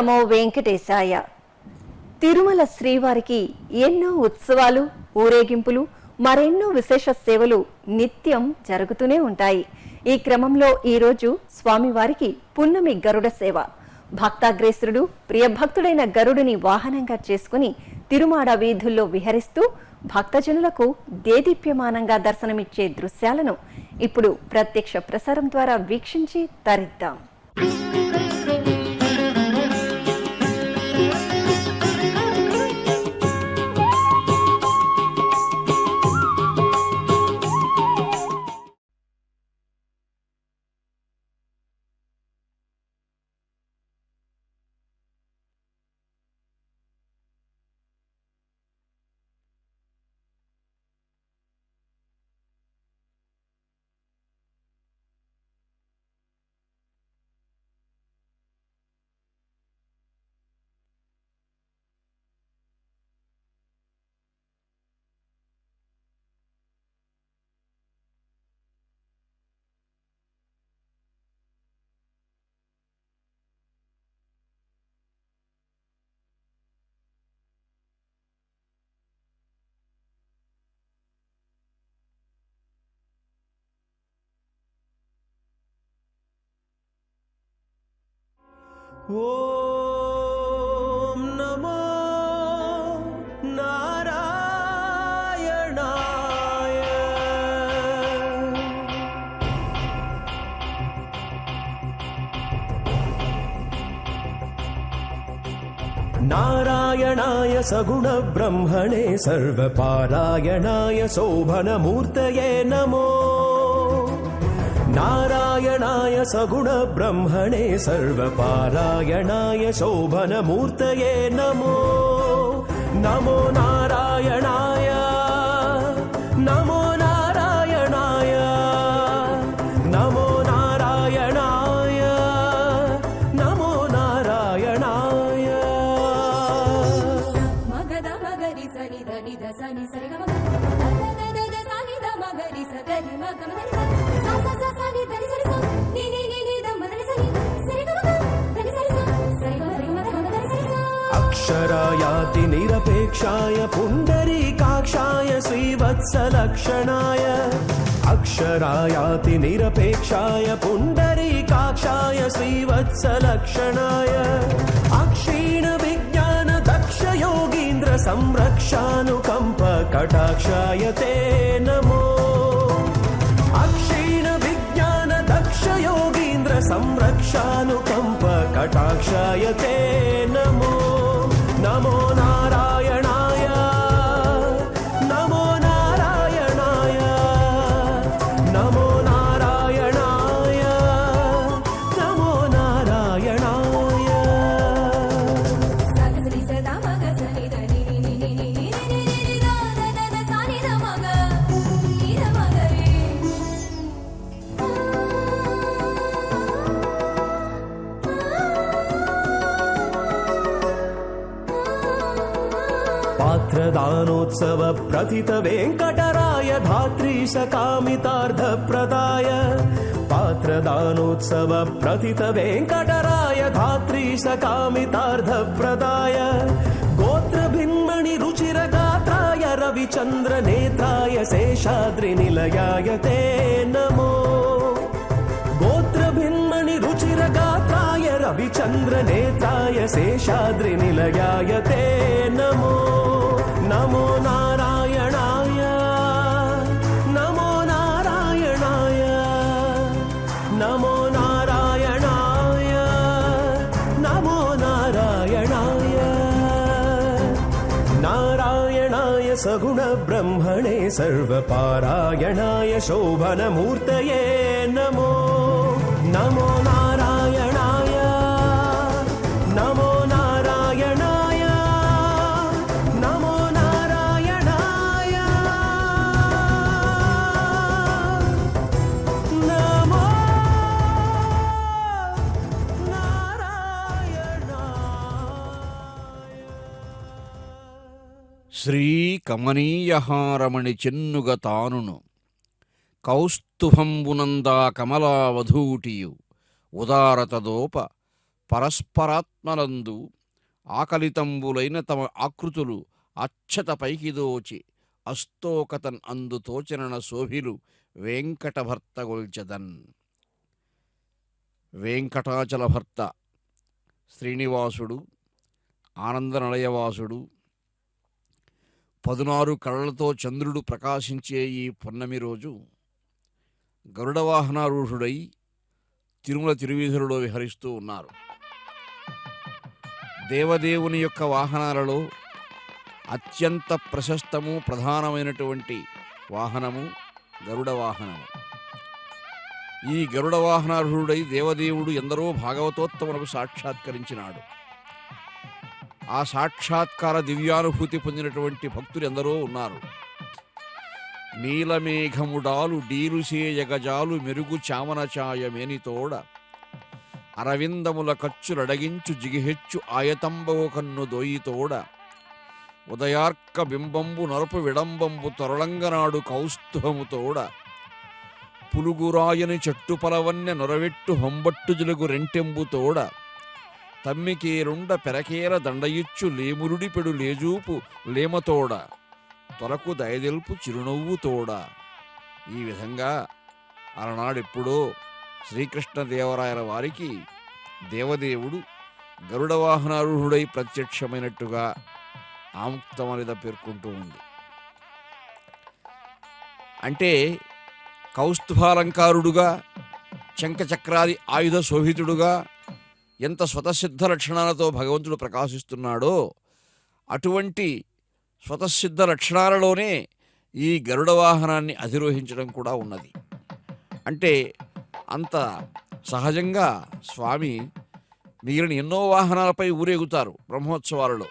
నమో వెంకటేశాయ. తిరుమల శ్రీవారికి ఎన్నో ఉత్సవాలు, ఊరేగింపులు, మరెన్నో విశేష సేవలు నిత్యం జరుగుతూనే ఉంటాయి. ఈ క్రమంలో ఈరోజు స్వామివారికి పున్నమి గరుడ సేవ. భక్తాగ్రేసురుడు ప్రియభక్తుడైన గరుడిని వాహనంగా చేసుకుని తిరుమాడ వీధుల్లో విహరిస్తూ భక్తజనులకు దేదీప్యమానంగా దర్శనమిచ్చే దృశ్యాలను ఇప్పుడు ప్రత్యక్ష ప్రసారం ద్వారా వీక్షించి తరిద్దాం. ఓం నమో నారాయణాయ. నారాయణాయ సగుణ బ్రహ్మణే సర్వపారాయణాయ శోభనమూర్తయే నమో. నారాయణాయ సగుణ బ్రహ్మణే సర్వపారాయణాయ శోభనమూర్తయే నమో. నమో నారాయణాయ, నమో నారాయణాయ, నమో నారాయణాయ, నమో నారాయణాయ. మగద మగరి సని దని ద సని సరి గమ ద ద ద సని ద మగరి సగరి మగమ దని సా సా సా సని దని సరి సా ని ని ని ని ద మదని సని సరి గమ దని సరి సా సరి గమ రి గమ దని సరి సా. అక్షరాయాతి నిరపేక్షాయ పుండరీకాక్షాయ శ్రీవత్సలక్షణాయ. అక్షరాయాతి నిరపేక్షాయ పుండరీకాక్షాయ శ్రీవత్సలక్షణాయ. అక్షీణ విజ్ఞాన దక్ష యోగీంద్ర సంరక్షానుకంప కటాక్షాయ తే నమో. అక్షీణ విజ్ఞాన దక్ష యోగీంద్ర సంరక్షానుకంప కటాక్షాయ తే నమో. నమో నారాయణాయ, నమో నారాయణాయ, నమో నారాయణాయ, నమో నారాయణాయ. సగ సరి సదా మగ సని ద ని ని ని ని ని ని ని ని ద ద ద ద సని ద మగ ని ద మగ రి. పాత్రదానోత్సవ ప్రథిత వెంకటరాయ ధాత్రీశ కామితార్థ ప్రదాయ. పాత్రదానోత్సవ ప్రథిత వెంకటరాయ ధాత్రీశ కామితార్థ ప్రదాయ. గోత్ర భిన్మణి రుచిర గాత్రాయ రవిచంద్ర నేత్రాయ శేషాద్రి నిలయాయ తే నమో. గోత్ర భిన్మణి రుచిర గాత్రాయ రవిచంద్ర నేత్రాయ శేషాద్రి నిలయాయ తే నమో. నమో నారాయణాయ, నమో నారాయణాయ, నమో నారాయణాయ, నమో నారాయణాయ. నారాయణాయ సగుణ బ్రహ్మణే సర్వపారాయణాయ శోభనమూర్తయే నమో. నమో నారాయణాయ, నమో నారాయణాయ, నమో నారాయణాయ, నమో నారాయణాయ. శ్రీ కమనీయహారమణి చెన్నుగ తానును కౌస్తుభంబునందా కమలావధూటియు ఉదారతదోప పరస్పరాత్మలందు ఆకలితంబులైన తమ ఆకృతులు అచ్చత పైకి దోచి అస్తోకతన్ అందు తోచనన శోభిలు వెంకటభర్త గొల్చెదన్. వెంకటాచల భర్త శ్రీనివాసుడు, ఆనందనలయవాసుడు, 16 కళలతో చంద్రుడు ప్రకాశించే ఈ పున్నమి రోజు గరుడవాహనారూఢుడై తిరుమల తిరువీధులలో విహరిస్తూ ఉన్నారు. దేవదేవుని యొక్క వాహనాలలో అత్యంత ప్రశస్తము ప్రధానమైనటువంటి వాహనము గరుడ వాహనము. ఈ గరుడ వాహనారూఢుడై దేవదేవుడు ఎందరో భాగవతోత్తములకు సాక్షాత్కరించినాడు. ఆ సాక్షాత్కార దివ్యానుభూతి పొందినటువంటి భక్తులు ఎందరో ఉన్నారు. నీలమేఘముడాలు డీలుసేయగజాలు మెరుగు చామనచాయ మేనితోడ అరవిందముల ఖర్చులడగించు జిగిహెచ్చు ఆయతంబవు కన్ను దోయితోడ ఉదయార్క బింబంబు నరపు విడంబంబు తొరళంగనాడు కౌస్తుభముతోడ పులుగురాయని చెట్టుపలవన్య నొరవెట్టు హొంబట్టు జిలుగు రెంటెంబుతోడ తమ్మికేరుండ పెరకేర దండయిచ్చు లేమురుడి పెడు లేజూపు లేమతోడ తొలకు దయదెల్పు చిరునవ్వుతోడ. ఈ విధంగా అలనాడెప్పుడో శ్రీకృష్ణదేవరాయల వారికి దేవదేవుడు గరుడ వాహనారూఢుడై ప్రత్యక్షమైనట్టుగా ఆముక్తమనిద పేర్కొంటూ ఉంది. అంటే కౌస్తుభాలంకారుడుగా, శంఖచక్రాది ఆయుధ శోభితుడుగా ఎంత స్వతసిద్ధ లక్షణాలతో భగవంతుడు ప్రకాశిస్తున్నాడో అటువంటి స్వతసిద్ధ లక్షణాలలోనే ఈ గరుడ వాహనాన్ని అధిరోహించడం కూడా ఉన్నది. అంటే అంత సహజంగా స్వామి మిగిలిన ఎన్నో వాహనాలపై ఊరేగుతారు బ్రహ్మోత్సవాలలో.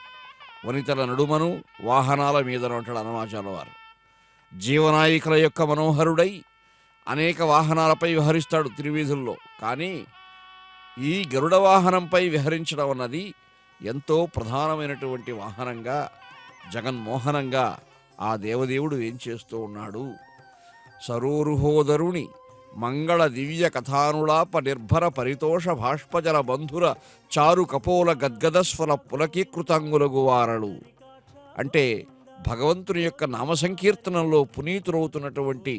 వనితల నడుమను వాహనాల మీదను అంటాడు అన్నమాచార్యుల వారు. జీవనాయికల యొక్క మనోహరుడై అనేక వాహనాలపై విహరిస్తాడు తిరువీధుల్లో. కానీ ఈ గరుడ వాహనంపై విహరించడం అన్నది ఎంతో ప్రధానమైనటువంటి వాహనంగా, జగన్మోహనంగా ఆ దేవదేవుడు ఏం చేస్తూ ఉన్నాడు. సరోరుహోదరుని మంగళ దివ్య కథానులాప నిర్భర పరితోష భాష్పజల బంధుర చారు కపోల గద్గదస్వర పులకీకృతాంగులగు వారలు. అంటే భగవంతుని యొక్క నామసంకీర్తనంలో పునీతులవుతున్నటువంటి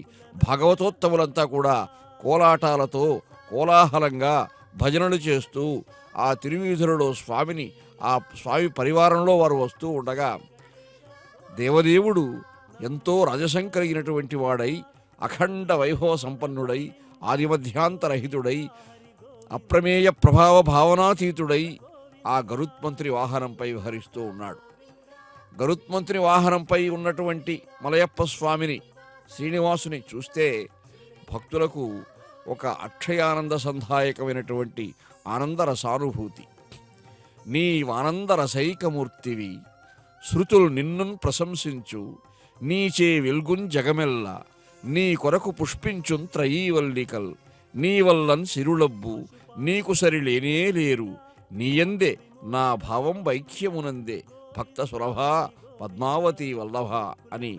భాగవతోత్తములంతా కూడా కోలాటాలతో కోలాహలంగా భజనలు చేస్తూ ఆ తిరువీధులలో స్వామిని, ఆ స్వామి పరివారంలో వారు వస్తూ ఉండగా దేవదేవుడు ఎంతో రజసం కలిగినటువంటి వాడై, అఖండ వైభవ సంపన్నుడై, ఆదిమధ్యాంతరహితుడై, అప్రమేయ ప్రభావ భావనాతీతుడై ఆ గరుత్మంత్రి వాహనంపై విహరిస్తూ ఉన్నాడు. గరుత్మంత్రి వాహనంపై ఉన్నటువంటి మలయప్ప స్వామిని, శ్రీనివాసుని చూస్తే భక్తులకు ఒక అక్షయానంద సంధాయకమైనటువంటి ఆనందరసానుభూతి. నీవానందరసైకమూర్తివి, శృతులు నిన్నున్ ప్రశంసించు, నీచే వెల్గున్ జగమెల్ల, నీ కొరకు పుష్పించున్ త్రయీవల్లికల్, నీ వల్లన్ సిరులబ్బు, నీకు సరిలేనే లేరు, నీయందే నా భావం వైఖ్యమునందే, భక్త సులభ పద్మావతి వల్లభ అని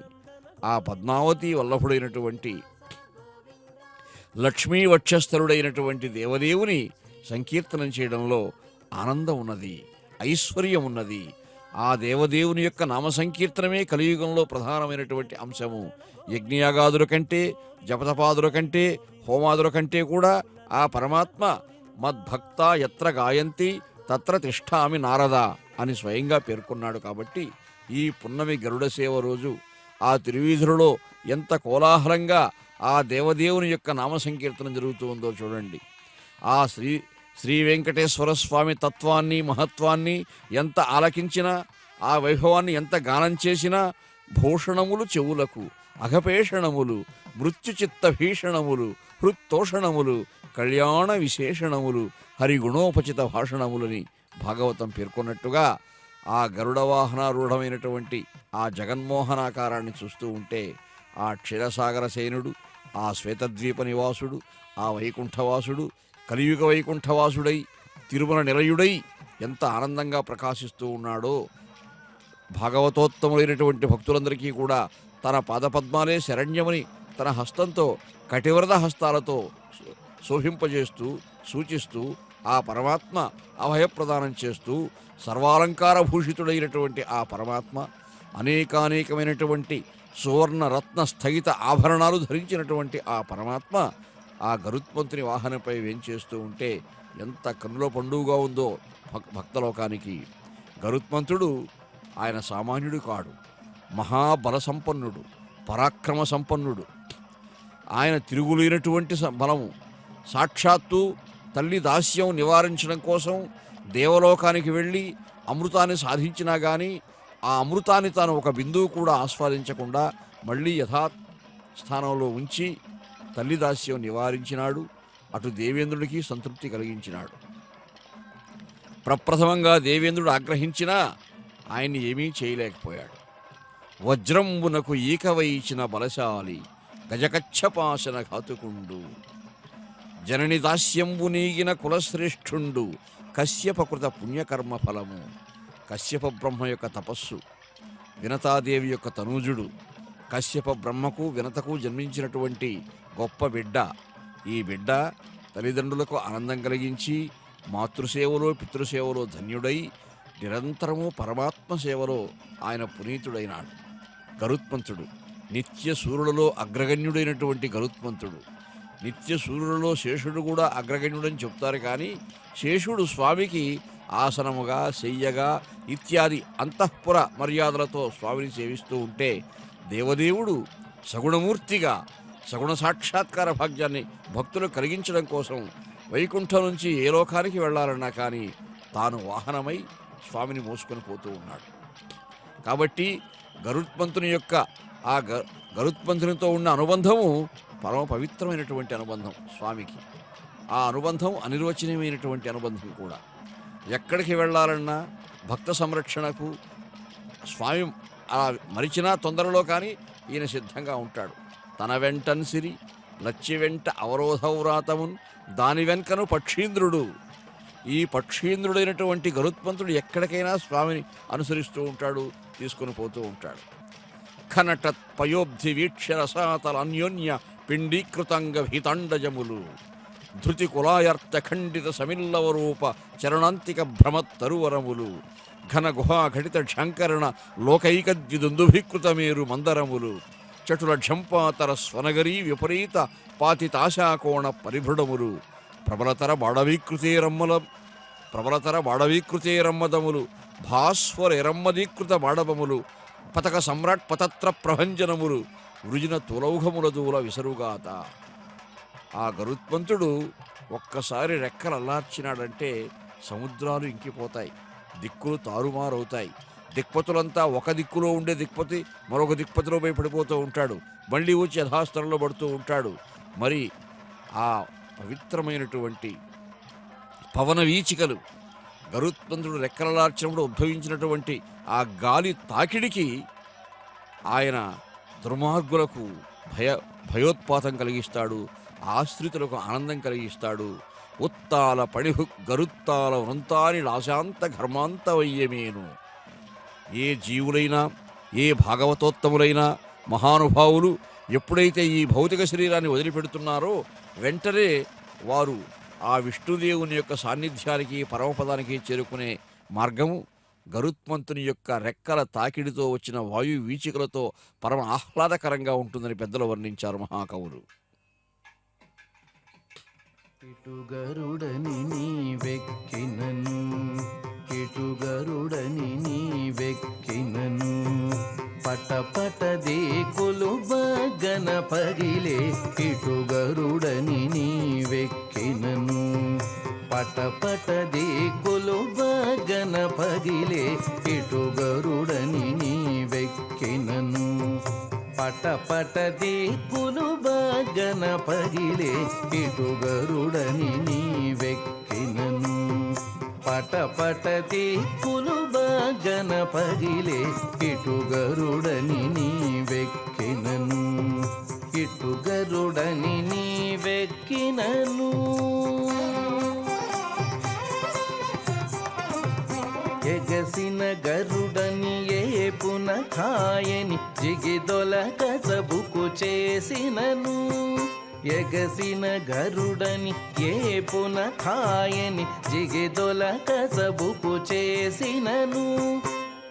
ఆ పద్మావతి వల్లభుడైనటువంటి లక్ష్మీ వక్షస్థలుడైనటువంటి దేవదేవుని సంకీర్తనం చేయడంలో ఆనందం ఉన్నది, ఐశ్వర్యం ఉన్నది. ఆ దేవదేవుని యొక్క నామ సంకీర్తనమే కలియుగంలో ప్రధానమైనటువంటి అంశము. యజ్ఞయాగాదుల కంటే, జపతపాదుల కంటే, హోమాదుల కంటే కూడా ఆ పరమాత్మ మద్భక్త ఎత్ర గాయంతి తత్ర తిష్ఠామి నారద అని స్వయంగా పేర్కొన్నాడు. కాబట్టి ఈ పున్నమి గరుడ సేవ రోజు ఆ తిరువీధులలో ఎంత కోలాహలంగా ఆ దేవదేవుని యొక్క నామ సంకీర్తనం జరుగుతూ ఉందో చూడండి. ఆ శ్రీ వెంకటేశ్వర స్వామి తత్వాన్ని, మహత్వాన్ని ఎంత ఆలకించినా, ఆ వైభవాన్ని ఎంత గానం చేసినా భూషణములు చెవులకు, అఘపేషణములు, మృత్యుచిత్త భీషణములు, హృత్తోషణములు, కళ్యాణ విశేషణములు, హరిగుణోపచిత భాషణములని భాగవతం పేర్కొన్నట్టుగా ఆ గరుడ వాహనారూఢమైనటువంటి ఆ జగన్మోహనాకారాన్ని చూస్తూ ఉంటే ఆ క్షీరసాగర సేనుడు, ఆ శ్వేతద్వీప నివాసుడు, ఆ వైకుంఠవాసుడు, కలియుగ వైకుంఠవాసుడై తిరుమల నిలయుడై ఎంత ఆనందంగా ప్రకాశిస్తూ ఉన్నాడో భాగవతోత్తములైనటువంటి భక్తులందరికీ కూడా తన పాదపద్మాలే శరణ్యమని తన హస్తంతో కటివరద హస్తాలతో శోభింపజేస్తూ, సూచిస్తూ ఆ పరమాత్మ అభయప్రదానం చేస్తూ సర్వాలంకార భూషితుడైనటువంటి ఆ పరమాత్మ అనేకానేకమైనటువంటి సువర్ణ రత్న స్థగిత ఆభరణాలు ధరించినటువంటి ఆ పరమాత్మ ఆ గరుత్మంతుని వాహనంపై వేంచేస్తూ ఉంటే ఎంత కన్నుల పండుగగా ఉందో భక్తలోకానికి. గరుత్మంతుడు ఆయన సామాన్యుడు కాడు, మహాబల సంపన్నుడు, పరాక్రమ సంపన్నుడు. ఆయన తిరుగులేనటువంటి బలము. సాక్షాత్తు తల్లి దాస్యం నివారించడం కోసం దేవలోకానికి వెళ్ళి అమృతాన్ని సాధించినా కానీ ఆ అమృతాన్ని తాను ఒక బిందువు కూడా ఆస్వాదించకుండా మళ్ళీ యథాస్థానంలో ఉంచి తల్లి దాస్యం నివారించినాడు. అటు దేవేంద్రుడికి సంతృప్తి కలిగించినాడు. ప్రప్రథమంగా దేవేంద్రుడు ఆగ్రహించినా ఆయన్ని ఏమీ చేయలేకపోయాడు. వజ్రంబునకు ఈకవైచిన బలశాలి గజకచ్చపాసన ఘాతుకుండు జనని దాస్యంబు నీగిన కులశ్రేష్ఠుండు కశ్యపకృత పుణ్యకర్మ ఫలము. కశ్యప బ్రహ్మ యొక్క తపస్సు, వినతాదేవి యొక్క తనూజుడు, కశ్యప బ్రహ్మకు వినతకు జన్మించినటువంటి గొప్ప బిడ్డ. ఈ బిడ్డ తల్లిదండ్రులకు ఆనందం కలిగించి మాతృసేవలో పితృసేవలో ధన్యుడై నిరంతరము పరమాత్మ సేవలో ఆయన పునీతుడైనాడు. గరుత్మంతుడు నిత్య సూర్యులలో అగ్రగణ్యుడైనటువంటి గరుత్మంతుడు. నిత్య సూర్యులలో శేషుడు కూడా అగ్రగణ్యుడని చెప్తారు, కానీ శేషుడు స్వామికి ఆసనముగా శయ్యగా ఇత్యాది అంతఃపుర మర్యాదలతో స్వామిని సేవిస్తూ ఉంటే దేవదేవుడు సగుణమూర్తిగా సగుణ సాక్షాత్కార భాగ్యాన్ని భక్తులు కలిగించడం కోసం వైకుంఠం నుంచి ఏ లోకానికి వెళ్ళాలన్నా కానీ తాను వాహనమై స్వామిని మోసుకొని పోతూ ఉన్నాడు. కాబట్టి గరుత్మంతుని యొక్క ఆ గరుత్మంతునితో ఉన్న అనుబంధము పరమ పవిత్రమైనటువంటి అనుబంధం స్వామికి. ఆ అనుబంధం అనిర్వచనీయమైనటువంటి అనుబంధం కూడా. ఎక్కడికి వెళ్ళాలన్నా భక్త సంరక్షణకు స్వామి అలా మరిచినా తొందరలో కానీ ఈయన సిద్ధంగా ఉంటాడు. తన వెంటన్ సిరి లచ్చి వెంట అవరోధవ్రాతమున్ దాని వెంకను పక్షీంద్రుడు. ఈ పక్షీంద్రుడైనటువంటి గరుత్మంతుడు ఎక్కడికైనా స్వామిని అనుసరిస్తూ ఉంటాడు, తీసుకుని పోతూ ఉంటాడు. ఖనటత్ పయోబ్ధి వీక్షరసాతల అన్యోన్య పిండీకృతంగ హితాండజములు ధృతి కులాయర్త ఖండిత సమిల్లవరూప చరణాంతిక భ్రమత్తరువరములు ఘన గుహా ఘటిత ఝంకరణ లోకైకద్యుదుందుభీకృత మేరు మందరములు చటుల ఝంపాతర స్వనగరీ విపరీత పాతితాశాకోణ పరిభృడములు ప్రబలతర బాడవీకృతేరమ్మదములు భాస్వర ఎరమ్మదీకృత బాడవములు పతక సమ్రాట్ పతత్ర ప్రభంజనములు వృజిన తులౌఘముల దూల విసరుగాత. ఆ గరుత్మంతుడు ఒక్కసారి రెక్కలు అల్లార్చినాడంటే సముద్రాలు ఇంకిపోతాయి, దిక్కులు తారుమారవుతాయి. దిక్పతులంతా ఒక దిక్కులో ఉండే దిక్పతి మరొక దిక్పతిలో పోయి పడిపోతూ ఉంటాడు, మళ్ళీ వచ్చి యథాస్థలంలో పడుతూ ఉంటాడు. మరి ఆ పవిత్రమైనటువంటి పవన వీచికలు గరుత్మంతుడు రెక్కలలార్చినప్పుడు ఉద్భవించినటువంటి ఆ గాలి తాకిడికి ఆయన దుర్మార్గులకు భయోత్పాతం కలిగిస్తాడు, ఆశ్రితులకు ఆనందం కలిగిస్తాడు. ఉత్తాల పణిహు గరుత్తాల వృంతాని లాశాంత ఘర్మాంతవయ్యమేను. ఏ జీవులైనా ఏ భాగవతోత్తములైనా మహానుభావులు ఎప్పుడైతే ఈ భౌతిక శరీరాన్ని వదిలిపెడుతున్నారో వెంటనే వారు ఆ విష్ణుదేవుని యొక్క సాన్నిధ్యానికి పరమపదానికి చేరుకునే మార్గము గరుత్మంతుని యొక్క రెక్కల తాకిడితో వచ్చిన వాయు వీచికలతో పరమ ఆహ్లాదకరంగా ఉంటుందని పెద్దలు వర్ణించారు మహాకవులు. ఇటుగరుడని నీవెక్కినను ఇటుగరుడని నీవెక్కినను పటపటదే కొలుబగన పగిలే ఇటుగరుడని నీవెక్కినను పటపటదే కొలుబగన పగిలే ఇటుగరుడని నీవెక్కినను పటపటదే కొలుబగన పగిలే ఇటుగరుడని నీవెక్కినను పటపటదే కొలుబగన పగిలే ఇటుగరుడని నీవెక్కినను ఇటుగరుడని నీవెక్కినను ఎగసిన గరుడని ఏపున ఖాయని జిగిదొల కసబుకు చేసినను ఎగసిన గరుడని ఏపున ఖాయని జిగిదొల కసబుకు చేసినను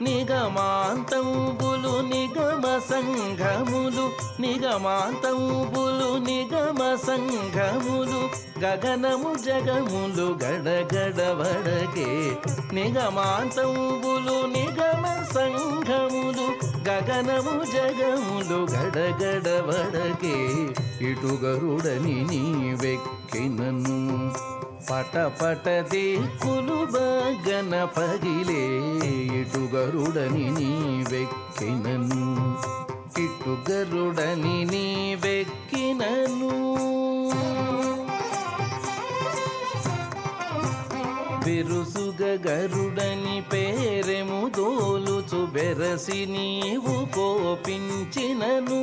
నిగమాంతంబులు నిగమ సంఘములు నిగమాంతంబులు నిగమ సంఘములు గగనము జగములు గడగడవడకే నిగమాంతంబులు నిగమ సంఘములు గగనము జగములు గడగడవడకే ఇటు గరుడని నీవెక్కినను పటపట దిక్కులు బగన పగిలే ఇటు గరుడని నీవెక్కినను ఇటు గరుడని నీవెక్కినను బిరుసుగ గరుడని పేరెము దోలుచు బెరసి నీవు కోపించినను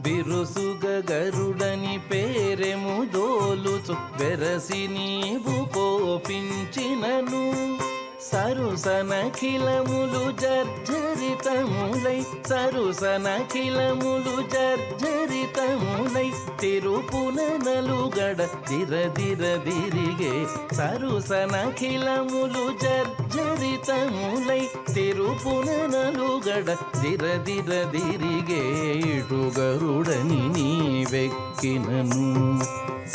బిరుసుగ గరుడని పేరెము దోలుచు బెరసి నీవు కోపించినను సరుసనఖిలములు జర్జరితములై సరుసనఖిలములు జర్జరితములై తిరుపున నలుగడ దిరదిరదిరిగే సరుసనఖిలములు జర్జరితములై తిరుపున నలుగడ దిరదిరదిరిగే ఇటు గరుడని నీవెక్కినను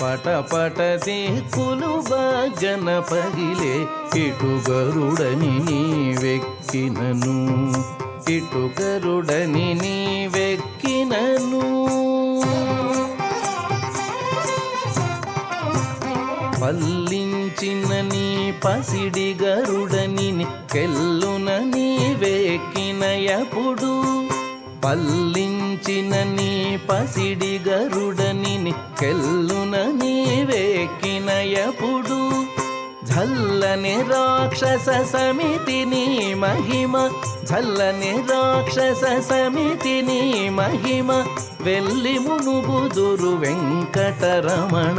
పటపట దిక్కులు బగన పగిలే ఇటు గరుడని నీవెక్కినను ఇటు గరుడని నీవెక్కినను పల్లించిన నీ పసిడి గరుడని కెల్లున నీవెక్కినయపుడు పల్లించిన నీ పసిడి గరుడని కెల్లున నీవెక్కినయపుడు झल्लने राक्षस समितिनी महिमा झल्लने राक्षस समितिनी महिमा వెల్లి మునుగుదురు వెంకటరమణ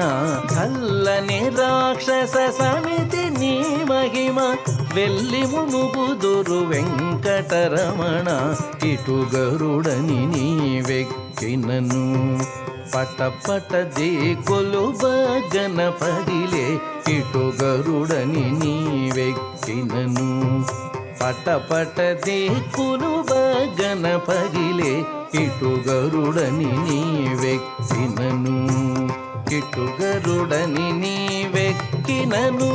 झल्लने రాక్షస సమితి నీ మహిమ వెల్లి మునుగుదురు వెంకటరమణ ఇటు గరుడని నీవెక్కినను పటపట దిక్కులు బగన పగిలే ఇటు గరుడని నీవెక్కినను పటపట దిక్కులు బగన పగిలే ఇటు గరుడని నీవెక్కినను ఇటు గరుడని నీవెక్కినను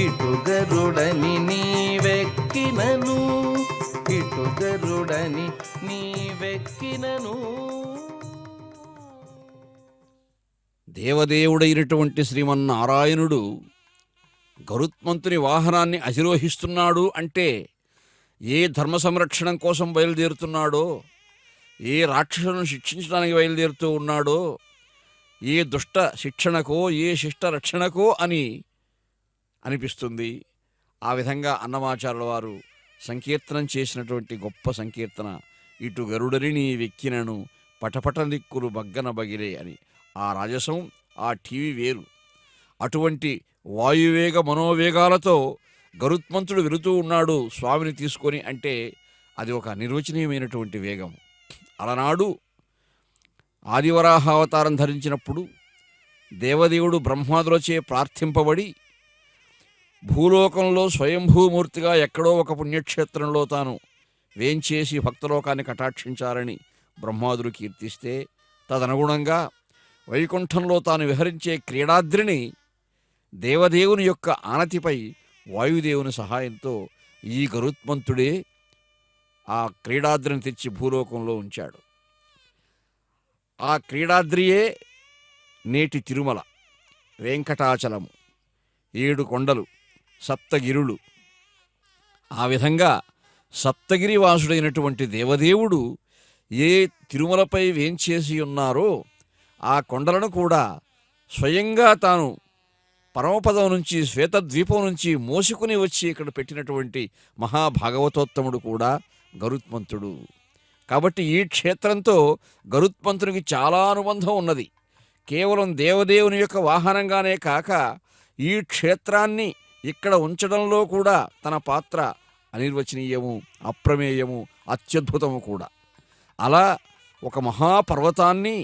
ఇటు గరుడని నీవెక్కినను ఇటు గరుడని నీవెక్కినను. దేవదేవుడైనటువంటి శ్రీమన్నారాయణుడు గరుత్మంతుని వాహనాన్ని అధిరోహిస్తున్నాడు అంటే ఏ ధర్మ సంరక్షణం కోసం బయలుదేరుతున్నాడో, ఏ రాక్షసులను శిక్షించడానికి బయలుదేరుతూ ఉన్నాడో, ఏ దుష్ట శిక్షణకో ఏ శిష్ట రక్షణకో అని అనిపిస్తుంది. ఆ విధంగా అన్నమాచార్యుల వారు సంకీర్తనం చేసినటువంటి గొప్ప సంకీర్తన ఇటు గరుడని నీ వెక్కినను పటపట దిక్కులు బగ్గన బగిలే అని. ఆ రాజసం, ఆ టీవీ వేరు. అటువంటి వాయువేగ మనోవేగాలతో గరుత్మంతుడు వెళుతూ ఉన్నాడు స్వామిని తీసుకొని అంటే అది ఒక నిర్వచనీయమైనటువంటి వేగం. అలనాడు ఆదివరాహ అవతారం ధరించినప్పుడు దేవదేవుడు బ్రహ్మాదులచే ప్రార్థింపబడి భూలోకంలో స్వయంభూమూర్తిగా ఎక్కడో ఒక పుణ్యక్షేత్రంలో తాను వేంచేసి భక్తలోకాన్ని కటాక్షించాలని బ్రహ్మాదులు కీర్తిస్తే తదనుగుణంగా వైకుంఠంలో తాను విహరించే క్రీడాద్రిని దేవదేవుని యొక్క ఆనతిపై వాయుదేవుని సహాయంతో ఈ గరుత్మంతుడే ఆ క్రీడాద్రిని తెచ్చి భూలోకంలో ఉంచాడు. ఆ క్రీడాద్రియే నేటి తిరుమల, వెంకటాచలము, 7 కొండలు, సప్తగిరులు. ఆ విధంగా సప్తగిరివాసుడైనటువంటి దేవదేవుడు ఏ తిరుమలపై వేంచేసి ఉన్నారో ఆ కొండలను కూడా స్వయంగా తాను పరమపదం నుంచి శ్వేతద్వీపం నుంచి మోసుకుని వచ్చి ఇక్కడ పెట్టినటువంటి మహాభాగవతోత్తముడు కూడా గరుత్మంతుడు. కాబట్టి ఈ క్షేత్రంతో గరుత్మంతునికి చాలా అనుబంధం ఉన్నది. కేవలం దేవదేవుని యొక్క వాహనంగానే కాక ఈ క్షేత్రాన్ని ఇక్కడ ఉంచడంలో కూడా తన పాత్ర అనిర్వచనీయము, అప్రమేయము, అత్యద్భుతము కూడా. అలా ఒక మహాపర్వతాన్ని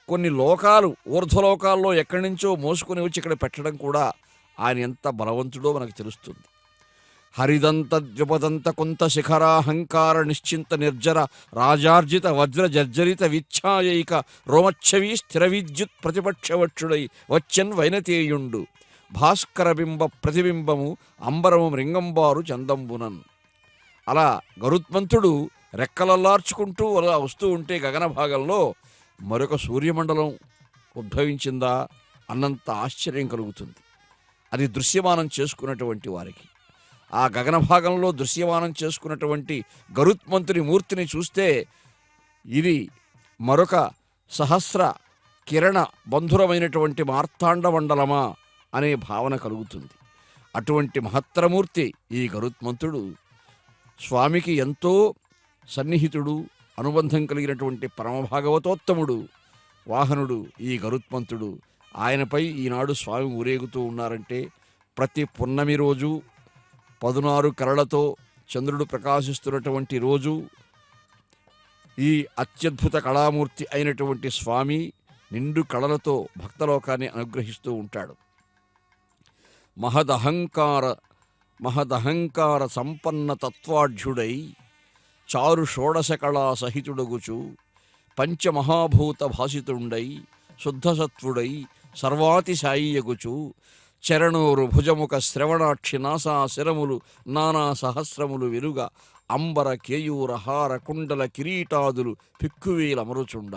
కొన్ని లోకాలు ఊర్ధ్వలోకాల్లో ఎక్కడి నుంచో మోసుకొని వచ్చి ఇక్కడ పెట్టడం కూడా ఆయన ఎంత బలవంతుడో మనకు తెలుస్తుంది. హరిదంత ద్యుపదంత కొంత శిఖరాహంకార నిశ్చింత నిర్జర రాజార్జిత వజ్ర జర్జరిత విచ్ఛాయైక రోమచ్చవీ స్థిర విద్యుత్ ప్రతిపక్షవక్షుడై వచ్చన్ వైనతేయుండు భాస్కర బింబ ప్రతిబింబము అంబరము మృంగంబారు చందంబునన్. అలా గరుత్మంతుడు రెక్కలల్లార్చుకుంటూ అలా వస్తూ ఉంటే గగన భాగంలో మరొక సూర్యమండలం ఉద్భవించిందా అన్నంత ఆశ్చర్యం కలుగుతుంది. అది దృశ్యమానం చేసుకున్నటువంటి వారికి. ఆ గగన భాగంలో దృశ్యమానం చేసుకున్నటువంటి గరుత్మంతుని మూర్తిని చూస్తే ఇది మరొక సహస్ర కిరణ బంధురమైనటువంటి మార్తాండ మండలమా అనే భావన కలుగుతుంది. అటువంటి మహత్తరమూర్తి ఈ గరుత్మంతుడు. స్వామికి ఎంతో సన్నిహితుడు, అనుబంధం కలిగినటువంటి పరమభాగవతోత్తముడు, వాహనుడు ఈ గరుత్మంతుడు. ఆయనపై ఈనాడు స్వామి ఊరేగుతూ ఉన్నారంటే ప్రతి పున్నమి రోజు 16 కళలతో చంద్రుడు ప్రకాశిస్తున్నటువంటి రోజు ఈ అత్యద్భుత కళామూర్తి అయినటువంటి స్వామి నిండు కళలతో భక్తలోకాన్ని అనుగ్రహిస్తూ ఉంటాడు. మహదహంకార సంపన్న తత్వాఢ్యుడై చారు షోడశ కళా సహితుడగుచు పంచమహాభూత భాసితుండై శుద్ధసత్వుడై సర్వాతిశాయియగుచు చరణోరు భుజముఖ శ్రవణాక్షి నాసా శిరములు నానా సహస్రములు వెలుగ అంబర కేయూరహార కుండల కిరీటాదులు పిక్కువేలమరుచుండ.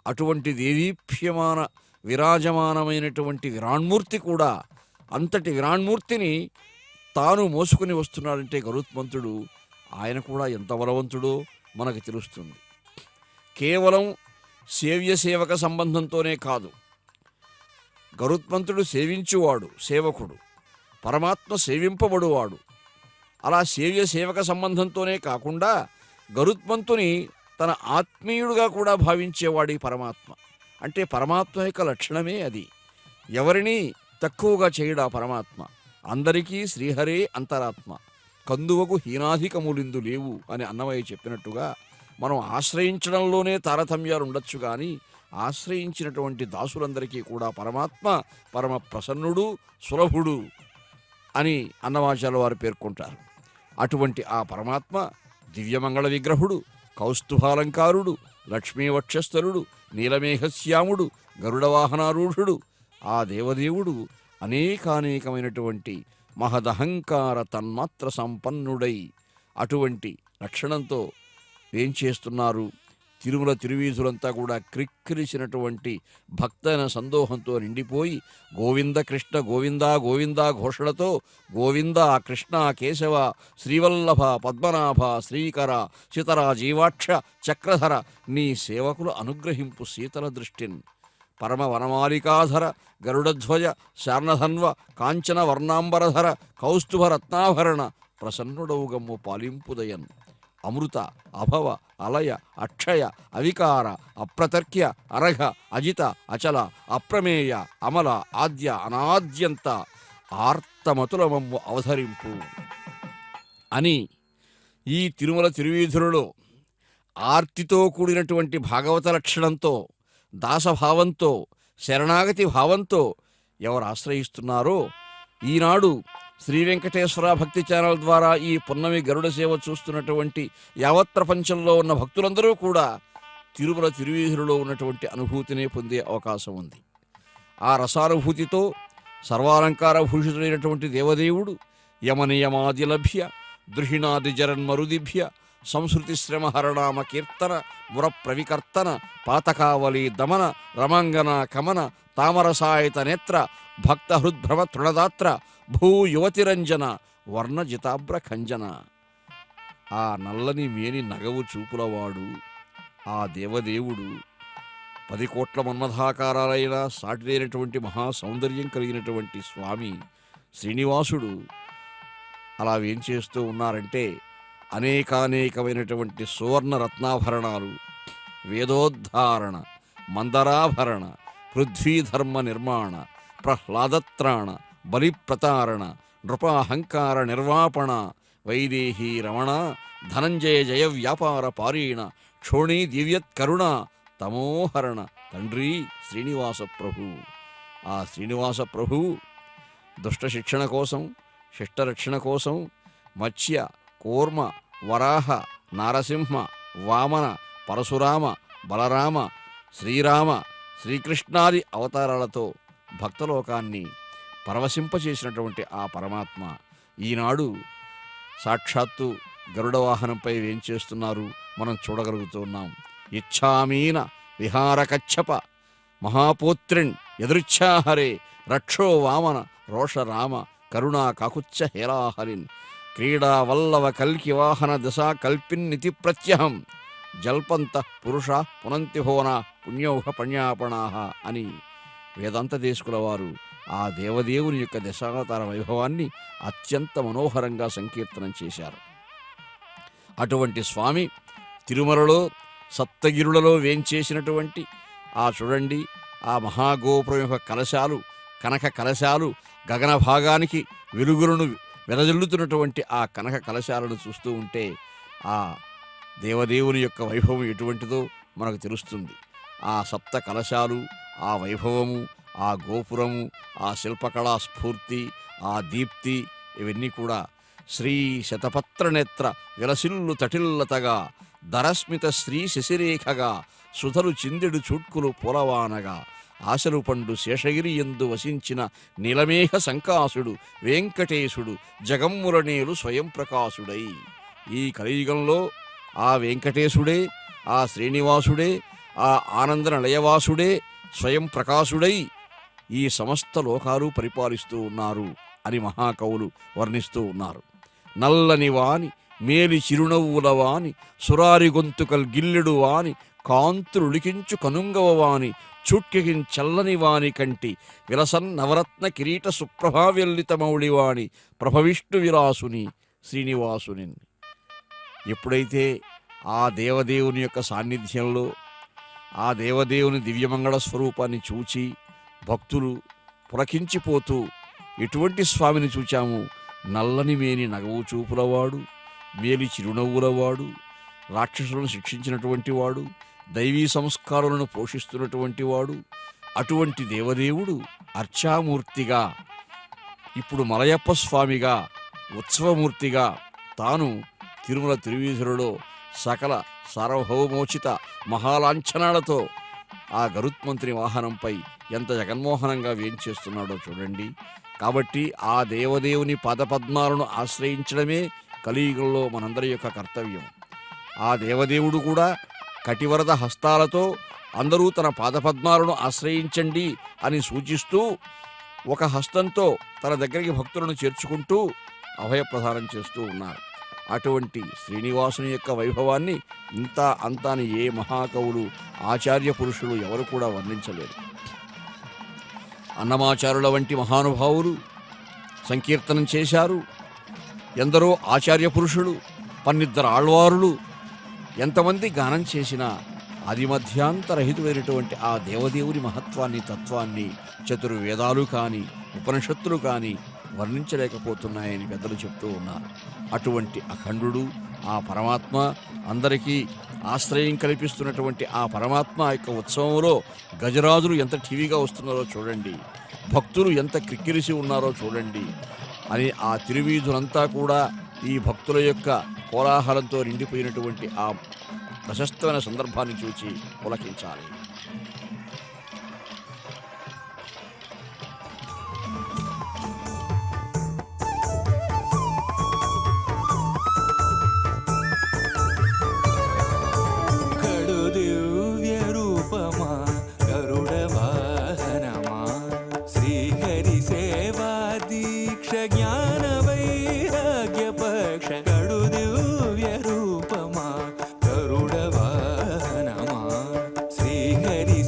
అటువంటి దేదీప్యమాన విరాజమానమైనటువంటి విరాణ్మూర్తి కూడా, అంతటి విరాణ్మూర్తిని తాను మోసుకుని వస్తున్నాడంటే గరుత్మంతుడు ఆయన కూడా ఎంత బలవంతుడో మనకు తెలుస్తుంది. కేవలం సేవ్య సేవక సంబంధంతోనే కాదు, గరుత్మంతుడు సేవించువాడు, సేవకుడు, పరమాత్మ సేవింపబడువాడు. అలా సేవ్య సేవక సంబంధంతోనే కాకుండా గరుత్మంతుని తన ఆత్మీయుడుగా కూడా భావించేవాడు ఈ పరమాత్మ. అంటే పరమాత్మ యొక్క లక్షణమే అది. ఎవరిని తక్కువగా చేయడా పరమాత్మ. అందరికీ శ్రీహరే అంతరాత్మ, కందువకు హీనాధికములిందు లేవు అని అన్నమయ్య చెప్పినట్టుగా మనం ఆశ్రయించడంలోనే తారతమ్యాలు ఉండొచ్చు, కానీ ఆశ్రయించినటువంటి దాసులందరికీ కూడా పరమాత్మ పరమ ప్రసన్నుడు, సులభుడు అని అన్నమాచార్యుల వారు పేర్కొంటారు. అటువంటి ఆ పరమాత్మ దివ్యమంగళ విగ్రహుడు, కౌస్తుభాలంకారుడు, లక్ష్మీవక్షస్థలుడు, నీలమేఘశ్యాముడు, గరుడవాహనారూఢుడు. ఆ దేవదేవుడు అనేకానేకమైనటువంటి మహదహంకార తన్మాత్ర సంపన్నుడై అటువంటి లక్షణంతో ఏం చేస్తున్నారు? తిరుమల తిరువీధులంతా కూడా క్రిక్కిరిసినటువంటి భక్తన సందోహంతో నిండిపోయి గోవింద కృష్ణ గోవింద గోవింద ఘోషణతో గోవింద కృష్ణ కేశవ శ్రీవల్లభ పద్మనాభ శ్రీకర శితర జీవాక్ష చక్రధర నీ సేవకులు అనుగ్రహింపు శీతల దృష్టిన్ పరమ వనమాలికాధర గరుడధ్వజ శార్ణధన్వ కాంచన వర్ణాంబరధర కౌస్తుభ రత్నాభరణ ప్రసన్నుడౌగమ్ము పాలింపుదయన్ అమృత అభవ అలయ అక్షయ అవికార అప్రతర్క్య అరఘ అజిత అచల అప్రమేయ అమల ఆద్య అనాద్యంత ఆర్తమతులమమ్ము అవధరింపు అని ఈ తిరుమల తిరువీధులలో ఆర్తితో కూడినటువంటి భాగవత లక్షణంతో, దాసభావంతో, శరణాగతి భావంతో ఎవరు ఆశ్రయిస్తున్నారో ఈనాడు శ్రీ వెంకటేశ్వర భక్తి ఛానల్ ద్వారా ఈ పున్నమి గరుడ సేవ చూస్తున్నటువంటి యావత్ ప్రపంచంలో ఉన్న భక్తులందరూ కూడా తిరుమల తిరువీధులలో ఉన్నటువంటి అనుభూతినే పొందే అవకాశం ఉంది. ఆ రసానుభూతితో సర్వాలంకార భూషితుడైనటువంటి దేవదేవుడు యమనియమాది లభ్య దృహిణాది జరన్మరుదిభ్య సంస్కృతి శ్రమహరణామ కీర్తన ముర ప్రవికర్తన పాతకావలి దమన రమాంగన కమన తామరసాయత నేత్ర భక్త హృద్భ్రమ తృణదాత్ర భూ యువతిరంజన వర్ణజితాభ్ర ఖంజన. ఆ నల్లని మేని నగవు చూపులవాడు ఆ దేవదేవుడు 10 కోట్ల మన్మథాకారాలైన సాటిలేనటువంటి మహాసౌందర్యం కలిగినటువంటి స్వామి శ్రీనివాసుడు అలా ఏం చేస్తూ ఉన్నారంటే అనేకానేకమైనటువంటి సువర్ణ రత్నాభరణాలు, వేదోద్ధారణ, మందరాభరణ, పృథ్వీధర్మ నిర్మాణ, ప్రహ్లాదత్రాణ, బలిప్రతారణ, నృపాహంకార నిర్వాపణ, వైదేహీ రమణ, ధనంజయ జయ వ్యాపార పారీణ, క్షోణీ దివ్యత్కరుణ, తమోహరణ తండ్రి శ్రీనివాస ప్రభు. ఆ శ్రీనివాస ప్రభు దుష్ట శిక్షణ కోసం, శిష్టరక్షణ కోసం మత్స్య, కూర్మ, వరాహ, నారసింహ, వామన, పరశురామ, బలరామ, శ్రీరామ, శ్రీకృష్ణాది అవతారాలతో భక్తలోకాన్ని పరవశింపచేసినటువంటి ఆ పరమాత్మ ఈనాడు సాక్షాత్తు గరుడ వాహనంపై వేంచేస్తున్నారు, మనం చూడగలుగుతున్నాం. ఇచ్ఛామీన విహారకచ్చప మహాపోత్రిణ్ యదృచ్ఛాహరే రక్షో వామన రోషరామ కరుణా కాకుచ్చ హేరాహరిన్ క్రీడా వల్లవ కల్కి వాహన దశా కల్పిన్నితి ప్రత్యహం జల్పంత పురుష పునంతిభోన పుణ్యౌహ పణ్యాపణాహ అని వేదాంత దేశకుల వారు ఆ దేవదేవుని యొక్క దశావతార వైభవాన్ని అత్యంత మనోహరంగా సంకీర్తనం చేశారు. అటువంటి స్వామి తిరుమలలో సప్తగిరులలో వేంచేసినటువంటి ఆ చూడండి, ఆ మహాగోపురం యొక్క కలశాలు, కనక కలశాలు, గగన భాగానికి వెలుగులను వెదజల్లుతున్నటువంటి ఆ కనక కలశాలను చూస్తూ ఉంటే ఆ దేవదేవుని యొక్క వైభవం ఎటువంటిదో మనకు తెలుస్తుంది. ఆ సప్త కలశాలు, ఆ వైభవము, ఆ గోపురము, ఆ శిల్పకళా స్ఫూర్తి, ఆ దీప్తి, ఇవన్నీ కూడా శ్రీ శతపత్ర నేత్ర విలసిల్లు తటిల్లతగా దరస్మిత శ్రీ శశిరేఖగా సుధలు చిందెడు చూట్కులు పొలవానగా ఆశలు పండు శేషగిరి యందు వసించిన నీలమేఘ సంకాసుడు వెంకటేశుడు జగమ్ములనేలు స్వయం ప్రకాశుడై. ఈ కలియుగంలో ఆ వెంకటేశుడే, ఆ శ్రీనివాసుడే, ఆ ఆనంద నిలయవాసుడే స్వయం ప్రకాశుడై ఈ సమస్త లోకాలు పరిపాలిస్తూ ఉన్నారు అని మహాకవులు వర్ణిస్తూ ఉన్నారు. నల్లని వాని మేలి చిరునవ్వుల వాని సురారి గొంతుకల్ గిల్లెడు వాని కాంతులులికించు కనుంగవ వాని చూట్కికిన్ చల్లని వాని కంటి విలసన్ నవరత్న కిరీట సుప్రభావ్యల్లితమౌళివాణి ప్రభవిష్ణు విలాసుని శ్రీనివాసుని. ఎప్పుడైతే ఆ దేవదేవుని యొక్క సాన్నిధ్యంలో ఆ దేవదేవుని దివ్యమంగళ స్వరూపాన్ని చూచి భక్తులు పులకించిపోతూ ఎటువంటి స్వామిని చూచాము, నల్లని మేని నగవు చూపులవాడు, మేలి చిరునవ్వులవాడు, రాక్షసులను శిక్షించినటువంటి వాడు, దైవీ సంస్కారాలను పోషిస్తున్నటువంటి వాడు, అటువంటి దేవదేవుడు అర్చామూర్తిగా ఇప్పుడు మలయప్ప స్వామిగా ఉత్సవమూర్తిగా తాను తిరుమల తిరువీధులలో సకల సార్వభౌమోచిత మహాలాంఛనాలతో ఆ గరుత్మంత్రి వాహనంపై ఎంత జగన్మోహనంగా వేంచేస్తున్నాడో చూడండి. కాబట్టి ఆ దేవదేవుని పాదపద్మాలను ఆశ్రయించడమే కలియుగంలో మనందరి యొక్క కర్తవ్యం. ఆ దేవదేవుడు కూడా కటివరద హస్తాలతో అందరూ తన పాదపద్మాలను ఆశ్రయించండి అని సూచిస్తూ ఒక హస్తంతో తన దగ్గరికి భక్తులను చేర్చుకుంటూ అభయప్రదానం చేస్తూ ఉన్నారు. అటువంటి శ్రీనివాసుని యొక్క వైభవాన్ని ఇంత అంతాని ఏ మహాకవులు ఆచార్య పురుషులు ఎవరు కూడా వర్ణించలేరు. అన్నమాచారుల వంటి మహానుభావులు సంకీర్తనం చేశారు. ఎందరో ఆచార్య పురుషులు, పన్నిద్దరు ఆళ్వారులు ఎంతమంది గానం చేసినా ఆదిమధ్యాంతరహితుడైనటువంటి ఆ దేవదేవుని మహత్వాన్ని, తత్వాన్ని చతుర్వేదాలు కానీ ఉపనిషత్తులు కానీ వర్ణించలేకపోతున్నాయని పెద్దలు చెప్తూ ఉన్నారు. అటువంటి అఖండుడు ఆ పరమాత్మ, అందరికీ ఆశ్రయం కల్పిస్తున్నటువంటి ఆ పరమాత్మ యొక్క ఉత్సవంలో గజరాజులు ఎంత టీవీగా వస్తున్నారో చూడండి, భక్తులు ఎంత క్రిక్కిరిసి ఉన్నారో చూడండి అని ఆ తిరువీధులంతా కూడా ఈ భక్తుల యొక్క కోలాహలంతో నిండిపోయినటువంటి ఆ ప్రశస్తమైన సందర్భాన్ని చూచి పులకించాలి. శ్రీహరి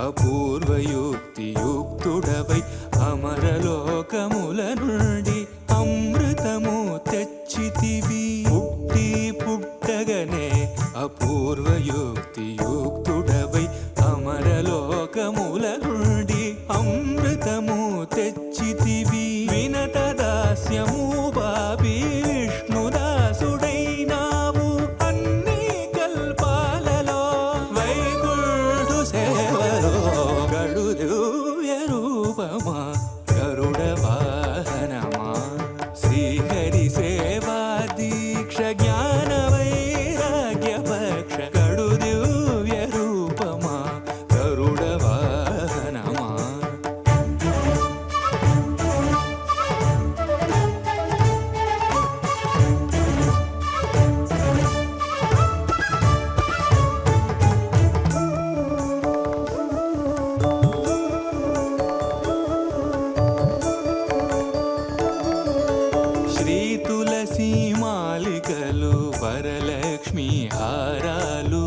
అపూర్వయుక్తియుక్తుడవై అమరలోకముల నుండి అమృతము తెచ్చితివి. పుట్టి పుట్టగనే అపూర్వయుక్తియుక్తుడవై అమరలోకముల నుండి అమృతము తెచ్చితివి. వినత దాస్యము బాబి విష్ణుదాసుడైనావు అన్ని కల్పాలలో వైకుంఠు సేవలో గడు దివ్య రూపమా గరుడ వాహనమా శ్రీహరి సేవా దీక్ష జ్ఞాన వైరాగ్య పక్ష గడు దివ్య రూపమా గరుడ వాహనమా. శ్రీ తులసి మాలికలు వరలక్ష్మి హారాలు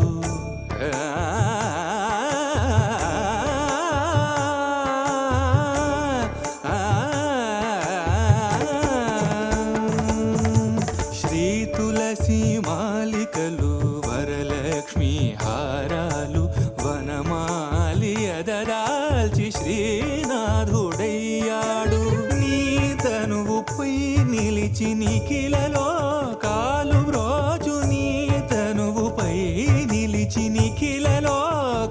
శ్రీ తులసి మాలికలు వరలక్ష్మి హారాలు వనమాలి ఎదరాల్చి శ్రీనాథుడయ్యాడు. నీ తనువుపై నిలిచి నిఖిలలో కాలు బ్రోచు నీ తనువుపై నిలిచి నిఖిలలో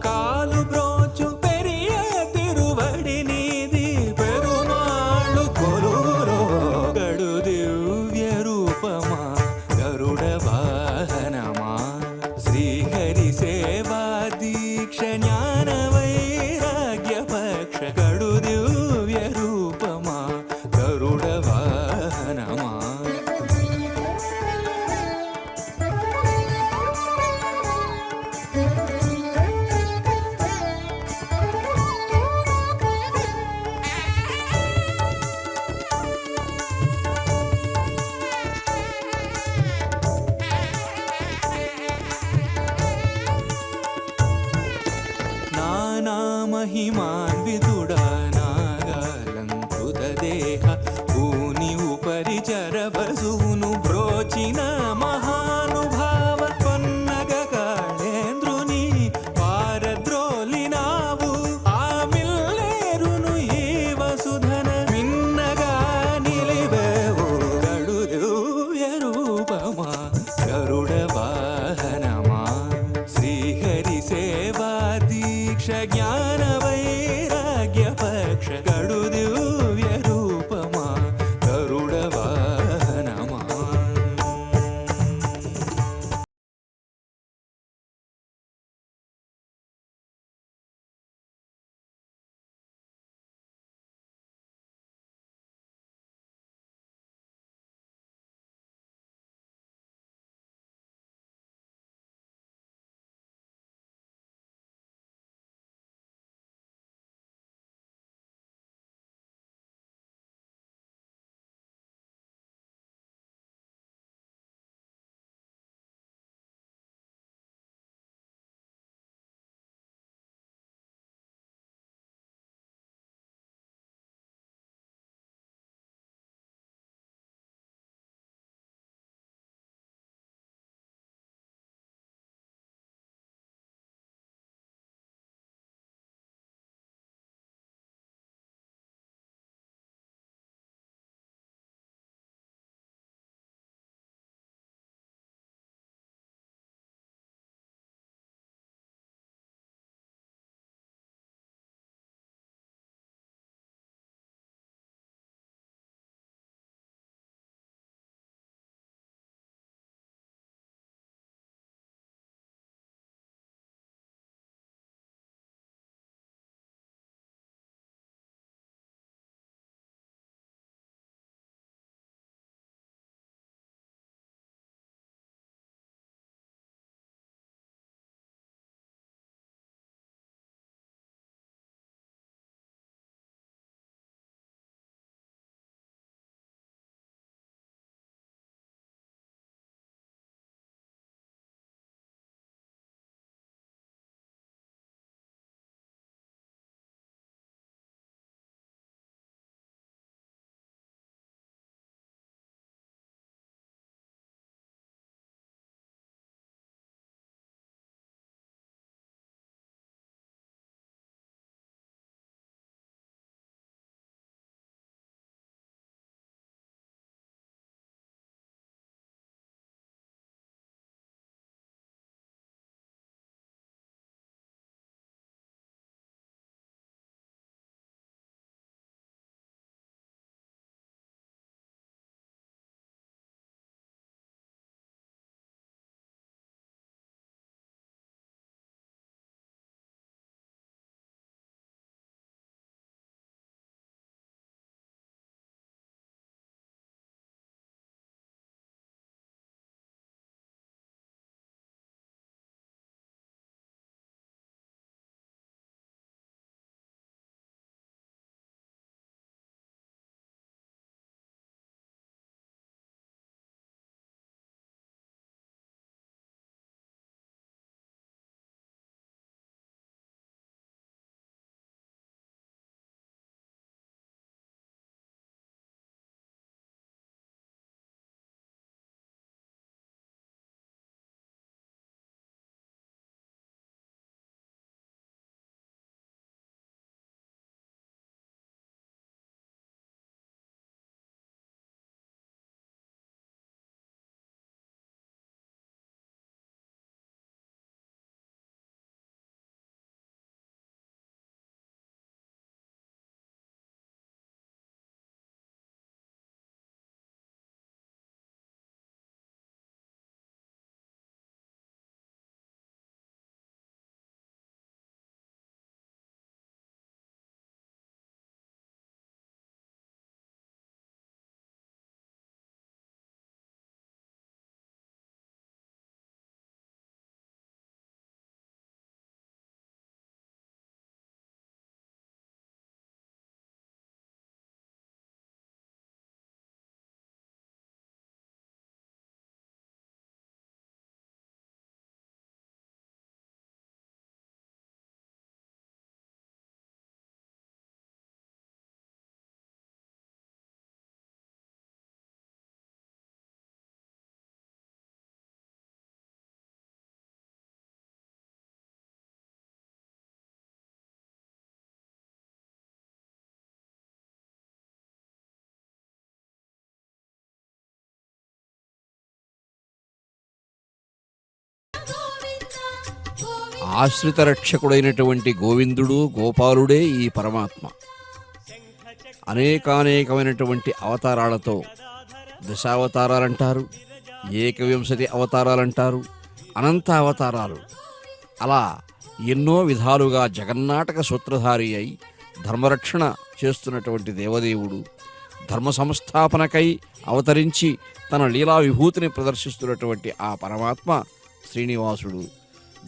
కాలు బ్రోచు పెరియ తిరువడి నీది పెరుమాళ్ళు కొలువురో గడు దివ్య రూపమా గరుడ వాహనమా శ్రీహరి సేవ ఆశ్రిత రక్షకుడైనటువంటి గోవిందుడు గోపాలుడే ఈ పరమాత్మ. అనేకానేకమైనటువంటి అవతారాలతో దశావతారాలంటారు, ఏకవింశతి అవతారాలంటారు, అనంత అవతారాలు, అలా ఎన్నో విధాలుగా జగన్నాటక సూత్రధారి అయి ధర్మరక్షణ చేస్తున్నటువంటి దేవదేవుడు, ధర్మ సంస్థాపనకై అవతరించి తన లీలా విభూతిని ప్రదర్శిస్తున్నటువంటి ఆ పరమాత్మ శ్రీనివాసుడు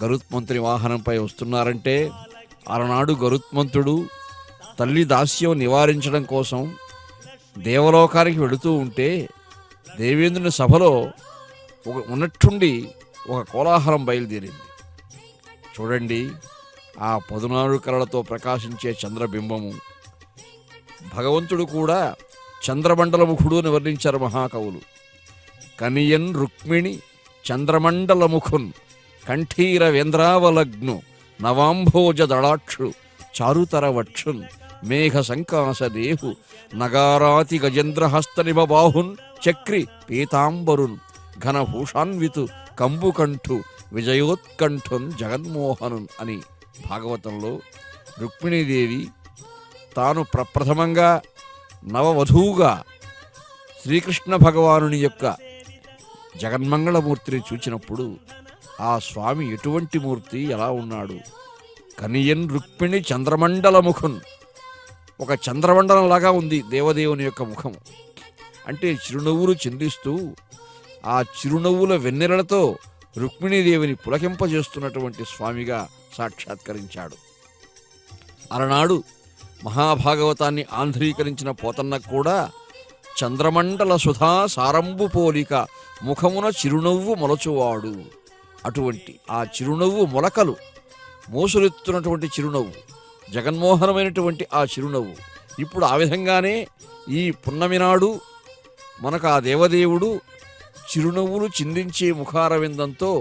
గరుత్మంతుని వాహనంపై వస్తున్నారంటే, ఆనాడు గరుత్మంతుడు తల్లి దాస్యం నివారించడం కోసం దేవలోకానికి వెళుతూ ఉంటే దేవేంద్రుని సభలో ఉన్నట్టుండి ఒక కోలాహలం బయలుదేరింది. చూడండి, ఆ 14 కళలతో ప్రకాశించే చంద్రబింబము. భగవంతుడు కూడా చంద్రమండలముఖుడు అని వర్ణించారు మహాకవులు. కనియన్ రుక్మిణి చంద్రమండలముఖున్ కంఠీర వేంద్రావలగ్ను నవాంభోజ దళాక్షు చారుతర వక్షున్ మేఘ సంకాస దేహు నగారాతి గజేంద్రహస్త నిబబాహున్ చక్రి పీతాంబరున్ ఘనభూషాన్వితు కంబుకంఠు విజయోత్కంఠున్ జగన్మోహనున్ అని భాగవతంలో రుక్మిణీదేవి తాను ప్రప్రథమంగా నవవధువుగా శ్రీకృష్ణ భగవానుని యొక్క జగన్మంగళమూర్తిని చూచినప్పుడు ఆ స్వామి ఎటువంటి మూర్తి, ఎలా ఉన్నాడు? కనియన్ రుక్మిణి చంద్రమండలముఖున్, ఒక చంద్రమండలంలాగా ఉంది దేవదేవుని యొక్క ముఖము. అంటే చిరునవ్వులు చిందిస్తూ ఆ చిరునవ్వుల వెన్నెలలతో రుక్మిణీదేవిని పులకింపజేస్తున్నటువంటి స్వామిగా సాక్షాత్కరించాడు. అలనాడు మహాభాగవతాన్ని ఆంధ్రీకరించిన పోతన్నకు కూడా చంద్రమండల సుధా సారంబు పోలిక ముఖమున చిరునవ్వు మొలచువాడు. అటువంటి ఆ చిరునవ్వు మొలకలు, మోసులెత్తున్నటువంటి చిరునవ్వు, జగన్మోహనమైనటువంటి ఆ చిరునవ్వు. ఇప్పుడు ఆ విధంగానే ఈ పున్నమి నాడు మనకు ఆ దేవదేవుడు చిరునవ్వులు చిందించే ముఖారవిందంతో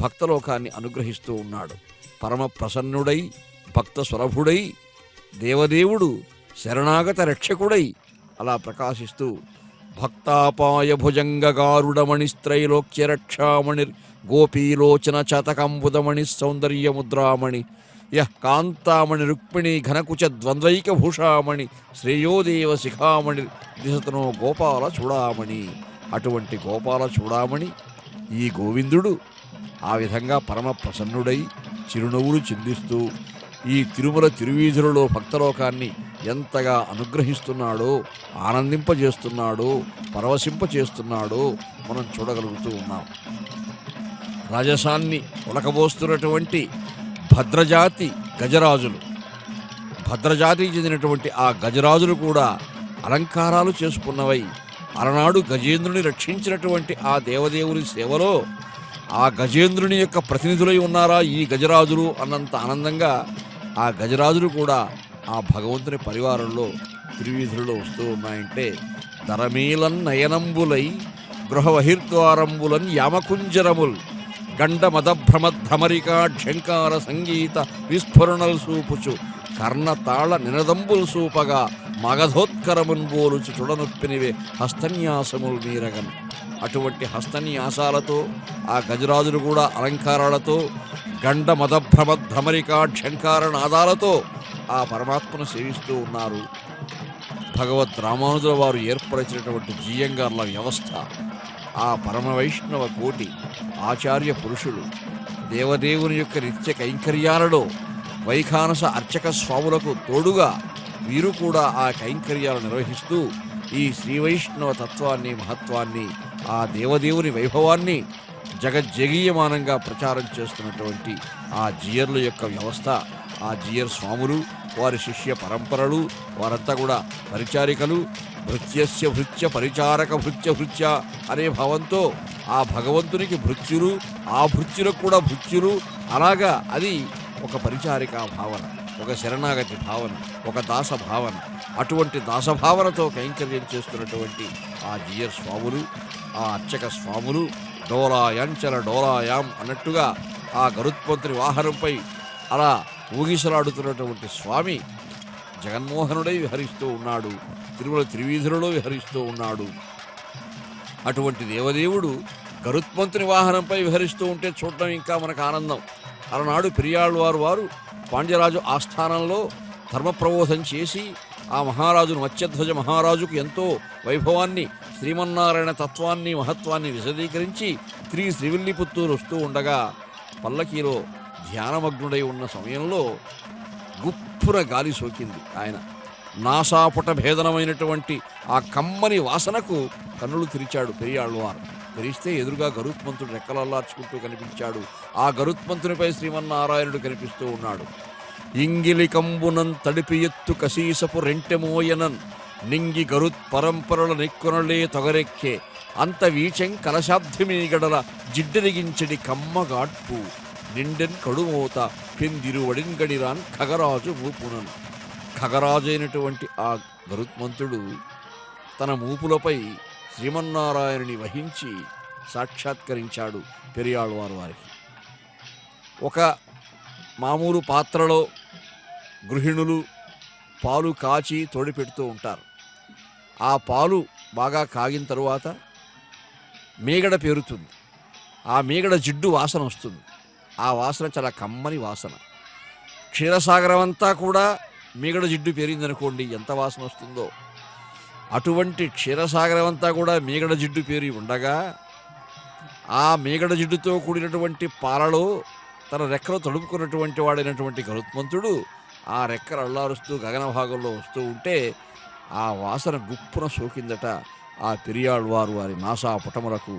భక్తలోకాన్ని అనుగ్రహిస్తూ ఉన్నాడు. పరమ ప్రసన్నుడై భక్త సులభుడై దేవదేవుడు శరణాగత రక్షకుడై అలా ప్రకాశిస్తూ భక్తాపాయ భుజంగగారుడమణిస్త్రైలోక్య రక్షామణి గోపీలోచన చతకంబుదమణి సౌందర్యముద్రామణి యః కాంతామణి రుక్మిణి ఘనకుచ ద్వంద్వైక భూషామణి శ్రేయోదేవ శిఖామణి దిశతనో గోపాల చూడామణి. అటువంటి గోపాల చూడామణి ఈ గోవిందుడు ఆ విధంగా పరమ ప్రసన్నుడై చిరునవ్వులు చిందిస్తూ ఈ తిరుమల తిరువీధులలో భక్తలోకాన్ని ఎంతగా అనుగ్రహిస్తున్నాడో, ఆనందింపజేస్తున్నాడో, పరవశింపచేస్తున్నాడో మనం చూడగలుగుతూ ఉన్నాం. రాజసాన్ని ఉలకబోస్తున్నటువంటి భద్రజాతి గజరాజులు, భద్రజాతికి చెందినటువంటి ఆ గజరాజులు కూడా అలంకారాలు చేసుకున్నవై అలనాడు గజేంద్రుని రక్షించినటువంటి ఆ దేవదేవుని సేవలో ఆ గజేంద్రుని యొక్క ప్రతినిధులై ఉన్నారా ఈ గజరాజులు అన్నంత ఆనందంగా ఆ గజరాజులు కూడా ఆ భగవంతుని పరివారంలో తిరువీధులలో వస్తూ ఉన్నాయంటే, ధరమీలన్ నయనంబులై గృహవహిర్ద్వారంబులన్ యామకుంజరముల్ గండ మదభ్రమద్ధమరికా ఝంకార సంగీత విస్ఫురణలు సూపుచు కర్ణతాళ నినదంబులు సూపగా మగధోత్కరమున్ బోలుచు చుడనొప్పినివే హస్తన్యాసములు మీరగన్. అటువంటి హస్తన్యాసాలతో ఆ గజరాజులు కూడా అలంకారాలతో గండ మదభ్రమద్ధమరికా ఝంకార నాదాలతో ఆ పరమాత్మను సేవిస్తూ ఉన్నారు. భగవద్ రామానుజుల వారు ఏర్పరిచినటువంటి జీయంగార్ల వ్యవస్థ, ఆ పరమ వైష్ణవ కోటి ఆచార్య పురుషులు దేవదేవుని యొక్క నిత్య కైంకర్యాలలో వైఖానస అర్చక స్వాములకు తోడుగా వీరు కూడా ఆ కైంకర్యాలు నిర్వహిస్తూ ఈ శ్రీవైష్ణవ తత్వాన్ని, మహత్వాన్ని, ఆ దేవదేవుని వైభవాన్ని జగజ్జగీయమానంగా ప్రచారం చేస్తున్నటువంటి ఆ జియర్ల యొక్క వ్యవస్థ, ఆ జియర్ స్వాములు, వారి శిష్య పరంపరలు, వారంతా కూడా పరిచారికలు. భృత్యస్య భృత్య పరిచారక భృత్య భృత్య అనే భావంతో ఆ భగవంతునికి భృత్యులు, ఆ భృత్యులకు కూడా భృత్యులు, అలాగా అది ఒక పరిచారికా భావన, ఒక శరణాగతి భావన, ఒక దాస భావన. అటువంటి దాసభావనతో కైంకర్యం చేస్తున్నటువంటి ఆ జియర్ స్వాములు, ఆ అర్చక స్వాములు డోలాయాంచల డోలాయాం అన్నట్టుగా ఆ గరుత్మంతుని వాహనంపై అలా ఊగిసలాడుతున్నటువంటి స్వామి జగన్మోహనుడై విహరిస్తూ ఉన్నాడు, తిరుమల తిరువీధులలో విహరిస్తూ ఉన్నాడు. అటువంటి దేవదేవుడు గరుత్మంతుని వాహనంపై విహరిస్తూ ఉంటే చూడడం ఇంకా మనకు ఆనందం. అలనాడు పెరియాళ్వారు వారు పాండ్యరాజు ఆస్థానంలో ధర్మప్రబోధం చేసి ఆ మహారాజును మత్స్యధ్వజ మహారాజుకు ఎంతో వైభవాన్ని, శ్రీమన్నారాయణ తత్వాన్ని, మహత్వాన్ని విశదీకరించి తిరిగి శ్రీవిల్లిపుత్తూరు వస్తూ ఉండగా పల్లకీలో ధ్యానమగ్నుడై ఉన్న సమయంలో గుప్పున గాలి సోకింది. ఆయన నాసాపుట భేదనమైనటువంటి ఆ కమ్మని వాసనకు కన్నులు తెరిచాడు పెరియాళ్వారు. తెరిస్తే ఎదురుగా గరుత్మంతుడు రెక్కలల్లార్చుకుంటూ కనిపించాడు. ఆ గరుత్మంతునిపై శ్రీమన్నారాయణుడు కనిపిస్తూ ఉన్నాడు. ఇంగిలి కంబునన్ తడిపి ఎత్తు కశీసపు రెంటెమోయనన్ నింగి గరుత్ పరంపరల నెక్కొనలే తొగరెక్కే అంత వీచెం కలశాబ్దిమీగడల జిడ్డరిగించడి కమ్మగాడ్పు నిండెన్ కడుమోత పెందిరువడింగడిరాన్ ఖగరాజు మూపునన్. ఖగరాజు అయినటువంటి ఆ గరుత్మంతుడు తన మూపులపై శ్రీమన్నారాయణుని వహించి సాక్షాత్కరించాడు పెరియాళ్వారు వారికి. ఒక మామూలు పాత్రలో గృహిణులు పాలు కాచి తోడి పెడుతూ ఉంటారు. ఆ పాలు బాగా కాగిన తరువాత మీగడ పేరుతుంది. ఆ మీగడ జిడ్డు వాసన వస్తుంది. ఆ వాసన చాలా కమ్మని వాసన. క్షీరసాగరం అంతా కూడా మీగడ జిడ్డు పేరిందనుకోండి, ఎంత వాసన వస్తుందో. అటువంటి క్షీరసాగరం అంతా కూడా మీగడ జిడ్డు పేరి ఉండగా ఆ మీగడ జిడ్డుతో కూడినటువంటి పాలలో తన రెక్కలు తడుపుకున్నటువంటి వాడైనటువంటి గరుత్మంతుడు ఆ రెక్కలు అల్లారుస్తూ గగన భాగంలో వస్తూ ఉంటే ఆ వాసన గుప్పున సోకిందట ఆ పెరియాళ్వారు వారి నాసా పుటములకు.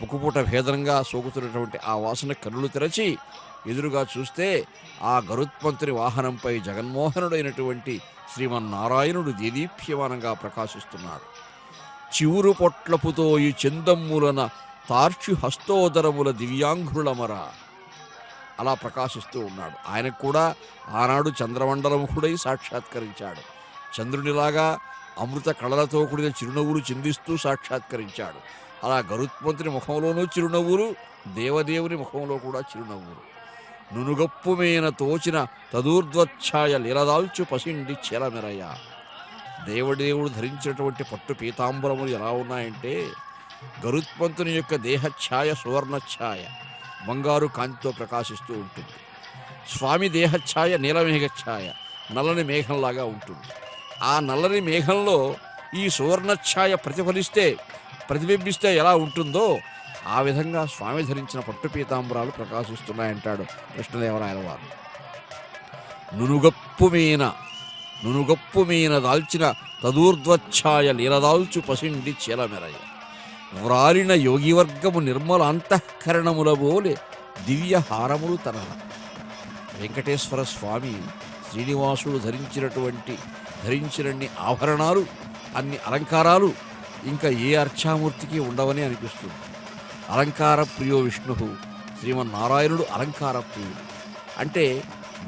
ముక్కుపూట భేదనంగా సోకుతున్నటువంటి ఆ వాసన కన్నులు తెరచి ఎదురుగా చూస్తే ఆ గరుత్మంతుని వాహనంపై జగన్మోహనుడైనటువంటి శ్రీమన్నారాయణుడు దేదీప్యమానంగా ప్రకాశిస్తున్నాడు. చివురు పొట్లపుతో ఈ చందమ్ములన తార్చి హస్తోదరముల దివ్యాంఘ్రులమర అలా ప్రకాశిస్తూ ఉన్నాడు. ఆయనకు కూడా ఆనాడు చంద్రమండలముఖుడై సాక్షాత్కరించాడు. చంద్రునిలాగా అమృత కళలతో కూడిన చిరునవ్వులు చిందిస్తూ సాక్షాత్కరించాడు. అలా గరుత్మంతుని ముఖంలోనూ చిరునవ్వులు, దేవదేవుని ముఖంలో కూడా చిరునవ్వులు. నునుగప్పుమేన తోచిన తదూర్ధ్వఛాయ లీలదాల్చు పసిండి చెలమెరయ. దేవదేవుడు ధరించినటువంటి పట్టు పీతాంబరములు ఎలా ఉన్నాయంటే గరుత్మంతుని యొక్క దేహఛాయ సువర్ణఛాయ, బంగారు కాంతితో ప్రకాశిస్తూ ఉంటుంది. స్వామి దేహఛాయ నీలమేఘఛాయ, నల్లని మేఘంలాగా ఉంటుంది. ఆ నల్లని మేఘంలో ఈ సువర్ణఛాయ ప్రతిబింబిస్తే ఎలా ఉంటుందో ఆ విధంగా స్వామి ధరించిన పట్టు పీతాంబరాలు ప్రకాశిస్తున్నాయంటాడు కృష్ణదేవరాయల వారు. నునుగప్పుమీన దాల్చిన తదూర్ధ్వఛాయ లీలదాల్చు పసిండి చెలమెరయ. వ్రాలిన యోగివర్గము నిర్మల అంతఃకరణముల బోలే దివ్య హారములు తనల. వెంకటేశ్వర స్వామి శ్రీనివాసుడు ధరించినన్ని ఆభరణాలు, అన్ని అలంకారాలు ఇంకా ఏ అర్చామూర్తికి ఉండవని అనిపిస్తుంది. అలంకార ప్రియో విష్ణు, శ్రీమన్నారాయణుడు అలంకార ప్రియుడు. అంటే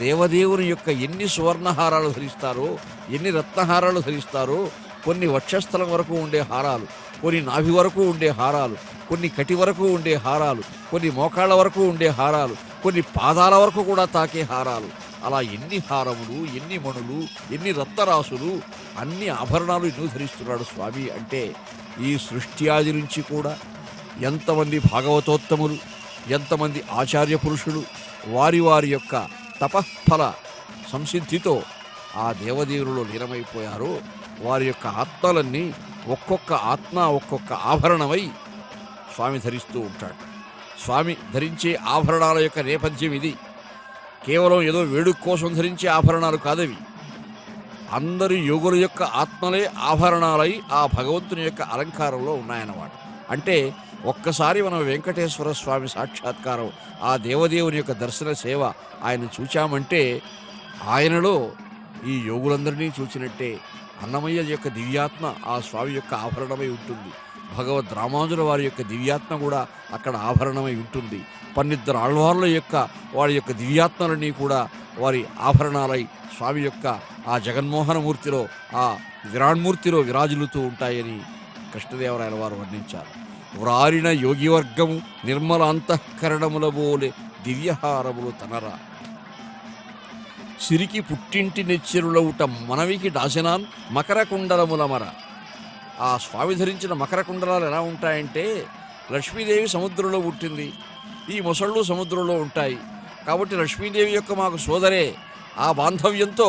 దేవదేవుని యొక్క ఎన్ని సువర్ణహారాలు ధరిస్తారో, ఎన్ని రత్నహారాలు ధరిస్తారో, కొన్ని వక్షస్థలం వరకు ఉండే హారాలు, కొన్ని నాభి వరకు ఉండే హారాలు, కొన్ని కటి వరకు ఉండే హారాలు, కొన్ని మోకాళ్ళ వరకు ఉండే హారాలు, కొన్ని పాదాల వరకు కూడా తాకే హారాలు. అలా ఎన్ని హారములు, ఎన్ని మణులు, ఎన్ని రత్నరాసులు, అన్ని ఆభరణాలు ఎన్నో ధరిస్తున్నాడు స్వామి. అంటే ఈ సృష్టి ఆది నుంచి కూడా ఎంతమంది భాగవతోత్తములు, ఎంతమంది ఆచార్య పురుషులు వారి వారి యొక్క తపఃఫల సంసిద్ధితో ఆ దేవదేవులలో లీనమైపోయారో వారి యొక్క ఆత్మలన్నీ ఒక్కొక్క ఆత్మ ఒక్కొక్క ఆభరణమై స్వామి ధరిస్తూ ఉంటాడు. స్వామి ధరించే ఆభరణాల యొక్క నేపథ్యం ఇది. కేవలం ఏదో వేడుక కోసం ధరించే ఆభరణాలు కాదవి. అందరి యోగుల యొక్క ఆత్మలే ఆభరణాలై ఆ భగవంతుని యొక్క అలంకారంలో ఉన్నాయన్నమాట. అంటే ఒక్కసారి మనం వెంకటేశ్వర స్వామి సాక్షాత్కారం, ఆ దేవదేవుని యొక్క దర్శన సేవ ఆయన చూచామంటే ఆయనలో ఈ యోగులందరినీ చూచినట్టే. అన్నమయ్య యొక్క దివ్యాత్మ ఆ స్వామి యొక్క ఆభరణమై ఉంటుంది. భగవద్ రామానుజుల వారి యొక్క దివ్యాత్మ కూడా అక్కడ ఆభరణమై ఉంటుంది. 12 ఆళ్వార్ల యొక్క వారి యొక్క దివ్యాత్మలన్నీ కూడా వారి ఆభరణాలై స్వామి యొక్క ఆ జగన్మోహనమూర్తిలో, ఆ విరాణ్మూర్తిలో విరాజిల్లుతూ ఉంటాయని కృష్ణదేవరాయల వారు వర్ణించారు. వ్రారిన యోగివర్గము నిర్మల అంతఃకరణముల బోలే దివ్యహారములు తనరా. సిరికి పుట్టింటి నెచ్చెరులవుట మనవికి దాసినాన్ మకర కుండలములమర. ఆ స్వామి ధరించిన మకర కుండలాలు ఎలా ఉంటాయంటే లక్ష్మీదేవి సముద్రంలో పుట్టింది, ఈ మొసళ్ళు సముద్రంలో ఉంటాయి. కాబట్టి లక్ష్మీదేవి యొక్క మాకు సోదరే. ఆ బాంధవ్యంతో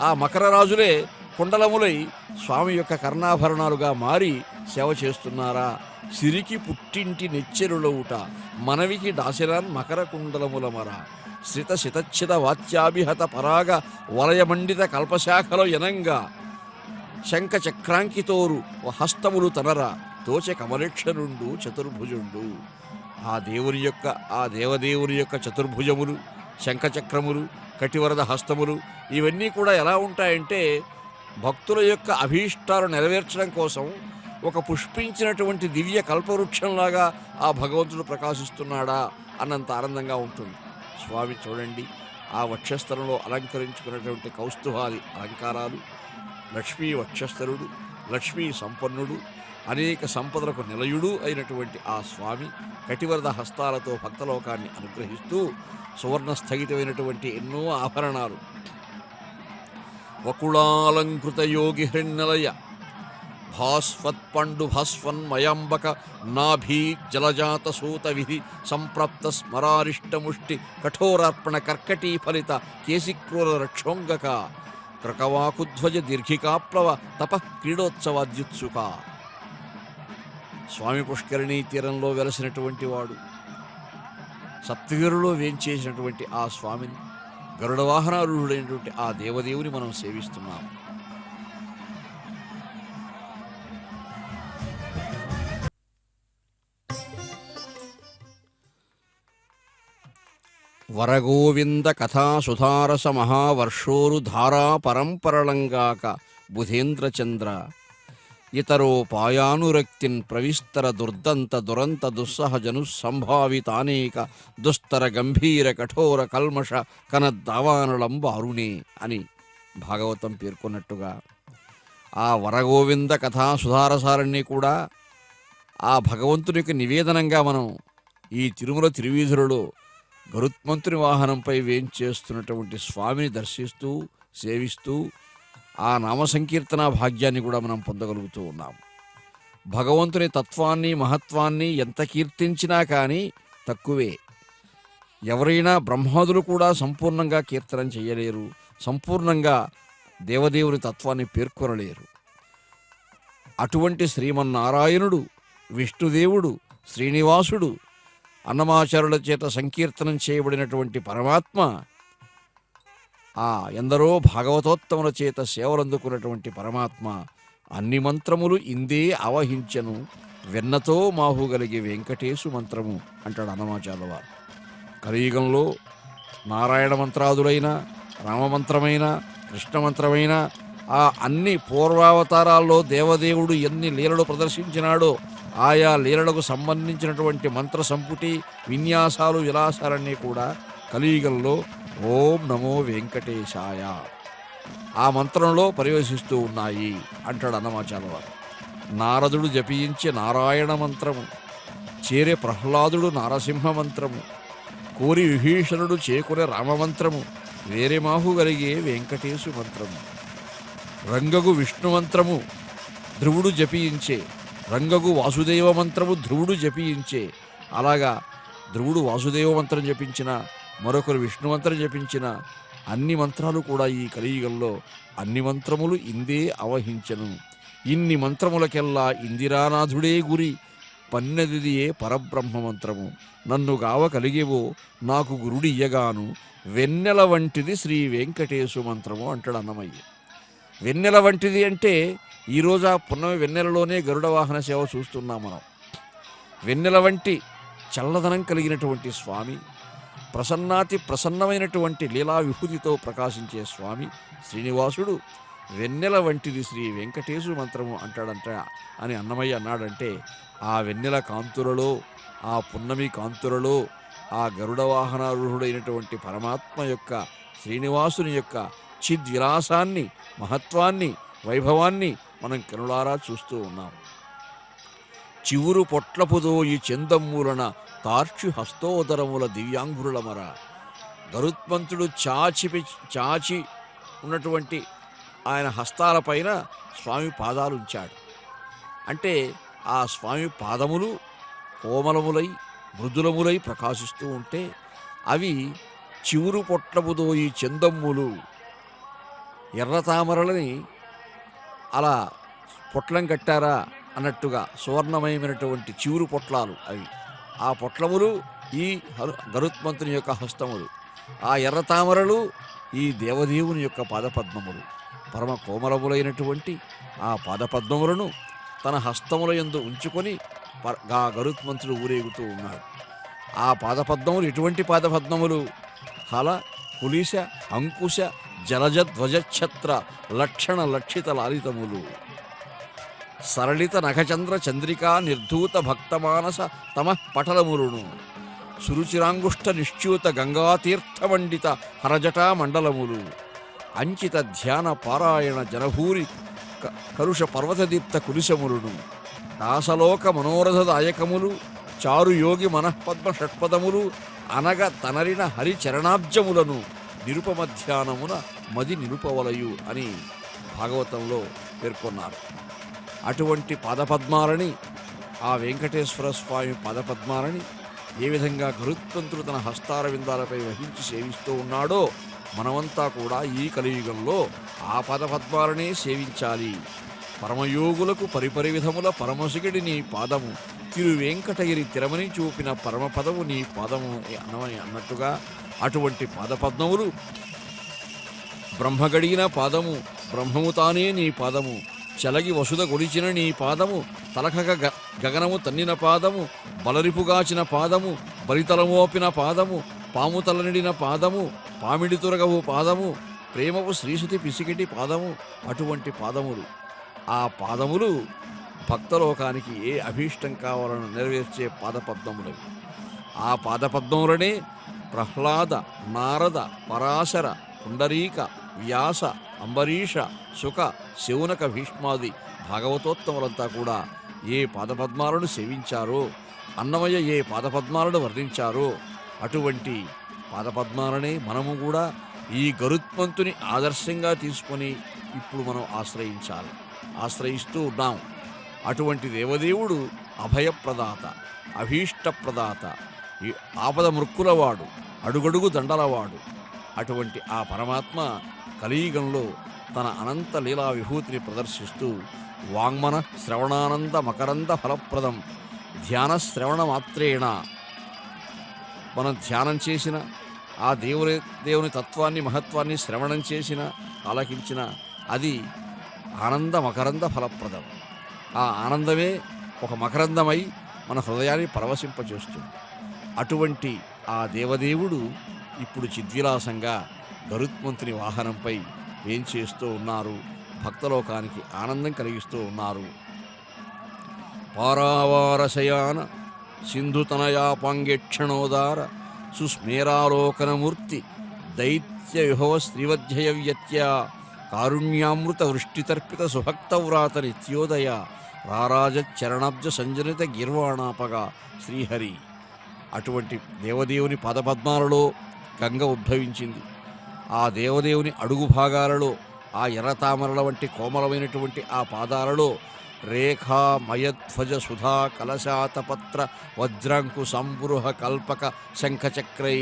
ఆ మకర రాజులే కుండలములై స్వామి యొక్క కర్ణాభరణాలుగా మారి సేవ చేస్తున్నారా? సిరికి పుట్టింటి నెచ్చెరులవుట మనవికి దాశరాన్ మకర కుండలముల మర శ్రిత శితచ్ఛిత వాత్యాభిహత పరాగ వలయమండిత కల్పశాఖలో ఎనంగా శంఖ చక్రాంకితోరు హస్తములు తనరా తోచ కమలక్షణుండు చతుర్భుజుండు. ఆ దేవదేవుని యొక్క చతుర్భుజములు, శంఖచక్రములు, కటివరద హస్తములు ఇవన్నీ కూడా ఎలా ఉంటాయంటే భక్తుల యొక్క అభీష్టాలు నెరవేర్చడం కోసం ఒక పుష్పించినటువంటి దివ్య కల్పవృక్షంలాగా ఆ భగవంతుడు ప్రకాశిస్తున్నాడా అన్నంత ఆనందంగా ఉంటుంది. స్వామి చూడండి, ఆ వక్షస్థలంలో అలంకరించుకున్నటువంటి కౌస్తుభాది అలంకారాలు, లక్ష్మీ వక్షస్థలుడు, లక్ష్మీ సంపన్నుడు, అనేక సంపదలకు నిలయుడు అయినటువంటి ఆ స్వామి కటివరద హస్తాలతో భక్తలోకాన్ని అనుగ్రహిస్తూ సువర్ణ స్థగితమైనటువంటి ఎన్నో ఆభరణాలు, వకుళాలంకృత యోగి హృన్నలయ భాస్వత్పండు భాస్వన్మయాంబక నాభీ జలజాత సూత విధి సంప్రాప్త స్మరారిష్టముష్టి కఠోరార్పణ కర్కటీ ఫలిత కేశిక్రూర రక్షోంగక క్రకవాకుధ్వజ దీర్ఘికాప్లవ తప క్రీడోత్సవాద్యుత్సుక. స్వామి పుష్కరిణీ తీరంలో వెలసినటువంటి వాడు, సప్తగిరిలో వేంచేసినటువంటి ఆ స్వామిని, గరుడ వాహనారూఢుడైనటువంటి ఆ దేవదేవుని మనం సేవిస్తున్నాం. వరగోవింద కథా సుధారస మహావర్షోరు ధారా పరంపరళంగాక బుధేంద్రచంద్ర ఇతరోపాయానురక్తిన్ ప్రవిస్తర దుర్దంత దురంత దుస్సహజను సంభావితానేక దుస్తర గంభీర కఠోర కల్మష కనద్దావానళంబ అరుణే అని భాగవతం పేర్కొన్నట్టుగా ఆ వరగోవింద కథా సుధారసాలన్నీ కూడా ఆ భగవంతునికి నివేదనంగా మనం ఈ తిరుమల తిరువీధులలో గరుత్మంతుని వాహనంపై వేంచేస్తున్నటువంటి స్వామిని దర్శిస్తూ సేవిస్తూ ఆ నామ సంకీర్తన భాగ్యాన్ని కూడా మనం పొందగలుగుతూ ఉన్నాం. భగవంతుని తత్వాన్ని మహత్వాన్ని ఎంత కీర్తించినా కానీ తక్కువే. ఎవరైనా బ్రహ్మాదులు కూడా సంపూర్ణంగా కీర్తనం చేయలేరు, సంపూర్ణంగా దేవదేవుని తత్వాన్ని పేర్కొనలేరు. అటువంటి శ్రీమన్నారాయణుడు, విష్ణుదేవుడు, శ్రీనివాసుడు, అన్నమాచారుల చేత సంకీర్తనం చేయబడినటువంటి పరమాత్మ, ఆ ఎందరో భాగవతోత్తముల చేత సేవలందుకున్నటువంటి పరమాత్మ అన్ని మంత్రములు ఇందే ఆవహించను వెన్నతో మాహుగలిగి వెంకటేశు మంత్రము అంటాడు అన్నమాచార్యుల వారు. కలియుగంలో నారాయణ మంత్రాదులైన, రామమంత్రమైన, కృష్ణమంత్రమైన ఆ అన్ని పూర్వావతారాల్లో దేవదేవుడు ఎన్ని లీలలు ప్రదర్శించినాడో ఆయా లీలలకు సంబంధించినటువంటి మంత్ర సంపుటి, విన్యాసాలు, విలాసాలన్నీ కూడా కలియుగంలో ఓం నమో వెంకటేశాయ ఆ మంత్రంలో పరివేశిస్తూ ఉన్నాయి అంటాడు అన్నమాచార్యుల వారు. నారదుడు జపించే నారాయణ మంత్రము, చేరే ప్రహ్లాదుడు నారసింహ మంత్రము, కోరి విభీషణుడు చేకునే రామమంత్రము, వేరే మాహు కలిగే వెంకటేశు మంత్రము, రంగగు విష్ణు మంత్రము ధ్రువుడు జపించే, రంగగు వాసుదేవ మంత్రము ధ్రువుడు జపించే. అలాగా ధ్రువుడు వాసుదేవ మంత్రం జపించిన, మరొకరు విష్ణు మంత్రం జపించిన అన్ని మంత్రాలు కూడా ఈ కలియుగంలో అన్ని మంత్రములు ఇందే అవహించను. ఇన్ని మంత్రములకెల్లా ఇందిరానాథుడే గురి పన్నెదిదియే పరబ్రహ్మ మంత్రము నన్ను గావ కలిగేవో నాకు గురుడి ఇయ్యగాను వెన్నెల వంటిది శ్రీ వెంకటేశు మంత్రము అంటాడు అన్నమయ్య. వెన్నెల వంటిది అంటే ఈరోజు ఆ పున్నమి వెన్నెలలోనే గరుడ వాహన సేవ చూస్తున్నాం మనం. వెన్నెల వంటి చల్లదనం కలిగినటువంటి స్వామి, ప్రసన్నమైనటువంటి లీలా విభూతితో ప్రకాశించే స్వామి శ్రీనివాసుడు వెన్నెల వంటిది శ్రీ వెంకటేశు మంత్రము అంటాడంట అని అన్నమయ్య అన్నాడంటే ఆ వెన్నెల కాంతులలో, ఆ పున్నమి కాంతులలో ఆ గరుడ వాహనారూఢుడైనటువంటి పరమాత్మ యొక్క, శ్రీనివాసుని యొక్క చిద్విలాసాన్ని, మహత్వాన్ని, వైభవాన్ని మనం కనులారా చూస్తూ ఉన్నాం. చివురు పొట్లపుదో ఈ చందమ్ములన తార్చి హస్తోదరముల దివ్యాంగురుల మర గరుత్మంతుడు చాచి ఉన్నటువంటి ఆయన హస్తాలపైన స్వామి పాదాలు ఉంచాడు. అంటే ఆ స్వామి పాదములు కోమలములై మృదులములై ప్రకాశిస్తూ ఉంటే అవి చివురు పొట్లముదో ఈ చందమ్ములు. ఎర్ర తామరలని అలా పొట్లం కట్టారా అన్నట్టుగా సువర్ణమయమైనటువంటి చివురు పొట్లాలు అవి. ఆ పొట్లములు ఈ గరుత్మంతుని యొక్క హస్తములు. ఆ ఎర్ర తామరలు ఈ దేవదేవుని యొక్క పాదపద్మములు. పరమ కోమలములైనటువంటి ఆ పాదపద్మములను తన హస్తముల యందు ఉంచుకొని ఆ గరుత్మంతుడు ఊరేగుతూ ఉన్నాడు. ఆ పాదపద్మములు ఎటువంటి పాదపద్మములు? హల, కులిశ, అంకుశ, జలజ, ధ్వజఛత్ర, లక్షణ, లక్షిత లాలితములు. సరళిత నఖచంద్ర చంద్రికా నిర్ధూత భక్తమానస తమః పటలములును. సురుచిరాంగుష్ట నిశ్చ్యూత గంగాతీర్థమండిత హరజటా మండలములు. అంచిత ధ్యాన పారాయణ జనభూరి కరుష పర్వతదీప్త కులిశములును. దాసలోక మనోరథదాయకములు చారు యోగి మనఃపద్మ షట్పదములు అనగ తనరిన హరి చరణాబ్జములను నిరుపమధ్యానమున మది నిరుపవలయు అని భాగవతంలో పేర్కొన్నారు. అటువంటి పాదపద్మాలని, ఆ వెంకటేశ్వర స్వామి పాదపద్మాలని ఏ విధంగా గరుత్మంతుడు తన హస్తార విందాలపై వహించి సేవిస్తూ ఉన్నాడో మనమంతా కూడా ఈ కలియుగంలో ఆ పాదపద్మాలనే సేవించాలి. పరమయోగులకు పరిపరి విధముల పరమశిఖడి నీ పాదము, తిరు వెంకటగిరి తిరమని చూపిన పరమపదము నీ పాదము అన్నట్టుగా అటువంటి పాదపద్మములు, బ్రహ్మగడిగిన పాదము, బ్రహ్మము తానే నీ పాదము, చలగి వసుధ గొలిచిన నీ పాదము, తలకగ గగనము తన్నిన పాదము, బలరిపుగాచిన పాదము, బలితలమోపిన పాదము, పాము తలనిడిన పాదము, పామిడి తురగవు పాదము, ప్రేమపు శ్రీశతి పిసికిటి పాదము. అటువంటి పాదములు, ఆ పాదములు భక్తలోకానికి ఏ అభీష్టం కావాలని నెరవేర్చే పాదపద్మములవి. ఆ పాదపద్మములనే ప్రహ్లాద, నారద, పరాశర, పుండరీక, వ్యాస, అంబరీష, సుఖ, శౌనక, భీష్మాది భాగవతోత్తములంతా కూడా ఏ పాదపద్మాలను సేవించారో, అన్నమయ్య ఏ పాదపద్మాలను వర్ణించారో అటువంటి పాదపద్మాలనే మనము కూడా ఈ గరుత్మంతుని ఆదర్శంగా తీసుకొని ఇప్పుడు మనం ఆశ్రయిస్తూ ఉన్నాం. అటువంటి దేవదేవుడు అభయప్రదాత, అభీష్టప్రదాత, ఈ ఆపద మృక్కులవాడు, అడుగడుగు దండలవాడు. అటువంటి ఆ పరమాత్మ కలియుగంలో తన అనంత లీలా విభూతిని ప్రదర్శిస్తూ వాంగ్మన శ్రవణానంద మకరంద ఫలప్రదం ధ్యాన శ్రవణ మాత్రేణ మనం ధ్యానం చేసిన ఆ దేవుని తత్వాన్ని, మహత్వాన్ని శ్రవణం చేసిన, ఆలకించిన అది ఆనంద మకరంద ఫలప్రదం. ఆ ఆనందమే ఒక మకరందమై మన హృదయాన్ని పరవశింపచేస్తుంది. అటువంటి ఆ దేవదేవుడు ఇప్పుడు చిద్విలాసంగా గరుత్మంతుని వాహనంపై వేంచేస్తూ ఉన్నారు. భక్తలోకానికి ఆనందం కలిగిస్తూ ఉన్నారు. పారావారశయాన సింధుతనయాపాంగేక్షణోదార సుస్మేరాలోకనమూర్తి దైత్య విభవ శ్రీవధ్యయ వ్యత్యా కారుణ్యామృత వృష్టితర్పిత సుభక్తవ్రాత నిత్యోదయ రారాజ చరణాబ్జ సంజనిత గిర్వాణాపగా శ్రీహరి. అటువంటి దేవదేవుని పాదపద్మాలలో గంగ ఉద్భవించింది. ఆ దేవదేవుని అడుగు భాగాలలో ఆ ఎర్రతామరల వంటి కోమలమైనటువంటి ఆ పాదాలలో రేఖా మయధ్వజ సుధా కలశాతపత్ర వజ్రాంకు సంబృహ కల్పక శంఖచక్రై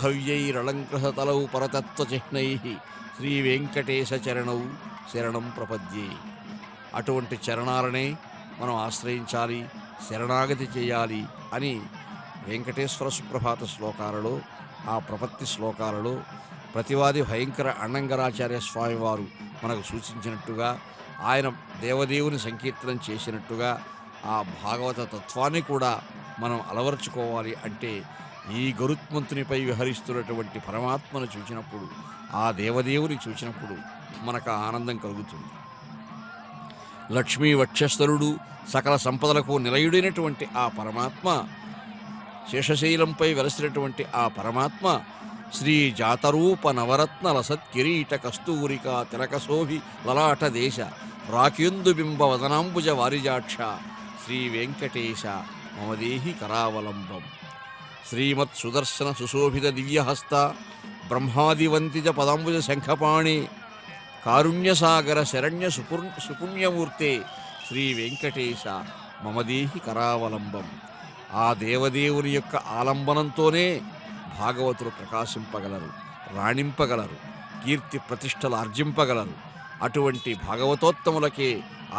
భవ్యైరలంకృతలౌ పరతత్వచిహ్నై శ్రీ వెంకటేశ చరణౌ శరణం ప్రపద్యే. అటువంటి చరణాలనే మనం ఆశ్రయించాలి, శరణాగతి చేయాలి అని వెంకటేశ్వర సుప్రభాత శ్లోకాలలో, ఆ ప్రపత్తి శ్లోకాలలో ప్రతివాది భయంకర అన్నంగరాచార్య స్వామివారు మనకు సూచించినట్టుగా, ఆయన దేవదేవుని సంకీర్తనం చేసినట్టుగా ఆ భాగవత తత్వాన్ని కూడా మనం అలవర్చుకోవాలి. అంటే ఈ గరుత్మంతునిపై విహరిస్తున్నటువంటి పరమాత్మను చూసినప్పుడు, ఆ దేవదేవుని చూసినప్పుడు మనకు ఆనందం కలుగుతుంది. లక్ష్మీ వక్షస్థరుడు, సకల సంపదలకు నిలయుడైనటువంటి ఆ పరమాత్మ, శేషశైలంపై వెలసినటువంటి ఆ పరమాత్మ శ్రీ జాతరూప నవరత్న లసత్కిరీట కస్తూరికా తిలకశోభి లలాట దేశ రాకేందు బింబ వదనాంబుజ వారిజాక్ష శ్రీ వెంకటేశ మమదేహి కరావలంబం. శ్రీమత్ సుదర్శన సుశోభిత దివ్యహస్త బ్రహ్మాదివంతిజ పదాంబుజ శంఖపాణి కారుణ్యసాగర శరణ్య సుపుణ్యమూర్తే శ్రీ వెంకటేశ మమదేహి కరావలంబం. ఆ దేవదేవుని యొక్క ఆలంబనంతోనే భాగవతులు ప్రకాశింపగలరు, రాణింపగలరు, కీర్తి ప్రతిష్టలు ఆర్జింపగలరు. అటువంటి భాగవతోత్తములకే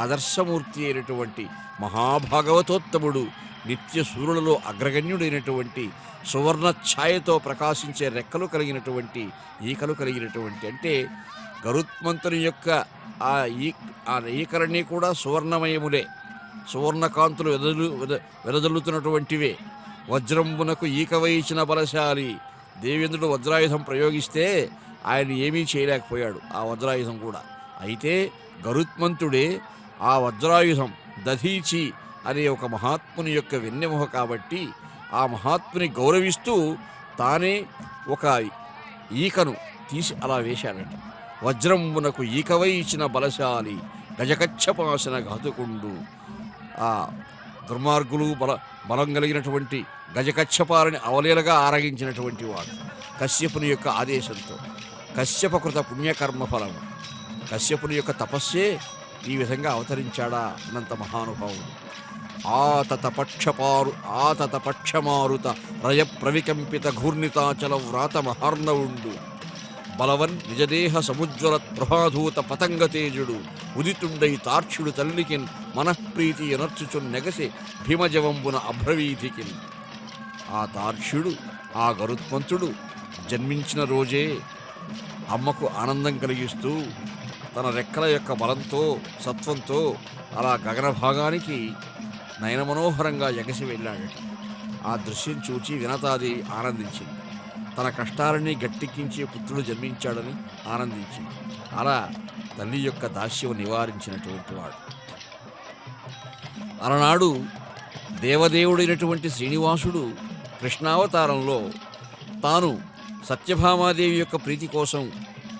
ఆదర్శమూర్తి అయినటువంటి మహాభాగవతోత్తముడు, నిత్య సూర్యులలో అగ్రగణ్యుడైనటువంటి, సువర్ణ ఛాయతో ప్రకాశించే రెక్కలు కలిగినటువంటి, ఈకలు కలిగినటువంటి, అంటే గరుత్మంతుని యొక్క ఆ ఈకలన్నీ కూడా సువర్ణమయములే, సువర్ణకాంతులు వెదజల్లుతున్నటువంటివే. వజ్రంబునకు ఈక వహించిన బలశాలి. దేవేంద్రుడు వజ్రాయుధం ప్రయోగిస్తే ఆయన ఏమీ చేయలేకపోయాడు, ఆ వజ్రాయుధం కూడా. అయితే గరుత్మంతుడే ఆ వజ్రాయుధం దధీచి అనే ఒక మహాత్ముని యొక్క వెన్నెముక కాబట్టి ఆ మహాత్ముని గౌరవిస్తూ తానే ఒక ఈకను తీసి అలా వేశాడట. వజ్రంబునకు ఈకవై ఇచ్చిన బలశాలి, గజకచ్చపాసన ఘాతుకుండు. ఆ దుర్మార్గులు బలం కలిగినటువంటి గజకచ్చపాలని అవలీలగా ఆరగించినటువంటి వాడు కశ్యపుని యొక్క ఆదేశంతో. కశ్యపకృత పుణ్యకర్మ ఫలము, కశ్యపుని యొక్క తపస్సే ఈ విధంగా అవతరించాడా అనంత మహానుభావుడు. ఆతత పక్షమారుత రయ ప్రవికంపిత ఘూర్ణితాచల వ్రాత మహార్ణవుండు. బలవన్ నిజదేహ సముజ్వల ప్రభాధూత పతంగ తేజుడు. ఉదితుండై తార్క్షుడు తల్లికిన్ మనఃప్రీతి ఎనర్చుచున్ నెగసి భీమజవంబున అభ్రవీధికిన్. ఆ తార్క్ష్యుడు, ఆ గరుత్మంతుడు జన్మించిన రోజే అమ్మకు ఆనందం కలిగిస్తూ తన రెక్కల యొక్క బలంతో, సత్వంతో అలా గగన భాగానికి నయనమనోహరంగా ఎగసి వెళ్ళాడట. ఆ దృశ్యం చూచి వినతాదేవి ఆనందించింది. తన కష్టాలన్నీ గట్టెక్కించే పుత్రుడు జన్మించాడని ఆనందించింది. అలా తల్లి యొక్క దాస్యం నివారించినటువంటి వాడు. అలనాడు దేవదేవుడైనటువంటి శ్రీనివాసుడు కృష్ణావతారంలో తాను సత్యభామాదేవి యొక్క ప్రీతి కోసం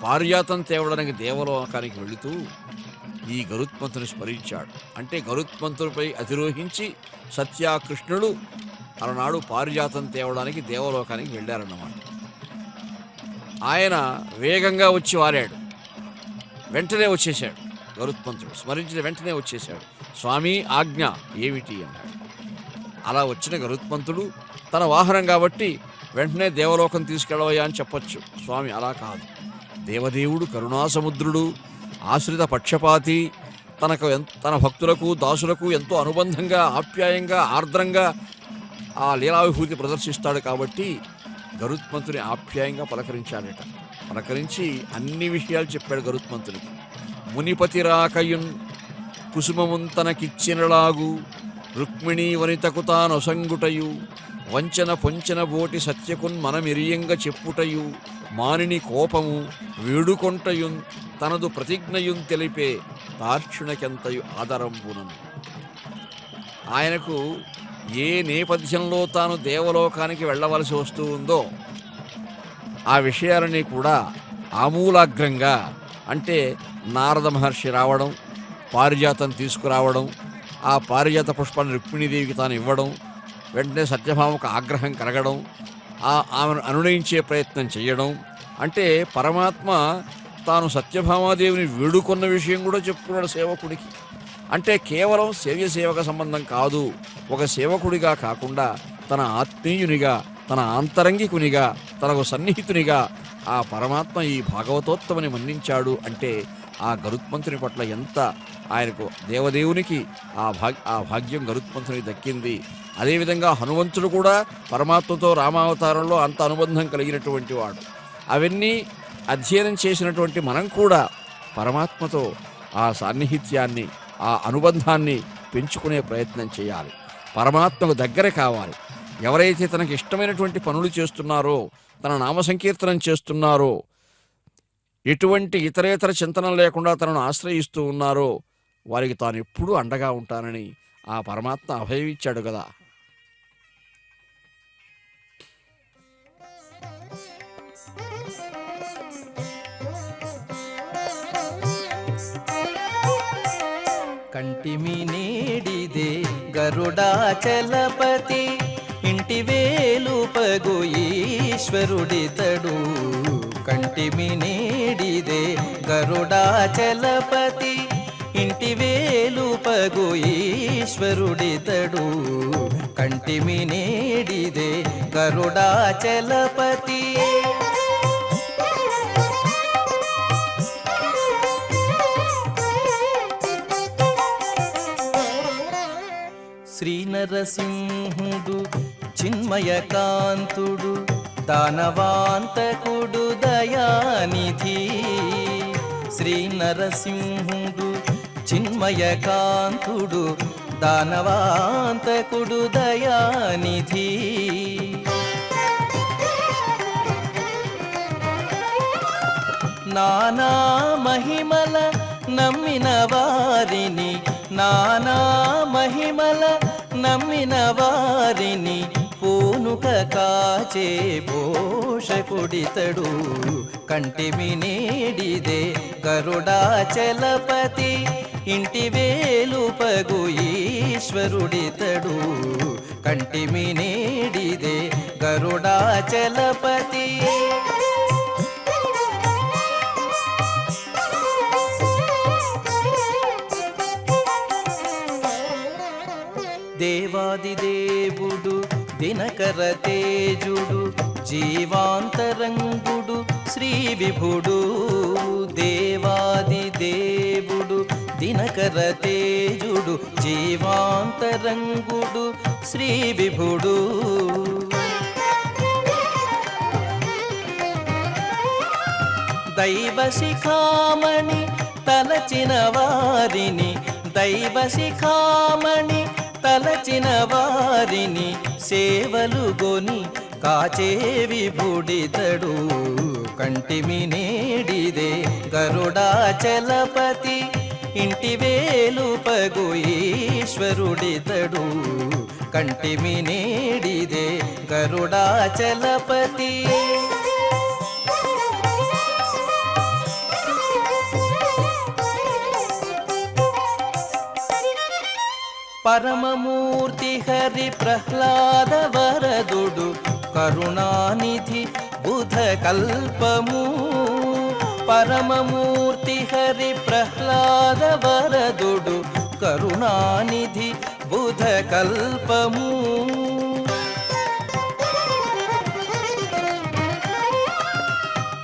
పారిజాతం తేవడానికి దేవలోకానికి వెళుతూ ఈ గరుత్మంతుని స్మరించాడు. అంటే గరుత్మంతునిపై అధిరోహించి సత్యాకృష్ణుడు అలనాడు పారిజాతం తేవడానికి దేవలోకానికి వెళ్ళారన్నమాట. ఆయన వేగంగా వచ్చి వారాడు. వెంటనే వచ్చేశాడు గరుత్మంతుడు. స్మరించిన వెంటనే వచ్చేశాడు. స్వామి ఆజ్ఞ ఏమిటి అన్నాడు. అలా వచ్చిన గరుత్మంతుడు తన వాహనం కాబట్టి వెంటనే దేవలోకం తీసుకెళ్ళవయ్యా అని చెప్పొచ్చు. స్వామి అలా కాదు. దేవదేవుడు కరుణాసముద్రుడు, ఆశ్రిత పక్షపాతి, తన భక్తులకు దాసులకు ఎంతో అనుబంధంగా, ఆప్యాయంగా, ఆర్ద్రంగా ఆ లీలావిభూతి ప్రదర్శిస్తాడు కాబట్టి గరుత్మంతుని ఆప్యాయంగా పలకరించాడట. పలకరించి అన్ని విషయాలు చెప్పాడు గరుత్మంతునికి. మునిపతి రాకయున్ కుసుమమున్ తనకిచ్చినలాగు, రుక్మిణీ వనితకు తానొసంగుటయు, వంచన పొంచన బోటి సత్యకున్ మనమిరియంగ చెప్పుటయు, మానిని కోపము వేడుకొంటయున్ తనదు ప్రతిజ్ఞయున్ తెలిపే తార్క్షుణకెంతయు ఆదరంబునను. ఆయనకు ఏ నేపథ్యంలో తాను దేవలోకానికి వెళ్ళవలసి వస్తూ ఉందో ఆ విషయాలని కూడా ఆమూలాగ్రంగా, అంటే నారద మహర్షి రావడం, పారిజాతం తీసుకురావడం, ఆ పారిజాత పుష్పాన్ని రుక్మిణీదేవికి తాను ఇవ్వడం, వెంటనే సత్యభామకు ఆగ్రహం కలగడం, ఆమెను అనునయించే ప్రయత్నం చేయడం, అంటే పరమాత్మ తాను సత్యభామాదేవిని వేడుకొన్న విషయం కూడా చెప్పుకున్నాడు సేవకుడికి. అంటే కేవలం సేవక సంబంధం కాదు, ఒక సేవకుడిగా కాకుండా తన ఆత్మీయునిగా, తన ఆంతరంగికునిగా, తనకు సన్నిహితునిగా ఆ పరమాత్మ ఈ భాగవతోత్తమని మన్నించాడు. అంటే ఆ గరుత్మంతుని పట్ల ఎంత ఆయనకు దేవదేవునికి ఆ భాగ్యం గరుత్మంతునికి దక్కింది. అదేవిధంగా హనుమంతుడు కూడా పరమాత్మతో రామావతారంలో అంత అనుబంధం కలిగినటువంటి వాడు. అవన్నీ అధ్యయనం చేసినటువంటి మనం కూడా పరమాత్మతో ఆ సాన్నిహిత్యాన్ని, ఆ అనుబంధాన్ని పెంచుకునే ప్రయత్నం చేయాలి. పరమాత్మకు దగ్గర కావాలి. ఎవరైతే తనకి ఇష్టమైనటువంటి పనులు చేస్తున్నారో, తన నామ సంకీర్తనం చేస్తున్నారో, ఎటువంటి ఇతరేతర చింతనం లేకుండా తనను ఆశ్రయిస్తూ ఉన్నారో వారికి తాను ఎప్పుడూ అండగా ఉంటానని ఆ పరమాత్మ అభయం ఇచ్చాడు కదా. కంటిమి నేడిదే గరుడాచలపతి, ఇంటి వేలుపగు ఈశ్వరుడితడు. కంటిమి నేడిదే గరుడాచలపతి, ఇంటి వేలుపగు ఈశ్వరుడితడు. కంటిమి నేడిదే గరుడాచలపతి. శ్రీ నరసింహుడు చిన్మయకాంతుడు దానవాంతకుడు దయానిధి. శ్రీ నరసింహుడు చిన్మయకాంతుడు దానవాంతకుడు దయానిధి. నానా మహిమల నమ్మిన వారిని, నానా మహిమల నమ్మిన వారిని పూనుక కాచే పోషకుడితడు. కంటిమి నేడిదే గరుడాచలపతి, ఇంటి వేలుపగు ఈశ్వరుడితడు. కంటిమి నేడిదే గరుడాచలపతి. దేవాది దేవుడు దినకర తేజుడు జీవాంతరంగుడు శ్రీ విభుడు. దేవాది దేవుడు దినకర తేజుడు జీవాంతరంగుడు శ్రీ విభుడు. దైవ శిఖామణి తలచిన వారిని, దైవ శిఖామణి తలచిన వారిని సేవలు గొని కాచే విభుడితడు. కంటిమి నేడిదే గరుడాచలపతి, ఇంటి వేలుపగు ఈశ్వరుడితడు. కంటిమి నేడిదే గరుడాచలపతి. పరమమూర్తి హరి ప్రహ్లాద వరదుడు కరుణానిధి బుధ కల్పము. పరమమూర్తి హరి ప్రహ్లాద వరదుడు కరుణానిధి బుధ కల్పము.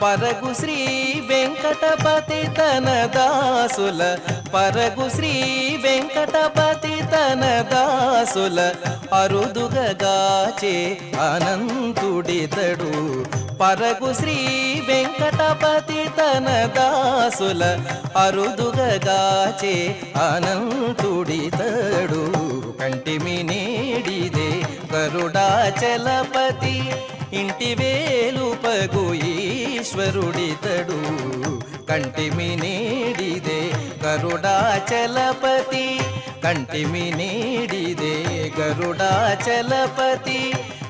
పరగు శ్రీ వెంకటపతి తన దాసుల, పరగు శ్రీ వెంకటపతి తన దాసుల అరుదుగాచే అనంతుడితడు. పరగు శ్రీ వెంకటపతి తన దాసుల అరుదుగాచే అనంతుడితడు. కంటిమి నేడిదే గరుడాచలపతి, ఇంటి వేలుపగు ఈశ్వరుడితడు. కంటిమి నేడిదే గరుడాచలపతి, కంటిమి నేడిదే గరుడాచలపతి,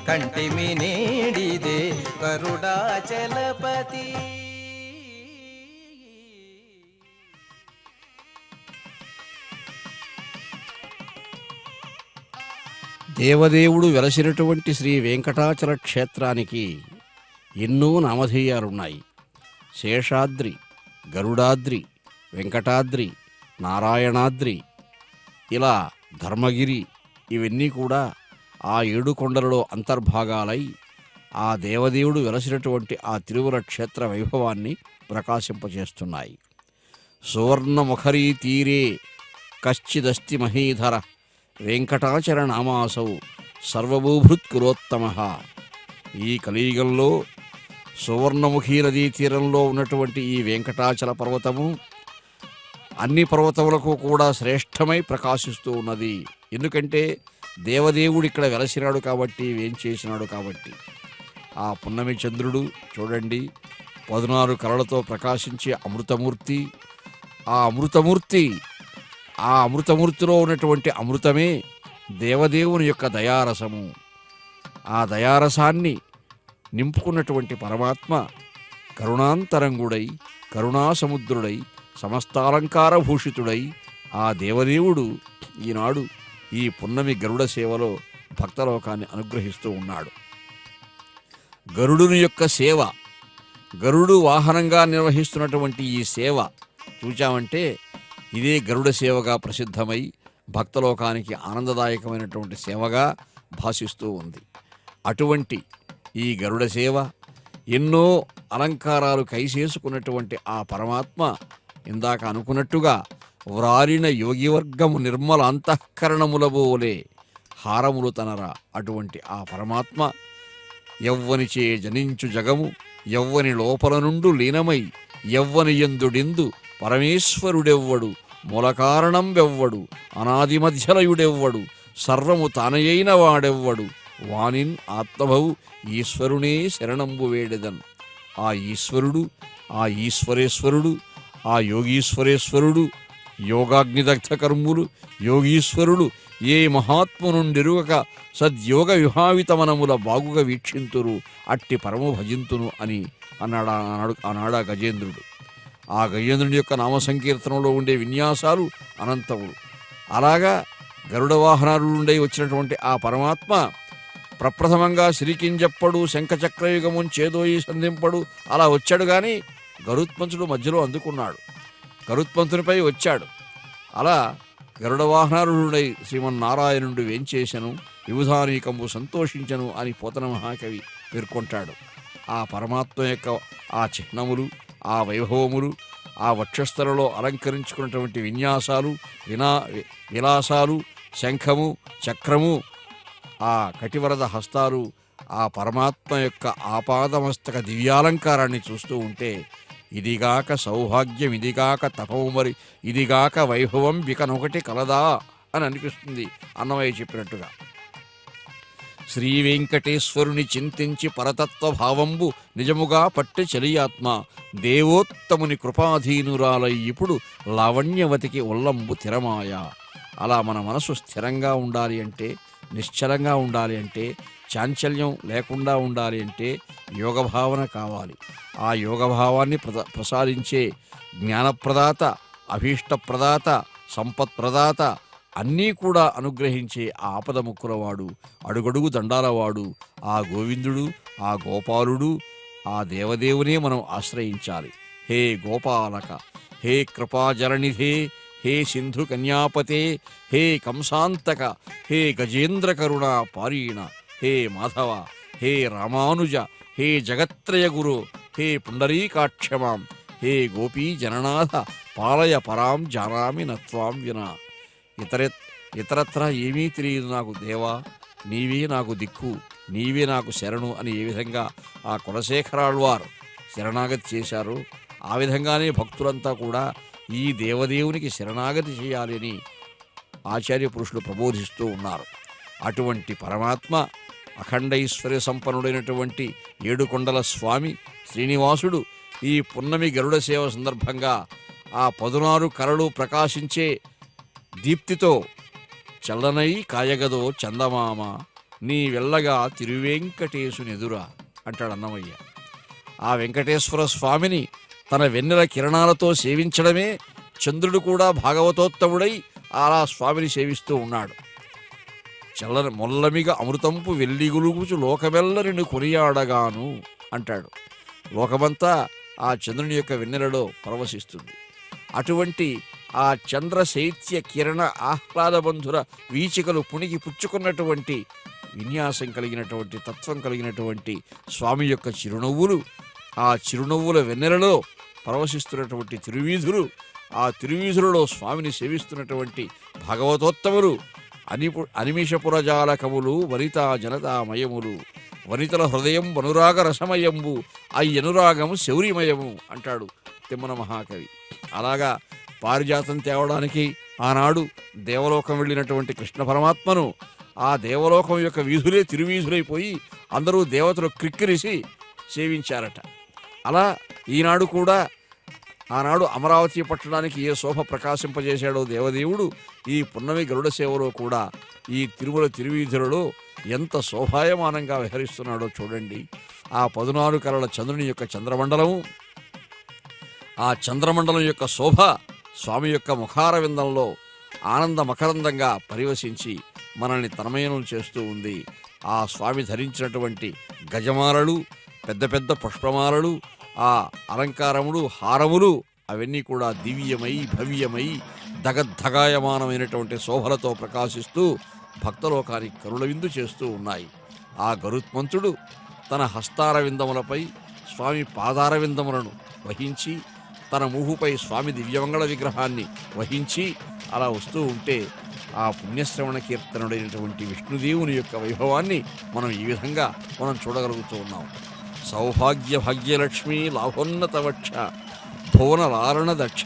కంటిమి నేడిదే గరుడాచలపతి. దేవదేవుడు వెలసినటువంటి శ్రీ వెంకటాచల క్షేత్రానికి ఎన్నో నామధేయాలున్నాయి. శేషాద్రి, గరుడాద్రి, వెంకటాద్రి, నారాయణాద్రి, ఇలా ధర్మగిరి, ఇవన్నీ కూడా ఆ 7 కొండలలో అంతర్భాగాలై ఆ దేవదేవుడు వెలసినటువంటి ఆ తిరుమల క్షేత్ర వైభవాన్ని ప్రకాశింపచేస్తున్నాయి. సువర్ణముఖరీ తీరే కశ్చిదస్తి మహీధర వెంకటాచల నామాసౌ సర్వభూభృత్కురోత్తమ. ఈ కలియుగంలో సువర్ణముఖీ నదీ తీరంలో ఉన్నటువంటి ఈ వెంకటాచల పర్వతము అన్ని పర్వతములకు కూడా శ్రేష్టమై ప్రకాశిస్తూ ఉన్నది. ఎందుకంటే దేవదేవుడు ఇక్కడ వెలసినాడు కాబట్టి, వేంచేసినాడు కాబట్టి. ఆ పున్నమి చంద్రుడు చూడండి, 14 కళలతో ప్రకాశించే అమృతమూర్తి. ఆ అమృతమూర్తిలో ఉన్నటువంటి అమృతమే దేవదేవుని యొక్క దయారసము. ఆ దయారసాన్ని నింపుకున్నటువంటి పరమాత్మ కరుణాంతరంగుడై, కరుణాసముద్రుడై, సమస్తాలంకారభూషితుడై ఆ దేవదేవుడు ఈనాడు ఈ పున్నమి గరుడ సేవలో భక్తలోకాన్ని అనుగ్రహిస్తూ ఉన్నాడు. గరుడుని యొక్క సేవ, గరుడు వాహనంగా నిర్వహిస్తున్నటువంటి ఈ సేవ చూచామంటే ఇదే గరుడ సేవగా ప్రసిద్ధమై భక్తలోకానికి ఆనందదాయకమైనటువంటి సేవగా భాసిస్తూ ఉంది. అటువంటి ఈ గరుడ సేవ, ఎన్నో అలంకారాలు కైసేసుకున్నటువంటి ఆ పరమాత్మ ఇందాక అనుకున్నట్టుగా వ్రారిన యోగివర్గము నిర్మల అంతఃకరణములబోలే హారములు తనరా. అటువంటి ఆ పరమాత్మ యవ్వనిచే జనించు జగము యవ్వని లోపల నుండు లీనమై యవ్వని యందుడిందు పరమేశ్వరుడెవ్వడు మూలకారణం వెవ్వడు అనాది మధ్యలయుడెవ్వడు సర్వము తానయైన వాడెవ్వడు వానిన్ ఆత్మభవు ఈశ్వరునే శరణంబు వేడెదన్. ఆ ఈశ్వరుడు, ఆ ఈశ్వరేశ్వరుడు, ఆ యోగీశ్వరేశ్వరుడు, యోగాగ్నిదగ్ధ కర్ములు యోగీశ్వరుడు ఏ మహాత్మునుండెరుగక సద్యోగ విభావితమనముల బాగుగా వీక్షింతురు అట్టి పరము భజింతును అని అన్నాడా గజేంద్రుడు. ఆ గజేంద్రుని యొక్క నామ సంకీర్తనలో ఉండే విన్యాసాలు అనంతములు. అలాగా గరుడ వాహనాలుండై వచ్చినటువంటి ఆ పరమాత్మ ప్రప్రథమంగా సిరికింజప్పడు శంఖచక్రయుగమున్ చేదోయి సంధింపడు అలా వచ్చాడు. కానీ గరుత్మంతుడు మధ్యలో అందుకున్నాడు, గరుత్మంతునిపై వచ్చాడు. అలా గరుడ వాహనారుడై శ్రీమన్నారాయణుడు వేంచేశను విబుధానీకంబు సంతోషించను అని పోతన మహాకవి పేర్కొంటాడు. ఆ పరమాత్మ యొక్క ఆ చిహ్నములు, ఆ వైభవములు, ఆ వక్షస్థలలో అలంకరించుకున్నటువంటి విన్యాసాలు, విలాసాలు, శంఖము, చక్రము, ఆ కటివరద హస్తాలు, ఆ పరమాత్మ యొక్క ఆపాదమస్తక దివ్యాలంకారాన్ని చూస్తూ ఉంటే ఇదిగాక సౌభాగ్యం, ఇదిగాక తపము, మరి ఇదిగాక వైభవం బికనొకటి కలదా అని అనిపిస్తుంది అన్నమయ్య చెప్పినట్టుగా. శ్రీ వెంకటేశ్వరుని చింతించి పరతత్వ భావంబు నిజముగా పట్టి చలియాత్మ దేవోత్తముని కృపాధీనురాలై ఇప్పుడు లావణ్యవతికి ఉల్లంబు తిరమాయ. అలా మన మనసు స్థిరంగా ఉండాలి అంటే, నిశ్చలంగా ఉండాలి అంటే, చాంచల్యం లేకుండా ఉండాలి అంటే యోగభావన కావాలి. ఆ యోగభావాన్ని ప్రసాదించే జ్ఞానప్రదాత, అభీష్టప్రదాత, సంపత్ప్రదాత, అన్నీ కూడా అనుగ్రహించే ఆ ఆపద ముక్కులవాడు, అడుగడుగు దండాలవాడు ఆ గోవిందుడు, ఆ గోపాలుడు, ఆ దేవదేవునే మనం ఆశ్రయించాలి. హే గోపాలక, హే కృపాజలనిధే, హే సింధు కన్యాపతే, హే కంసాంతక, హే గజేంద్ర కరుణా పారీణ, హే మాధవ, హే రామానుజ, హే జగత్రయ గురు, హే పుండరీకాక్షమాం, హే గోపీ జననాథ పాలయ పరాం జానామి నత్వాం వినా. ఇతరత్ర ఏమీ తెలియదు నాకు దేవా, నీవే నాకు దిక్కు, నీవే నాకు శరణు అని ఏ విధంగా ఆ కులశేఖరాళ్వారు శరణాగతి చేశారో ఆ విధంగానే భక్తులంతా కూడా ఈ దేవదేవునికి శరణాగతి చేయాలి అని ఆచార్య పురుషులు ప్రబోధిస్తూ ఉన్నారు. అటువంటి పరమాత్మ అఖండైశ్వర్య సంపన్నుడైనటువంటి ఏడుకొండల స్వామి శ్రీనివాసుడు ఈ పున్నమి గరుడ సేవ సందర్భంగా ఆ 16 కరలు ప్రకాశించే దీప్తితో చల్లనై కాయగదో చందమామ నీ వెళ్ళగా తిరువెంకటేశునెదురా అంటాడు అన్నమయ్య. ఆ వెంకటేశ్వర స్వామిని తన వెన్నెల కిరణాలతో సేవించడమే చంద్రుడు కూడా భాగవతోత్తముడై అలా స్వామిని సేవిస్తూ ఉన్నాడు. చల్లని మొల్లమిగ అమృతంపు వెల్లిగులుగుచు లోకమెల్లరిని కొనియాడగాను అంటాడు. లోకమంతా ఆ చంద్రుని యొక్క వెన్నెలలో పరవశిస్తుంది. అటువంటి ఆ చంద్ర శైత్య కిరణ ఆహ్లాదబంధుర వీచికలు పుణికి పుచ్చుకున్నటువంటి విన్యాసం కలిగినటువంటి తత్వం కలిగినటువంటి స్వామి యొక్క చిరునవ్వులు, ఆ చిరునవ్వుల వెన్నెలలో పరవశిస్తున్నటువంటి తిరువీధులు, ఆ తిరువీధులలో స్వామిని సేవిస్తున్నటువంటి భాగవతోత్తములు, అనిమిషపురజాలకములు, వనితా జనతామయములు, వనితల హృదయం అనురాగ రసమయంబు అయ్యనురాగం శౌరిమయము అంటాడు తిమ్మన మహాకవి. అలాగా పారిజాతం తేవడానికి ఆనాడు దేవలోకం వెళ్ళినటువంటి కృష్ణ పరమాత్మను ఆ దేవలోకం యొక్క వీధులే తిరువీధులైపోయి అందరూ దేవతలు క్రిక్కిరిసి సేవించారట. అలా ఈనాడు కూడా ఆనాడు అమరావతి పట్టణానికి ఏ శోభ ప్రకాశింపజేశాడో దేవదేవుడు ఈ పున్నమి గరుడ సేవలో కూడా ఈ తిరుమల తిరువీధులలో ఎంత శోభాయమానంగా విహరిస్తున్నాడో చూడండి. ఆ 14 కలల చంద్రుని యొక్క చంద్రమండలము, ఆ చంద్రమండలం యొక్క శోభ స్వామి యొక్క ముఖారవిందంలో ఆనంద మకరందంగా పరివశించి మనల్ని తన్మయనం చేస్తూ ఉంది. ఆ స్వామి ధరించినటువంటి గజమాలలు, పెద్ద పెద్ద పుష్పమాలలు, ఆ అలంకారములు, హారములు అవన్నీ కూడా దివ్యమై భవ్యమై దగద్ధగాయమానమైనటువంటి శోభలతో ప్రకాశిస్తూ భక్తలోకానికి కరుణ విందు చేస్తూ ఉన్నాయి. ఆ గరుత్మంతుడు తన హస్తార విందములపై స్వామి పాదార విందములను వహించి తన మూహుపై స్వామి దివ్యమంగళ విగ్రహాన్ని వహించి అలా వస్తూ ఉంటే ఆ పుణ్యశ్రవణ కీర్తనుడైనటువంటి విష్ణుదేవుని యొక్క వైభవాన్ని మనం ఈ విధంగా మనం చూడగలుగుతూ ఉన్నాం. సౌభాగ్య భాగ్యలక్ష్మి లాభోన్నత వక్ష భువన లాలన దక్ష.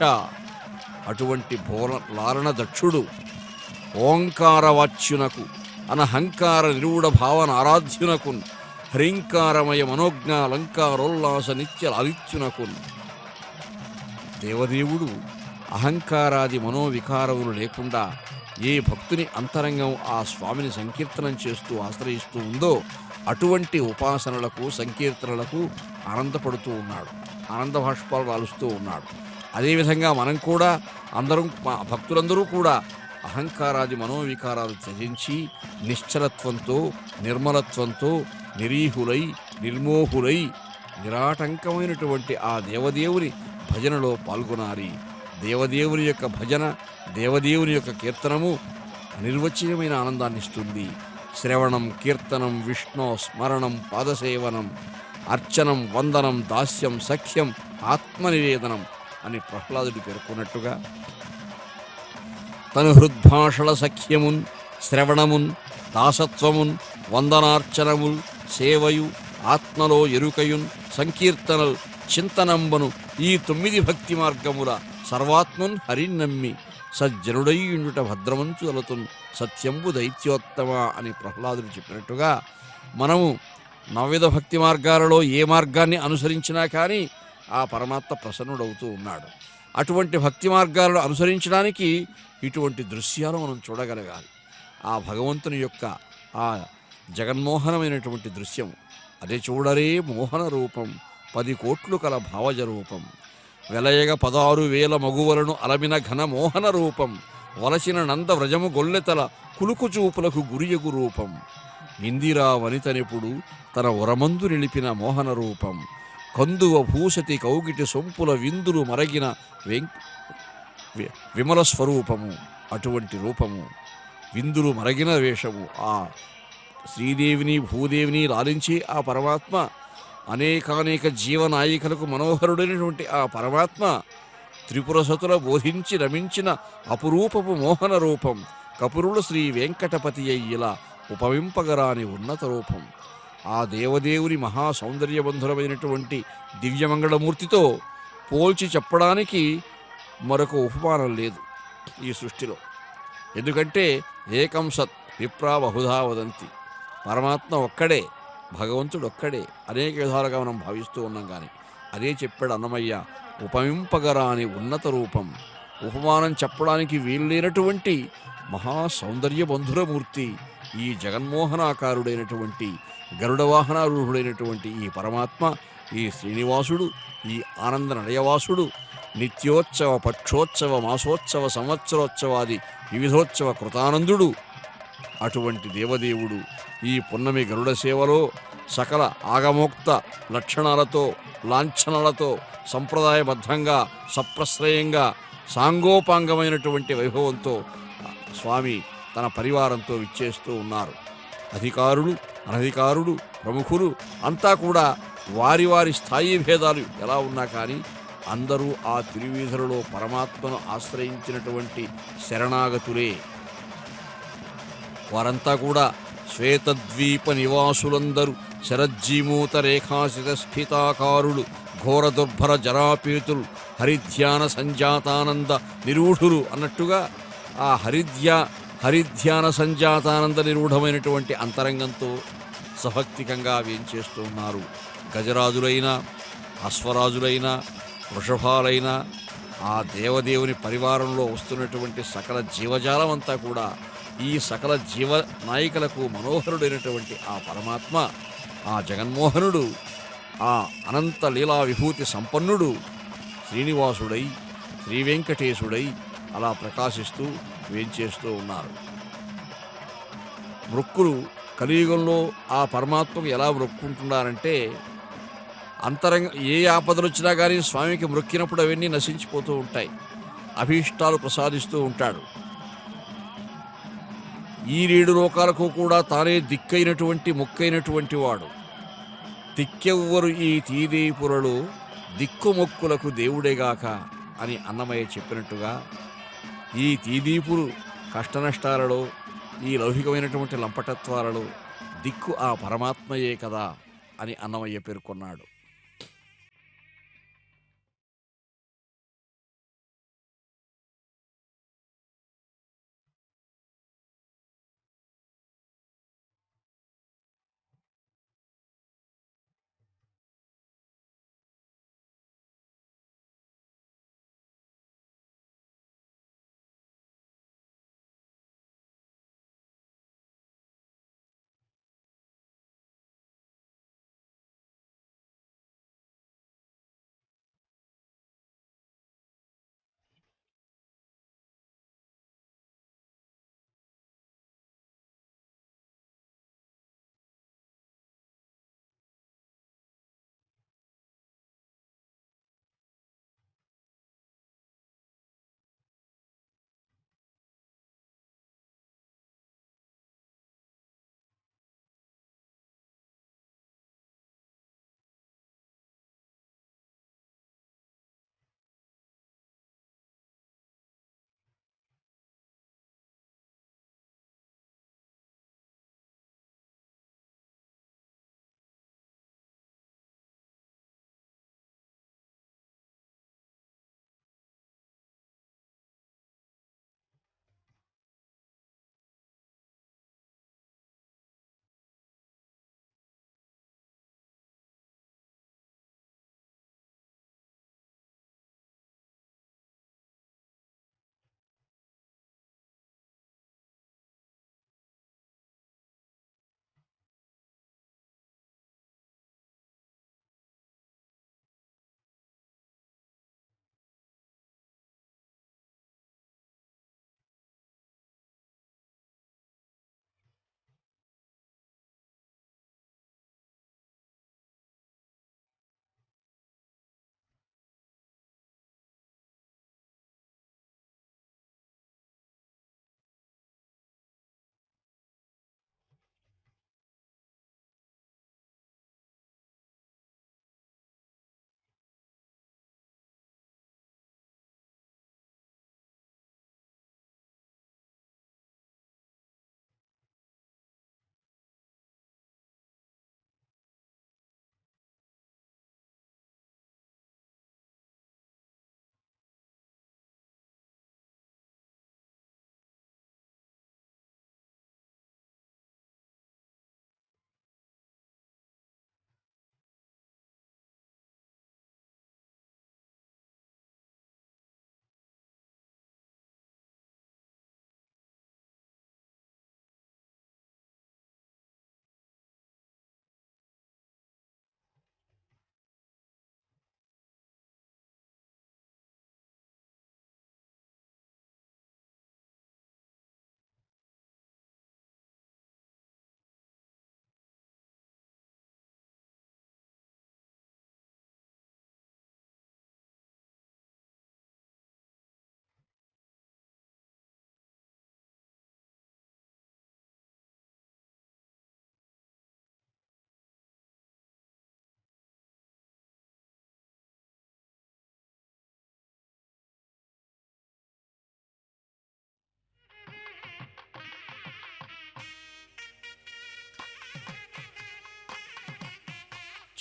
అటువంటి భువన లాలన దక్షుడు ఓంకారవాచ్యునకు అనహంకార నిరూఢ భావన ఆరాధ్యునకు హ్రీంకారమయ మనోజ్ఞ అలంకారోల్లాస నిత్య లాలిత్యునకు. దేవదేవుడు అహంకారాది మనోవికారములు లేకుండా ఏ భక్తుని అంతరంగం ఆ స్వామిని సంకీర్తనం చేస్తూ ఆశ్రయిస్తూ ఉందో అటువంటి ఉపాసనలకు సంకీర్తనలకు ఆనందపడుతూ ఉన్నాడు, ఆనంద భాష్పాలు రాలుస్తూ ఉన్నాడు. అదేవిధంగా మనం కూడా అందరం భక్తులందరూ కూడా అహంకారాది మనోవికారాలు త్యజించి నిశ్చలత్వంతో నిర్మలత్వంతో నిరీహులై నిర్మోహులై నిరాటంకమైనటువంటి ఆ దేవదేవుని భజనలో పాల్గొనాలి. దేవదేవుని యొక్క భజన, దేవదేవుని యొక్క కీర్తనము అనిర్వచనీయమైన ఆనందాన్ని ఇస్తుంది. శ్రవణం కీర్తనం విష్ణు స్మరణం పాదసేవనం అర్చనం వందనం దాస్యం సఖ్యం ఆత్మనివేదనం అని ప్రహ్లాదుడు పేర్కొన్నట్టుగా తను హృద్భాషల సఖ్యమున్ శ్రవణమున్ దాసత్వమున్ వందనార్చనముల్ సేవయు ఆత్మలో ఎరుకయున్ సంకీర్తనల్ చింతనంబను ఈ 9 భక్తి మార్గముల సర్వాత్మన్ హరిన్నమ్మి సజ్జనుడయ్యుండుట భద్రమంచు తలతున్ సత్యంబు దైత్యోత్తమ అని ప్రహ్లాదుడు చెప్పినట్టుగా మనము 9 భక్తి మార్గాలలో ఏ మార్గాన్ని అనుసరించినా కానీ ఆ పరమాత్మ ప్రసన్నుడవుతూ ఉన్నాడు. అటువంటి భక్తి మార్గాలను అనుసరించడానికి ఇటువంటి దృశ్యాలు మనం చూడగలగాలి. ఆ భగవంతుని యొక్క ఆ జగన్మోహనమైనటువంటి దృశ్యం అదే చూడరే మోహన రూపం 10 కోట్లు కల భావజ రూపం వెలయగ 16,000 మగువలను అలమిన ఘన మోహన రూపం వలసిన నంద వ్రజము గొల్లెతల కులుకు చూపులకు గురియగు రూపం ఇందిరా వనితనిపుడు తన ఉరమందు నిలిపిన మోహన రూపం కందువ భూషతి కౌగిటి సొంపుల విందులు మరగిన విమల స్వరూపము. అటువంటి రూపము విందులు మరగిన వేషము ఆ శ్రీదేవిని భూదేవిని లాలించి ఆ పరమాత్మ అనేకానేక జీవనాయికలకు మనోహరుడైనటువంటి ఆ పరమాత్మ త్రిపుర సతుల బోధించి రమించిన అపురూపపు మోహన రూపం కపురులు శ్రీ వెంకటపతి అయ్యిలా ఉపవింపగరాని ఉన్నత రూపం. ఆ దేవదేవుని మహా సౌందర్యబంధురమైనటువంటి దివ్యమంగళమూర్తితో పోల్చి చెప్పడానికి మరొక ఉపమానం లేదు ఈ సృష్టిలో. ఎందుకంటే ఏకం సత్ విప్రా బహుధా వదంతి. పరమాత్మ ఒక్కడే, భగవంతుడు ఒక్కడే అనేక విధాలుగా మనం భావిస్తూ ఉన్నాం. కానీ అదే చెప్పాడు అన్నమయ్య, ఉపమింపగరాని ఉన్నత రూపం. ఉపమానం చెప్పడానికి వీల్లేనటువంటి మహా సౌందర్య బంధురమూర్తి ఈ జగన్మోహనాకారుడైనటువంటి గరుడవాహనారూఢుడైనటువంటి ఈ పరమాత్మ, ఈ శ్రీనివాసుడు, ఈ ఆనంద నడయవాసుడు నిత్యోత్సవ పక్షోత్సవ మాసోత్సవ సంవత్సరోత్సవాది వివిధోత్సవ కృతానందుడు. అటువంటి దేవదేవుడు ఈ పున్నమి గరుడ సేవలో సకల ఆగమోక్త లక్షణాలతో లాంఛనాలతో సంప్రదాయబద్ధంగా సప్రశ్రయంగా సాంగోపాంగమైనటువంటి వైభవంతో స్వామి తన పరివారంతో విచ్చేస్తూ ఉన్నారు. అధికారులు అనధికారులు ప్రముఖులు అంతా కూడా వారి వారి స్థాయి భేదాలు ఎలా ఉన్నా కానీ అందరూ ఆ తిరువీధులలో పరమాత్మను ఆశ్రయించినటువంటి శరణాగతులే. వారంతా కూడా శ్వేతద్వీప నివాసులందరూ శరజ్జీమూత రేఖాసిత స్ఫితాకారులు ఘోర దుర్భర జరాపీతులు హరిధ్యాన సంజాతానంద నిరూఢులు అన్నట్టుగా ఆ హరిధ్యాన సంజాతానంద నిరూఢమైనటువంటి అంతరంగంతో సభక్తికంగా వేంచేస్తూ ఉన్నారు. గజరాజులైనా అశ్వరాజులైనా వృషభాలైనా ఆ దేవదేవుని పరివారంలో వస్తున్నటువంటి సకల జీవజాలం అంతా కూడా ఈ సకల జీవ నాయకులకు మనోహరుడైనటువంటి ఆ పరమాత్మ, ఆ జగన్మోహనుడు, ఆ అనంత లీలా విభూతి సంపన్నుడు శ్రీనివాసుడై శ్రీ వెంకటేశుడై అలా ప్రకాశిస్తూ వేంచేస్తూ ఉన్నారు. మృక్కులు కలియుగంలో ఆ పరమాత్మకు ఎలా మృక్కుంటున్నారంటే అంతరంగ ఏ ఆపదలు వచ్చినా కానీ స్వామికి మృక్కినప్పుడు అవన్నీ నశించిపోతూ ఉంటాయి. అభీష్టాలు ప్రసాదిస్తూ ఉంటాడు. ఈ 7 లోకాలకు కూడా తానే దిక్కైనటువంటి మొక్కైనటువంటి వాడు. దిక్కెవ్వరు ఈ తీదీపురలు దిక్కుమొక్కులకు దేవుడేగాక అని అన్నమయ్య చెప్పినట్టుగా ఈ తీదీపురు కష్టనష్టాలలో, ఈ లౌకికమైనటువంటి లంపటత్వాలలో దిక్కు ఆ పరమాత్మయే కదా అని అన్నమయ్య పేర్కొన్నాడు.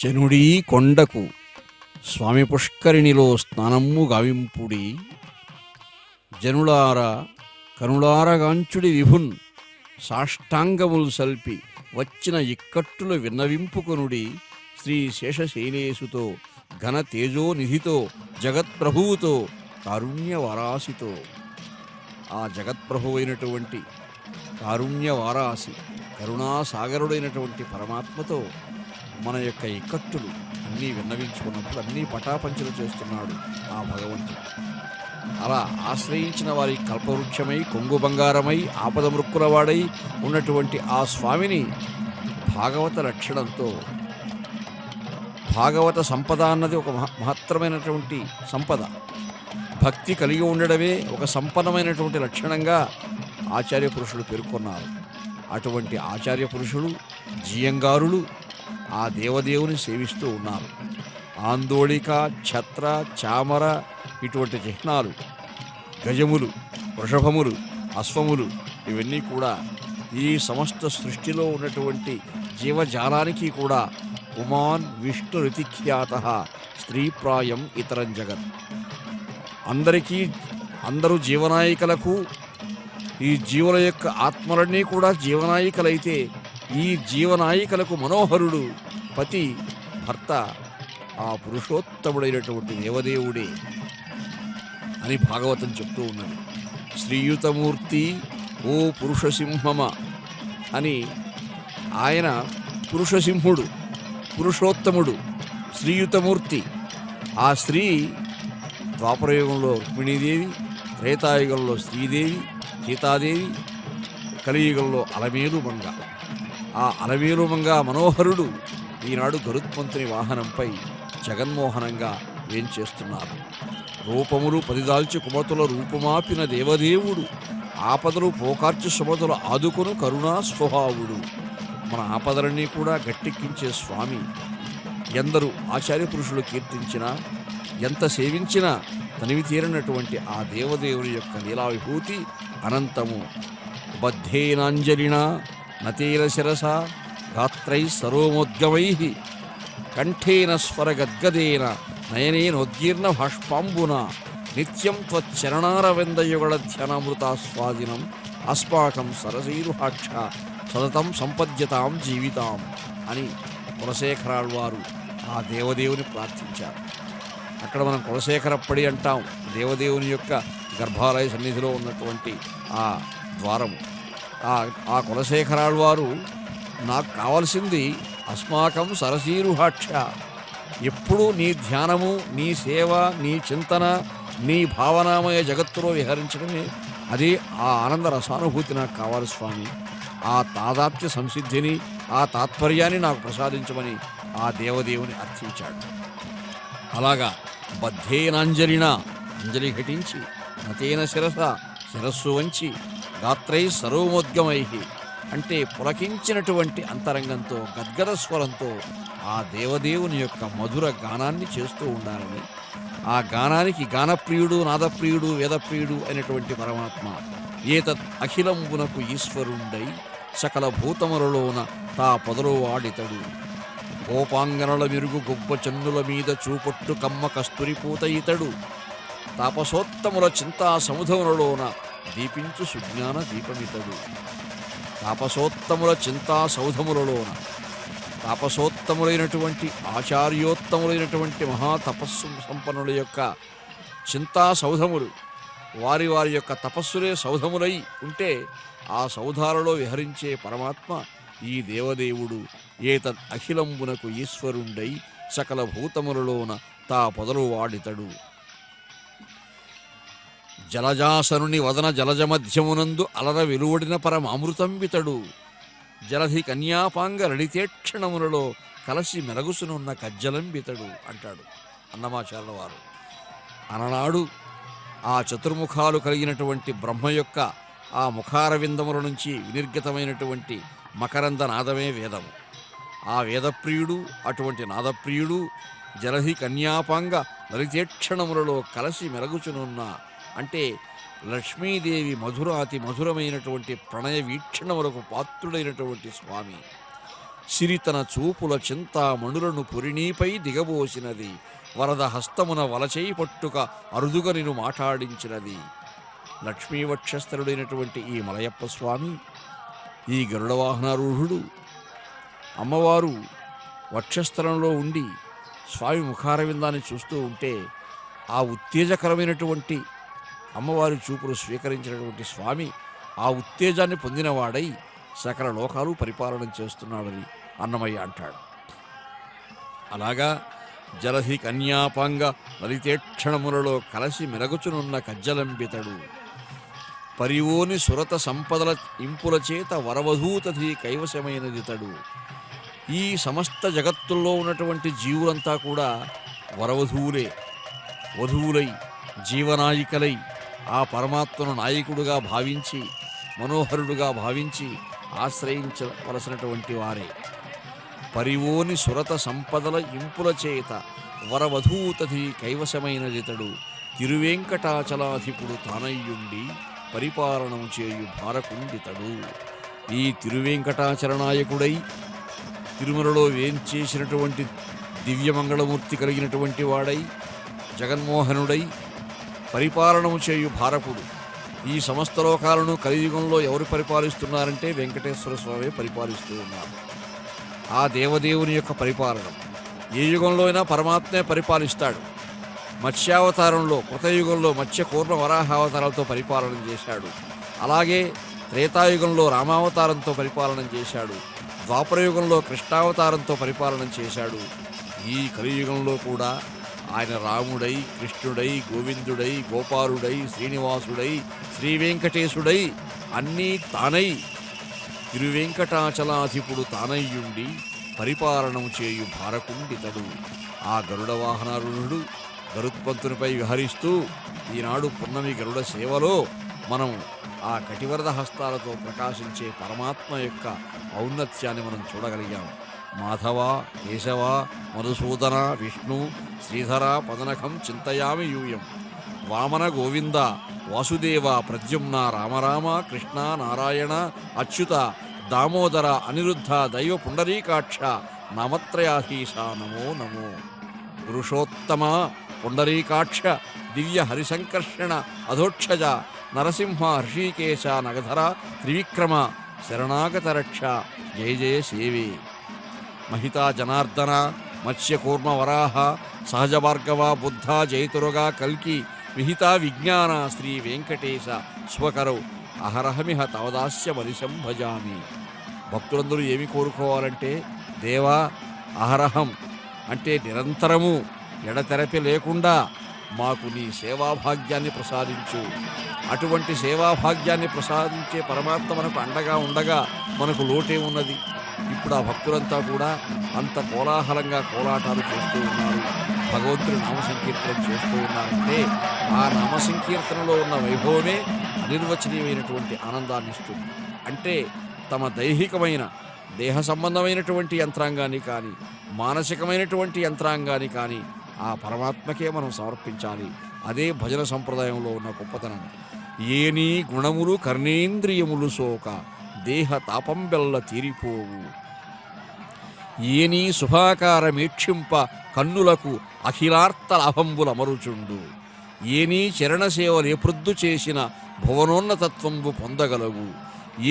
చెనుడీ కొండకు స్వామి పుష్కరిణిలో స్నానమ్ము గావింపుడి, జనులార కనులారగాంచుడి విభున్ సాష్టాంగములు సల్పి వచ్చిన ఇక్కట్టులు విన్నవింపుకొనుడి, శ్రీ శేషశైలేశుతో ఘన తేజోనిధితో జగత్ప్రభువుతో కారుణ్యవారాసితో. ఆ జగత్ప్రభు అయినటువంటి కారుణ్యవారాసి కరుణాసాగరుడైనటువంటి పరమాత్మతో మన యొక్క ఇక్కట్టులు అన్నీ విన్నవించుకున్నప్పుడు అన్నీ పటాపంచలు చేస్తున్నాడు ఆ భగవంతుడు. అలా ఆశ్రయించిన వారి కల్పవృక్షమై కొంగు బంగారమై ఆపద మృక్కులవాడై ఉన్నటువంటి ఆ స్వామిని భాగవత లక్షణంతో, భాగవత సంపద అన్నది ఒక మహత్తరమైనటువంటి సంపద. భక్తి కలిగి ఉండడమే ఒక సంపన్నమైనటువంటి లక్షణంగా ఆచార్య పురుషులు పేర్కొన్నారు. అటువంటి ఆచార్య పురుషులు జియంగారులు ఆ దేవదేవుని సేవిస్తూ ఉన్నారు. ఆందోళిక, ఛత్ర, చామర ఇటువంటి చిహ్నాలు, గజములు, వృషభములు, అశ్వములు ఇవన్నీ కూడా ఈ సమస్త సృష్టిలో ఉన్నటువంటి జీవజాలానికి కూడా పుమాన్ విష్ణు రుతిఖ్యాత స్త్రీప్రాయం ఇతరం జగత్. అందరూ జీవనాయికలకు, ఈ జీవుల యొక్క ఆత్మలన్నీ కూడా జీవనాయికలైతే ఈ జీవనాయికలకు మనోహరుడు పతి, భర్త ఆ పురుషోత్తముడైనటువంటి దేవదేవుడే అని భాగవతం చెప్తూ ఉన్నది. శ్రీయుతమూర్తి ఓ పురుషసింహమ అని ఆయన పురుషసింహుడు, పురుషోత్తముడు, శ్రీయుతమూర్తి. ఆ స్త్రీ ద్వాపరయుగంలో రుక్మిణీదేవి, త్రేతాయుగంలో శ్రీదేవి, సీతాదేవి, కలియుగంలో అలమేలుమంగ. ఆ అలమేలుమంగ మనోహరుడు ఈనాడు గరుత్మంతుని వాహనంపై జగన్మోహనంగా వేంచేస్తున్నారు. రూపములు పదిదాల్చి కుమతుల రూపుమాపిన దేవదేవుడు, ఆపదలు పోకార్చి సుమతుల ఆదుకును కరుణా స్వభావుడు. మన ఆపదలన్నీ కూడా గట్టెక్కించే స్వామి. ఎందరూ ఆచార్య పురుషులు కీర్తించినా, ఎంత సేవించినా తనివి తీరనటువంటి ఆ దేవదేవుని యొక్క లీలా విభూతి అనంతము. బద్ధేనాంజలినా నతేన శిరస గాత్రై సరోమోద్గమై కంఠేన స్వరగద్గదేన నయనేనోద్గీర్ణ భాష్పాంబున నిత్యం త్వచ్చరణారవిందయుగళ ధ్యానామృతాస్వాదినం అస్మాకం సరసీరుహాక్ష సతతం సంపద్యతాం జీవితాం అని కులశేఖరాళ్వారు ఆ దేవదేవుని ప్రార్థించారు. అక్కడ మనం కులశేఖరప్పడి అంటాం. దేవదేవుని యొక్క గర్భాలయ సన్నిధిలో ఉన్నటువంటి ఆ ద్వారము. ఆ కులశేఖరాళ్వారు నాకు కావలసింది అస్మాకం సరసీరుహాక్ష, ఎప్పుడూ నీ ధ్యానము, నీ సేవ, నీ చింతన, నీ భావనామయ జగత్తులో విహరించడమే. అదే ఆ ఆనంద రసానుభూతి నాకు కావాలి స్వామి. ఆ తాదాత్మ్య సంసిద్ధిని, ఆ తాత్పర్యాన్ని నాకు ప్రసాదించమని ఆ దేవదేవుని అర్థించాడు. అలాగా బద్ధేనాంజలిన అంజలి ఘటించి, నతేన శిరస శిరస్సు వంచి, గాత్రై సరోమోద్గమై అంటే పులకించినటువంటి అంతరంగంతో, గద్గద స్వరంతో ఆ దేవదేవుని యొక్క మధుర గానాన్ని చేస్తూ ఉండాలని, ఆ గానానికి గానప్రియుడు, నాదప్రియుడు, వేదప్రియుడు అయినటువంటి పరమాత్మ ఏతత్ అఖిలంబునకు ఈశ్వరుండై సకల భూతములలోన తా పొదలు వాడితడు. గోపాంగనల మెరుగు గొప్ప చన్నుల మీద చూపొట్టు కమ్మ కస్తూరిపూత ఇతడు. తాపసోత్తముల చింతా సముధములలోన దీపించు సుజ్ఞాన దీపమితడు. తాపసోత్తముల చింతా సౌధములలోన, తాపసోత్తములైనటువంటి ఆచార్యోత్తములైనటువంటి మహాతపస్సు సంపన్నుల యొక్క చింతా సౌధములు, వారి వారి యొక్క తపస్సులే సౌధములై ఉంటే ఆ సౌధాలలో విహరించే పరమాత్మ ఈ దేవదేవుడు. ఏతద్ అఖిలంబునకు ఈశ్వరుండై సకల భూతములలోన తా పొదలు వాడితడు. జలజాసనుని వదన జలజ మధ్యమునందు అలర వెలువడిన పరమామృతంబితడు. జలధి కన్యాపాంగ లలితేక్షణములలో కలసి మెలగుసునున్న కజ్జలంబితడు అంటాడు అన్నమాచార్యుల వారు. అలనాడు ఆ చతుర్ముఖాలు కలిగినటువంటి బ్రహ్మ యొక్క ఆ ముఖారవిందముల నుంచి వినిర్గతమైనటువంటి మకరంద నాదమే వేదము. ఆ వేదప్రియుడు, అటువంటి నాదప్రియుడు జలధి కన్యాపాంగ లలితేక్షణములలో కలసి మెలగుచునున్న అంటే లక్ష్మీదేవి మధురాతి మధురమైనటువంటి ప్రణయ వీక్షణములకు పాత్రుడైనటువంటి స్వామి. సిరితన చూపుల చింతామణులను పురిణీపై దిగబోసినది, వరద హస్తమున వలచేయి పట్టుక అరుదుగా నిన్ను మాట్లాడించినది. లక్ష్మీవక్షస్థరుడైనటువంటి ఈ మలయప్ప స్వామి, ఈ గరుడ వాహనారూఢుడు, అమ్మవారు వక్షస్థలంలో ఉండి స్వామి ముఖారవిందాన్ని చూస్తూ ఉంటే ఆ ఉత్తేజకరమైనటువంటి అమ్మవారి చూపులు స్వీకరించినటువంటి స్వామి ఆ ఉత్తేజాన్ని పొందినవాడై సకల లోకాలు పరిపాలన చేస్తున్నాడని అన్నమయ్య అంటాడు. అలాగా జలధి కన్యాపాంగ లలితేక్షణములలో కలసి మెలగుచునున్న కజ్జలంబితడు. పరివోని సురత సంపదల ఇంపుల చేత వరవధూతధి కైవశమైనదితడు. ఈ సమస్త జగత్తుల్లో ఉన్నటువంటి జీవులంతా కూడా వరవధువులే, వధువులై జీవనాయికలై ఆ పరమాత్మను నాయకుడుగా భావించి మనోహరుడుగా భావించి ఆశ్రయించవలసినటువంటి వారే. పరివోని సురత సంపదల ఇంపుల చేత వరవధూతధి కైవశమైనదితడు తిరువేంకటాచలాధిపుడు తానయ్యుండి పరిపాలనము చేయు భారకుండితడు. ఈ తిరువేంకటాచలనాయకుడై తిరుమలలో వేంచేసినటువంటి దివ్యమంగళమూర్తి కలిగినటువంటి వాడై జగన్మోహనుడై పరిపాలనము చేయు భారకుడు. ఈ సమస్త లోకాలను కలియుగంలో ఎవరు పరిపాలిస్తున్నారంటే వెంకటేశ్వర స్వామి పరిపాలిస్తూ ఉన్నారు. ఆ దేవదేవుని యొక్క పరిపాలన ఏ యుగంలో అయినా పరమాత్మే పరిపాలిస్తాడు. మత్స్యావతారంలో కృతయుగంలో మత్స్య కూర్మ వరాహావతారాలతో పరిపాలన చేశాడు. అలాగే త్రేతాయుగంలో రామావతారంతో పరిపాలన చేశాడు. ద్వాపరయుగంలో కృష్ణావతారంతో పరిపాలన చేశాడు. ఈ కలియుగంలో కూడా ఆయన రాముడై, కృష్ణుడై, గోవిందుడై, గోపాలుడై, శ్రీనివాసుడై, శ్రీ వెంకటేశుడై అన్నీ తానై తిరువేంకటాచలాధిపుడు తానయ్యుండి పరిపాలనము చేయు భారకుండితడు. ఆ గరుడ వాహనారుణుడు గరుత్పంతునిపై విహరిస్తూ ఈనాడు పున్నమి గరుడ సేవలో మనం ఆ కటివరద హస్తాలతో ప్రకాశించే పరమాత్మ యొక్క ఔన్నత్యాన్ని మనం చూడగలిగాం. మాధవ, కేశవ, మధుసూదన, విష్ణు, శ్రీధర పదనఖం చింతయామి యూయం. వామన, గోవింద, వాసుదేవ, ప్రద్యుమ్న, రామరామ, కృష్ణ, నారాయణ, అచ్యుత, దామోదర, అనిరుద్ధ, దైవ పుండరీకాక్ష, నామత్రయాధీశ నమో నమో. పురుషోత్తమ, పుండరీకాక్ష, దివ్య హరిసంకర్షణ, అధోక్షజ, నరసింహ, హృషీకేశ, నగధర, త్రివిక్రమ, శరణాగత రక్ష, జయ జయ సేవే. మహితా జనార్దన, మత్స్యకూర్మ వరాహ, సహజ భార్గవ, బుద్ధ, జయతురుగా, కల్కి, విహితా విజ్ఞాన, శ్రీ వెంకటేశ స్వకరౌ అహరహమిహ తవదాస్య మరిశం భజామి. భక్తులందరూ ఏమి కోరుకోవాలంటే, దేవా అహరహం అంటే నిరంతరము ఎడతెరపి లేకుండా మాకు నీ సేవాభాగ్యాన్ని ప్రసాదించు. అటువంటి సేవాభాగ్యాన్ని ప్రసాదించే పరమాత్మ మనకు అండగా ఉండగా మనకు లోటే ఉన్నది. ఇప్పుడు ఆ భక్తులంతా కూడా అంత కోలాహలంగా కోలాటాలు చేస్తూ ఉన్నారు, భగవంతుని నామసంకీర్తనం చేస్తూ ఉన్నారంటే ఆ నామసంకీర్తనలో ఉన్న వైభవమే అనిర్వచనీయమైనటువంటి ఆనందాన్ని ఇస్తుంది. అంటే తమ దైహికమైన దేహ సంబంధమైనటువంటి యంత్రాంగాన్ని కానీ మానసికమైనటువంటి యంత్రాంగాన్ని కానీ ఆ పరమాత్మకే మనం సమర్పించాలి. అదే భజన సంప్రదాయంలో ఉన్న గొప్పతనం. ఏనీ గుణములు కర్ణేంద్రియములు సోక దేహ తాపంబెల్ల తీరిపోవు. ఏనీ శుభాకారమీక్షింప కన్నులకు అఖిలార్త లాభంబుల అమరుచుండు. ఏనీ చరణసేవలు ఎప్రొద్దు చేసిన భువనోన్నతత్వంబు పొందగలవు.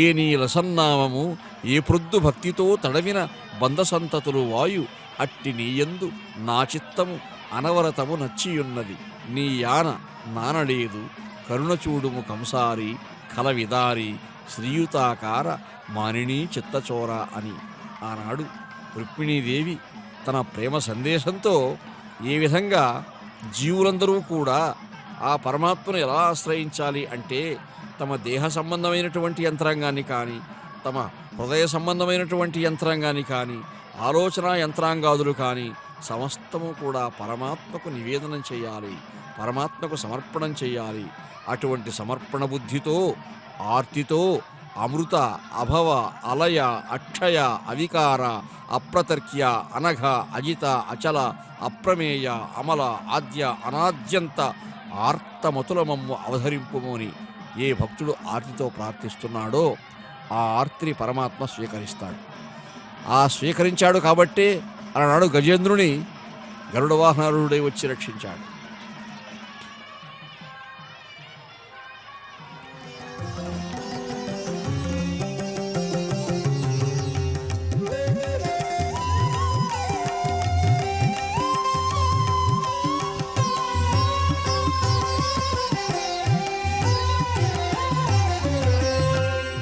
ఏనీ రసన్నామము ఏ ప్రొద్దు భక్తితో తడవిన బంధసంతతులు వాయు అట్టి నీయందు నా చిత్తము అనవరతము నచ్చియున్నది. నీ యాన నానలేదు కరుణచూడుము కంసారి కలవిదారి శ్రీయుతాకార మానినీ చిత్తచోర అని ఆనాడు రుక్మిణీదేవి తన ప్రేమ సందేశంతో ఏ విధంగా జీవులందరూ కూడా ఆ పరమాత్మను ఎలా ఆశ్రయించాలి అంటే తమ దేహ సంబంధమైనటువంటి యంత్రాంగాన్ని కానీ తమ హృదయ సంబంధమైనటువంటి యంత్రాంగాన్ని కానీ ఆలోచన యంత్రాంగాదులు కానీ సమస్తము కూడా పరమాత్మకు నివేదనం చేయాలి, పరమాత్మకు సమర్పణం చేయాలి. అటువంటి సమర్పణ బుద్ధితో ఆర్తితో అమృత అభవ అలయ అక్షయ అవికార అప్రతర్క్య అనఘ అజిత అచల అప్రమేయ అమల ఆద్య అనాద్యంత ఆర్తమతులమమ్ము అవధరింపుమని ఏ భక్తుడు ఆర్తితో ప్రార్థిస్తున్నాడో ఆ ఆర్తిని పరమాత్మ స్వీకరిస్తాడు. ఆ స్వీకరించాడు కాబట్టే ఆనాడు గజేంద్రుని గరుడ వాహనారుడై వచ్చి రక్షించాడు.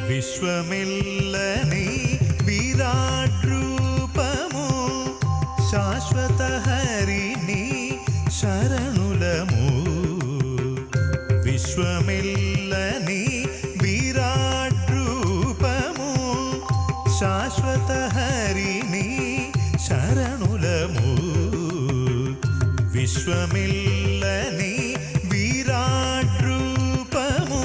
విశ్వమిల్లని విరాట్ రూపము శాశ్వత హరిని శరణులము. విశ్వమిల్లని విరాట్ రూపము శాశ్వత హరిని శరణులము. విశ్వమిల్లని విరాట్ రూపము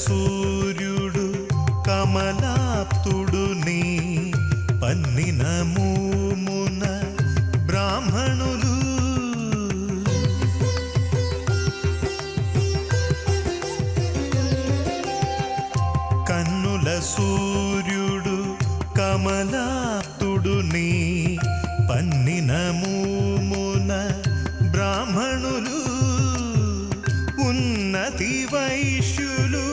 సూర్యుడు కమలాప్తుడు నీ పన్నిన మూమున బ్రాహ్మణులు కన్నుల సూర్యుడు కమలాప్తుడు నీ పన్నిన మూమున బ్రాహ్మణులు ఉన్నతి వైశ్యులు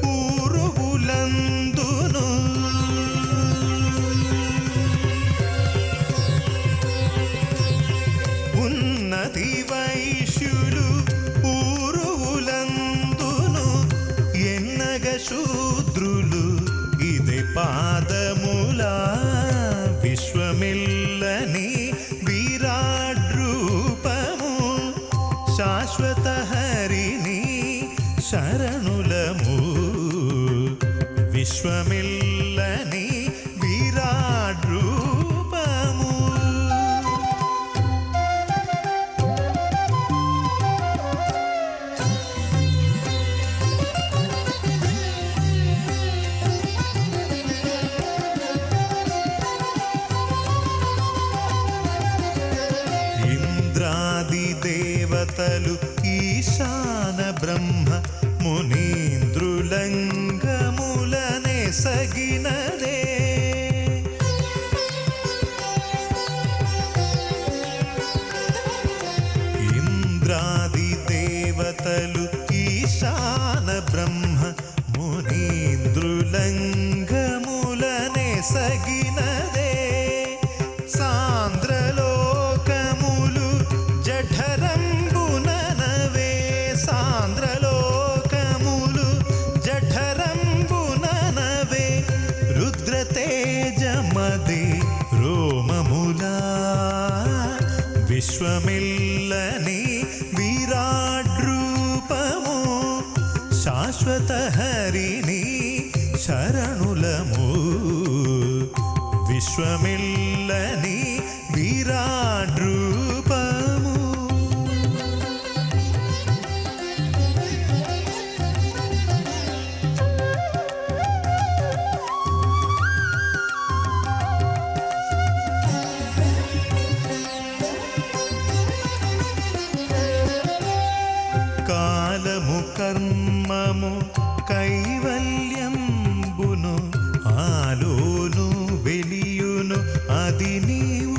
పూర్వులందును ఉన్నతి వైశ్యులు పూర్వులందును ఎన్నగ శూద్రులు ఇదే పాదములా విశ్వమిల్లని విరాట్ రూపము శాశ్వత హరిని శరణులము విశ్వమిల్లని విరాట్ రూపము ఇంద్రాది దేవతలు ఈశాన బ్రహ్మ మునీంద్రులంగములనే సగినదే ఇంద్రాది దేవతలు ఈశాన బ్రహ్మ మునీంద్రులంగములనే సగినదే సాంద్రలోకములు జఠరంబుననవే సాంద్రలోకములు జఠరంబుననవే రుద్రతేజమది రోమములా విశ్వమిల్లని విరాట్ రూపము శాశ్వత హరిని శరణులము విశ్వమిల్లని విరాట్ రూపము కాలము కర్మము కైవల్యంబును ఆలోను వెలియును అది నీవు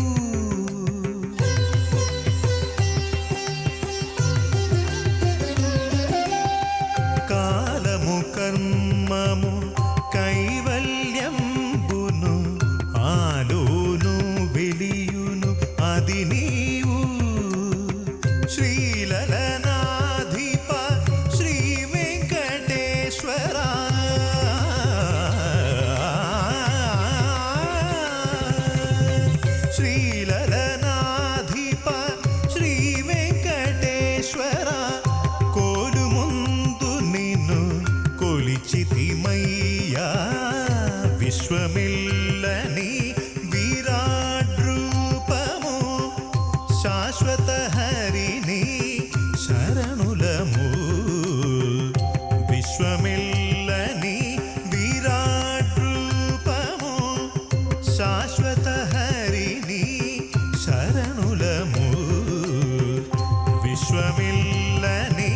కాలము కర్మము కైవల్యంబును ఆలోను వెలియును అది నీవు శ్రీలలనాధిప శ్రీ వెంకటేశ్వర శ్రీలలనాధిప శ్రీ వెంకటేశ్వర కోలు ముందు నిన్ను కొలిచితిమయ్యా విశ్వమిల్లని విరాట్ రూపము శాశ్వత హరిని శరణులము విశ్వమిల్లని విరాట్ రూపము శాశ్వత హరిని శరణులము విశ్వమిల్లని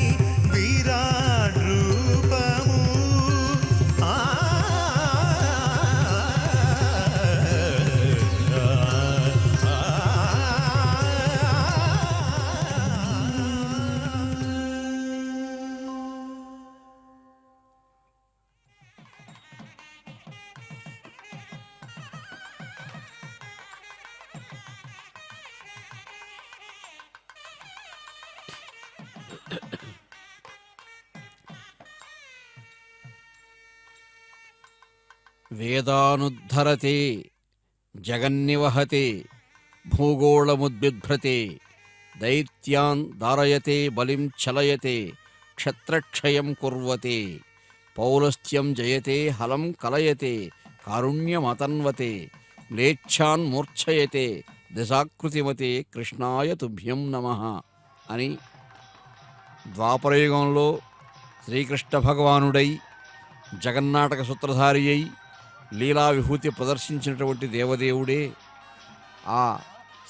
విరాట్ రూపము ఆ వేదానుద్ధరతే జగన్నివహతే భూగోళముద్బిభ్రతే దైత్యాన్ దారయతే బలిం చలయతే క్షత్రక్షయం కుర్వతే పౌలస్త్యం జయతే హలం కలయతే కారుణ్యమతన్వతే మ్లేచ్ఛాన్ మూర్ఛయతే దశాకృతిమతే కృష్ణాయ తుభ్యం నమః అని ద్వాపరయుగంలో శ్రీకృష్ణ భగవానుడై జగన్నాటక సూత్రధారి అయి లీలా విభూతి ప్రదర్శించినటువంటి దేవదేవుడే ఆ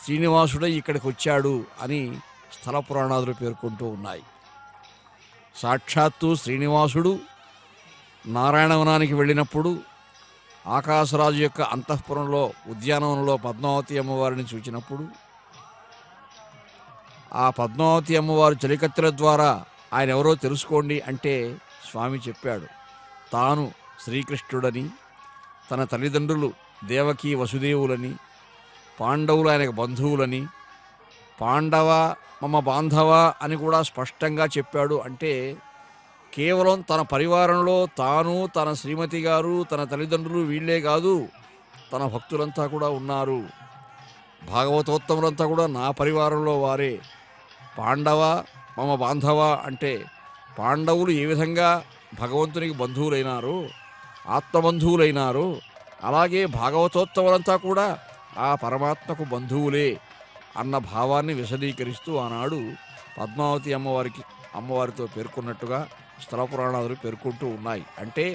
శ్రీనివాసుడై ఇక్కడికి వచ్చాడు అని స్థల పురాణాదులు పేర్కొంటూ ఉన్నాయి. సాక్షాత్తు శ్రీనివాసుడు నారాయణవనానికి వెళ్ళినప్పుడు ఆకాశరాజు యొక్క అంతఃపురంలో ఉద్యానవనంలో పద్మావతి అమ్మవారిని చూచినప్పుడు ఆ పద్మావతి అమ్మవారు చలికత్తెల ద్వారా ఆయన ఎవరో తెలుసుకోండి అంటే స్వామి చెప్పాడు, తాను శ్రీకృష్ణుడని, తన తల్లిదండ్రులు దేవకీ వసుదేవులని, పాండవులు ఆయనకు బంధువులని, పాండవ మమ బాంధవ అని కూడా స్పష్టంగా చెప్పాడు. అంటే కేవలం తన పరివారంలో తాను, తన శ్రీమతి గారు, తన తల్లిదండ్రులు వీళ్ళే కాదు, తన భక్తులంతా కూడా ఉన్నారు. భాగవతోత్తములంతా కూడా నా పరివారంలో వారే. పాండవ మమ బాంధవ అంటే పాండవులు ఏ విధంగా భగవంతునికి బంధువులైనారో, ఆత్మబంధువులైనారో, అలాగే భాగవతోత్తములంతా కూడా ఆ పరమాత్మకు బంధువులే అన్న భావాన్ని విశదీకరిస్తూ ఆనాడు పద్మావతి అమ్మవారితో పేర్కొన్నట్టుగా స్థల పురాణాలు పేర్కొంటూ ఉన్నాయి. అంటే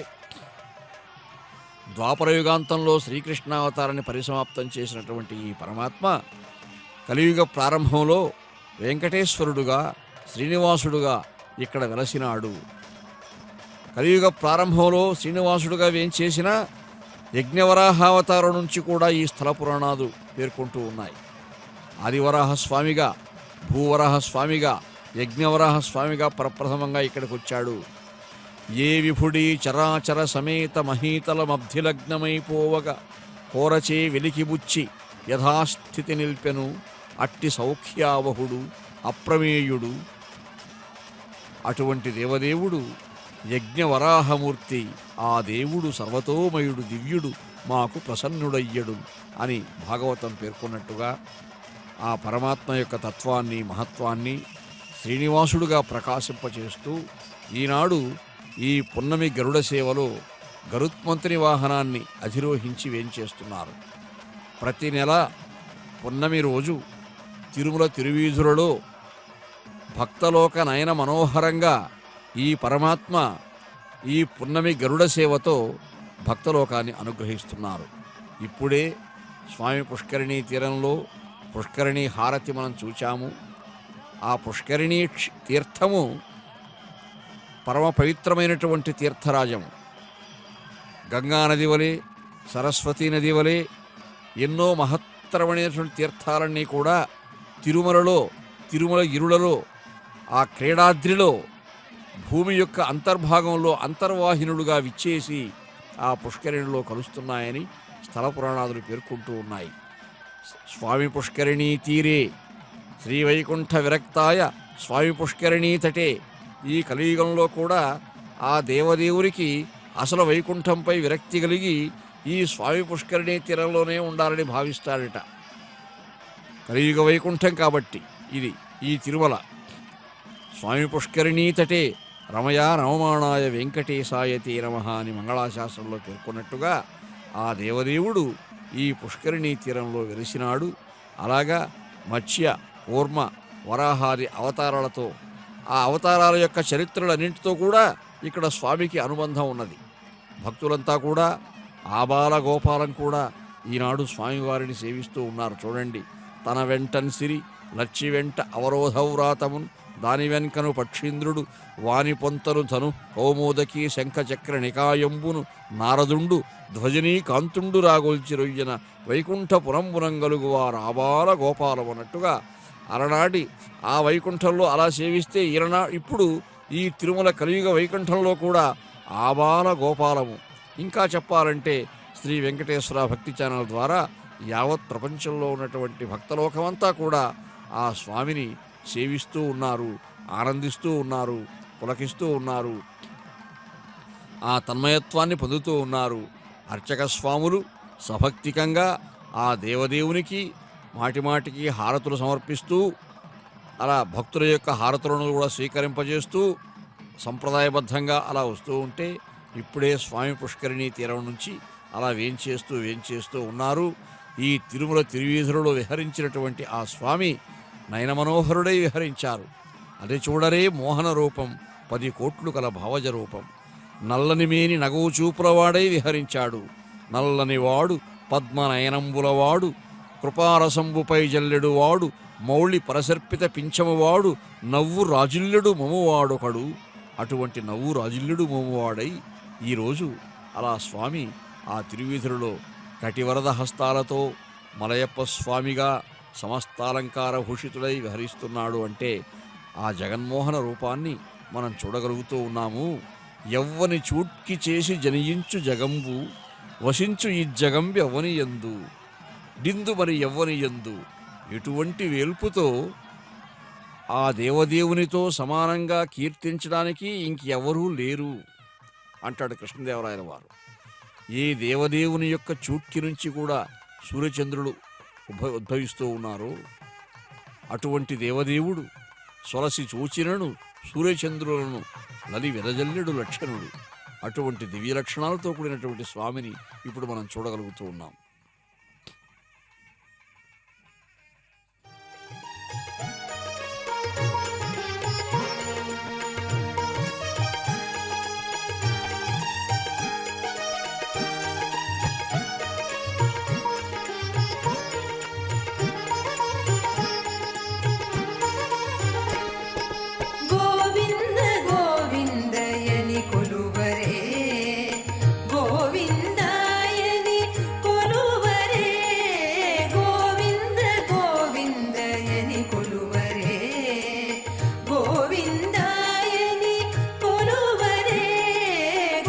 ద్వాపరయుగాంతంలో శ్రీకృష్ణావతారాన్ని పరిసమాప్తం చేసినటువంటి ఈ పరమాత్మ కలియుగ ప్రారంభంలో వెంకటేశ్వరుడుగా, శ్రీనివాసుడుగా ఇక్కడ వెలసినాడు. కలియుగ ప్రారంభంలో శ్రీనివాసుడుగా వేంచేసిన యజ్ఞవరాహావతారం నుంచి కూడా ఈ స్థల పురాణాలు పేర్కొంటూ ఉన్నాయి. ఆదివరాహస్వామిగా, భూవరాహస్వామిగా, యజ్ఞవరాహస్వామిగా ప్రప్రథమంగా ఇక్కడికి వచ్చాడు. ఏ విభుడి చరాచర సమేత మహీతల మబ్ధిలగ్నమైపోవగా కోరచే వెలికిబుచ్చి యథాస్థితి నిల్పెను అట్టి సౌఖ్యావహుడు అప్రమేయుడు. అటువంటి దేవదేవుడు యజ్ఞవరాహమూర్తి. ఆ దేవుడు సర్వతోమయుడు, దివ్యుడు, మాకు ప్రసన్నుడయ్యడు అని భాగవతం పేర్కొన్నట్టుగా ఆ పరమాత్మ యొక్క తత్వాన్ని, మహత్వాన్ని శ్రీనివాసుడుగా ప్రకాశింపచేస్తూ ఈనాడు ఈ పున్నమి గరుడ సేవలో గరుత్మంతుని వాహనాన్ని అధిరోహించి వేంచేస్తున్నారు. ప్రతి నెల పున్నమి రోజు తిరుమల తిరువీధులలో భక్తలోక నయన మనోహరంగా ఈ పరమాత్మ ఈ పున్నమి గరుడ సేవతో భక్తలోకాన్ని అనుగ్రహిస్తున్నారు. ఇప్పుడే స్వామి పుష్కరిణీ తీరంలో పుష్కరిణీ హారతి మనం చూచాము. ఆ పుష్కరిణీ తీర్థము పరమ పవిత్రమైనటువంటి తీర్థరాజము. గంగానది వలె, సరస్వతీ నది వలె ఎన్నో మహత్తరమైనటువంటి తీర్థాలన్నీ కూడా తిరుమల గిరులలో, ఆ క్రీడాద్రిలో భూమి యొక్క అంతర్భాగంలో అంతర్వాహినులుగా విచ్చేసి ఆ పుష్కరిణిలో కలుస్తున్నాయని స్థల పురాణాదులు పేర్కొంటూ ఉన్నాయి. స్వామి పుష్కరిణీ తీరే శ్రీవైకుంఠ విరక్తాయ స్వామి పుష్కరిణీ తటే. ఈ కలియుగంలో కూడా ఆ దేవదేవునికి అసలు వైకుంఠంపై విరక్తి కలిగి ఈ స్వామి పుష్కరిణీ తీరంలోనే ఉండాలని భావిస్తాడట. కలియుగ వైకుంఠం కాబట్టి ఇది ఈ తిరుమల. స్వామి పుష్కరిణీ తటే రమయా నవమానాయ వెంకటేశాయతే నమః అని మంగళాశాసనంలో పేర్కొన్నట్టుగా ఆ దేవదేవుడు ఈ పుష్కరిణీ తీరంలో వెలిసినాడు. అలాగా మత్స్య, కూర్మ, వరాహాది అవతారాలతో, ఆ అవతారాల యొక్క చరిత్రలన్నింటితో కూడా ఇక్కడ స్వామికి అనుబంధం ఉన్నది. భక్తులంతా కూడా ఆబాల గోపాలం కూడా ఈనాడు స్వామివారిని సేవిస్తూ ఉన్నారు. చూడండి, తన వెంటన్ సిరి లచ్చి వెంట అవరోధవ్రాతమున్ దాని వెంకను పక్షీంద్రుడు వాని పొంతను ధను కౌమోదకీ శంఖచక్ర నికాయంబును నారదుండు ధ్వజనీ కాంతుండు రాగొల్చి రొయ్యన వైకుంఠ పురంబునంగలుగు వారు ఆబాల గోపాలం అన్నట్టుగా అలనాటి ఆ వైకుంఠంలో అలా సేవిస్తే ఇప్పుడు ఈ తిరుమల కలియుగ వైకుంఠంలో కూడా ఆబాల గోపాలము. ఇంకా చెప్పాలంటే శ్రీ వెంకటేశ్వర భక్తి ఛానల్ ద్వారా యావత్ ప్రపంచంలో ఉన్నటువంటి భక్తలోకమంతా కూడా ఆ స్వామిని సేవిస్తూ ఉన్నారు, ఆనందిస్తూ ఉన్నారు, పులకిస్తూ ఉన్నారు, ఆ తన్మయత్వాన్ని పొందుతూ ఉన్నారు. అర్చక స్వాములు సభక్తికంగా ఆ దేవదేవునికి మాటిమాటికి హారతులు సమర్పిస్తూ, అలా భక్తుల యొక్క హారతులను కూడా స్వీకరింపజేస్తూ సంప్రదాయబద్ధంగా అలా వస్తూ ఉంటే ఇప్పుడే స్వామి పుష్కరిణీ తీరం నుంచి అలా వేంచేస్తూ ఉన్నారు. ఈ తిరుమల తిరువీధులలో విహరించినటువంటి ఆ స్వామి నయనమనోహరుడై విహరించారు. అది చూడరే మోహన రూపం 10 కోట్లు కల భావజ రూపం. నల్లని మేని నగవు చూపులవాడై విహరించాడు. నల్లనివాడు పద్మనయనంబులవాడు కృపారసంబుపై జల్లెడువాడు మౌళి పరసర్పిత పింఛమువాడు నవ్వు రాజిల్లెడు మమువాడొకడు. అటువంటి నవ్వు రాజిల్లెడు మమువాడై ఈరోజు అలా స్వామి ఆ తిరువీధులలో కటివరద హస్తాలతో మలయప్ప స్వామిగా సమస్తాలంకార భూషితుడై విహరిస్తున్నాడు అంటే ఆ జగన్మోహన రూపాన్ని మనం చూడగలుగుతూ ఉన్నాము. ఎవ్వని చూట్కి చేసి జనియించు జగంబు వసించు ఈ జగంబి ఎవ్వని యందు డిందు మరి ఎవ్వని యందు. ఎటువంటి వేల్పుతో ఆ దేవదేవునితో సమానంగా కీర్తించడానికి ఇంకెవరూ లేరు అంటాడు కృష్ణదేవరాయల వారు. ఏ దేవదేవుని యొక్క చూట్కి నుంచి కూడా సూర్యచంద్రులు ఉద్భవిస్తూ ఉన్నారు. అటువంటి దేవదేవుడు సొలసి చూచినను సూర్యచంద్రులను నలి వెదజల్లెడు లక్షణుడు. అటువంటి దివ్య లక్షణాలతో కూడినటువంటి స్వామిని ఇప్పుడు మనం చూడగలుగుతూ ఉన్నాం. గోవింద గోవిందయని కొలువరే గోవిందాయని కొలువరే గోవింద గోవిందయని కొలువరే గోవిందాయని కొలువరే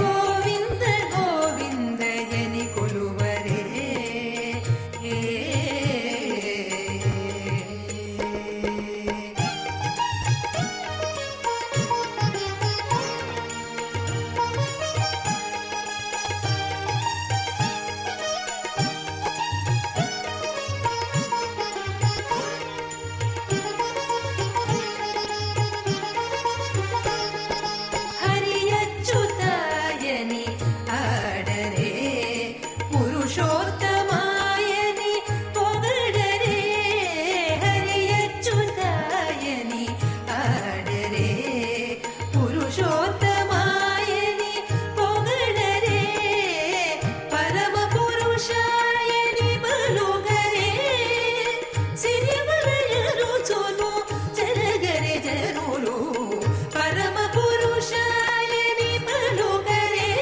గోవింద గోవిందయని కొలువరే. హరియచ్యుతాయని ఆడరే పురుషోత్తమాయని పొగడరే హరియచ్యుతాయని ఆడరే పురుషోత్తమాయని పొగడరే పరమ పురుషాయని బలుగరే సిరివలయరుచును జరగరే జనులు పరమ పురుషాయని బలుగరే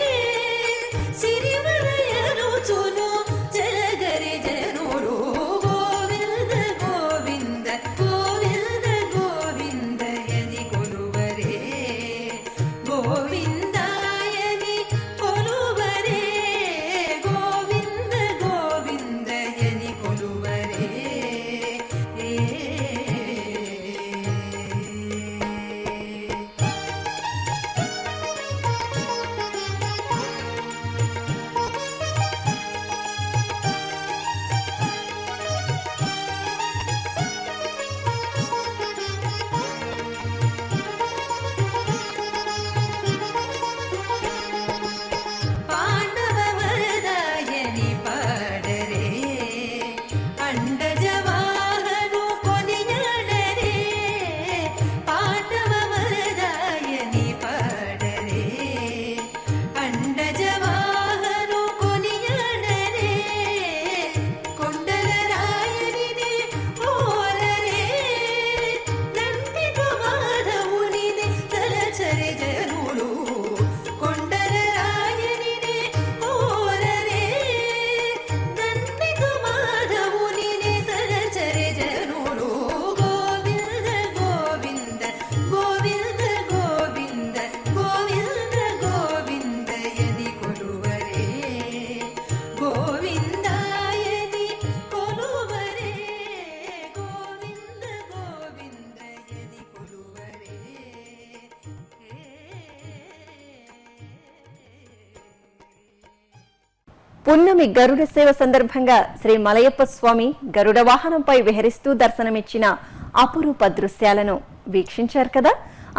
సిరివలయరుచును జరగరే జనులు. గోవింద గోవింద గోవింద గోవిందయని కొలువరే గోవిందాయని కొలువరే గోవింద గోవిందయని కొలువరే. పాండవ వరదాయని పాడరే అండజవాహను కొనియాడరే పాండవ వరదాయని పాడరే అండజవాహను కొనియాడరే కొండల రాయనిని ఓరరే నందిత మాధవునిని తలచరే జనులు కొండల రాయనిని ఓరరే నందిత మాధవునిని తలచరే జనులు. గోవింద గోవింద గోవింద గోవింద గోవింద గోవిందయని కొలువరే గోవిందాయని కొలువరే గోవింద గోవిందయని కొలువరే. పున్నమి గరుడ సేవ సందర్భంగా శ్రీ మలయప్ప స్వామి గరుడ వాహనంపై విహరిస్తూ దర్శనమిచ్చిన అపురూప దృశ్యాలను వీక్షించారు కదా.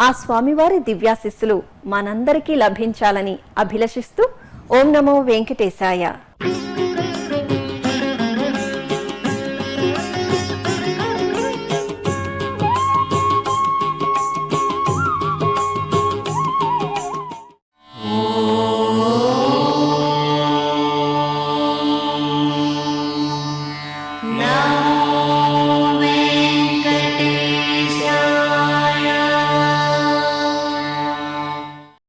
ఆ స్వామివారి దివ్యాశిస్సులు మనందరికీ లభించాలని అభిలషిస్తూ ఓం నమో వెంకటేశాయ.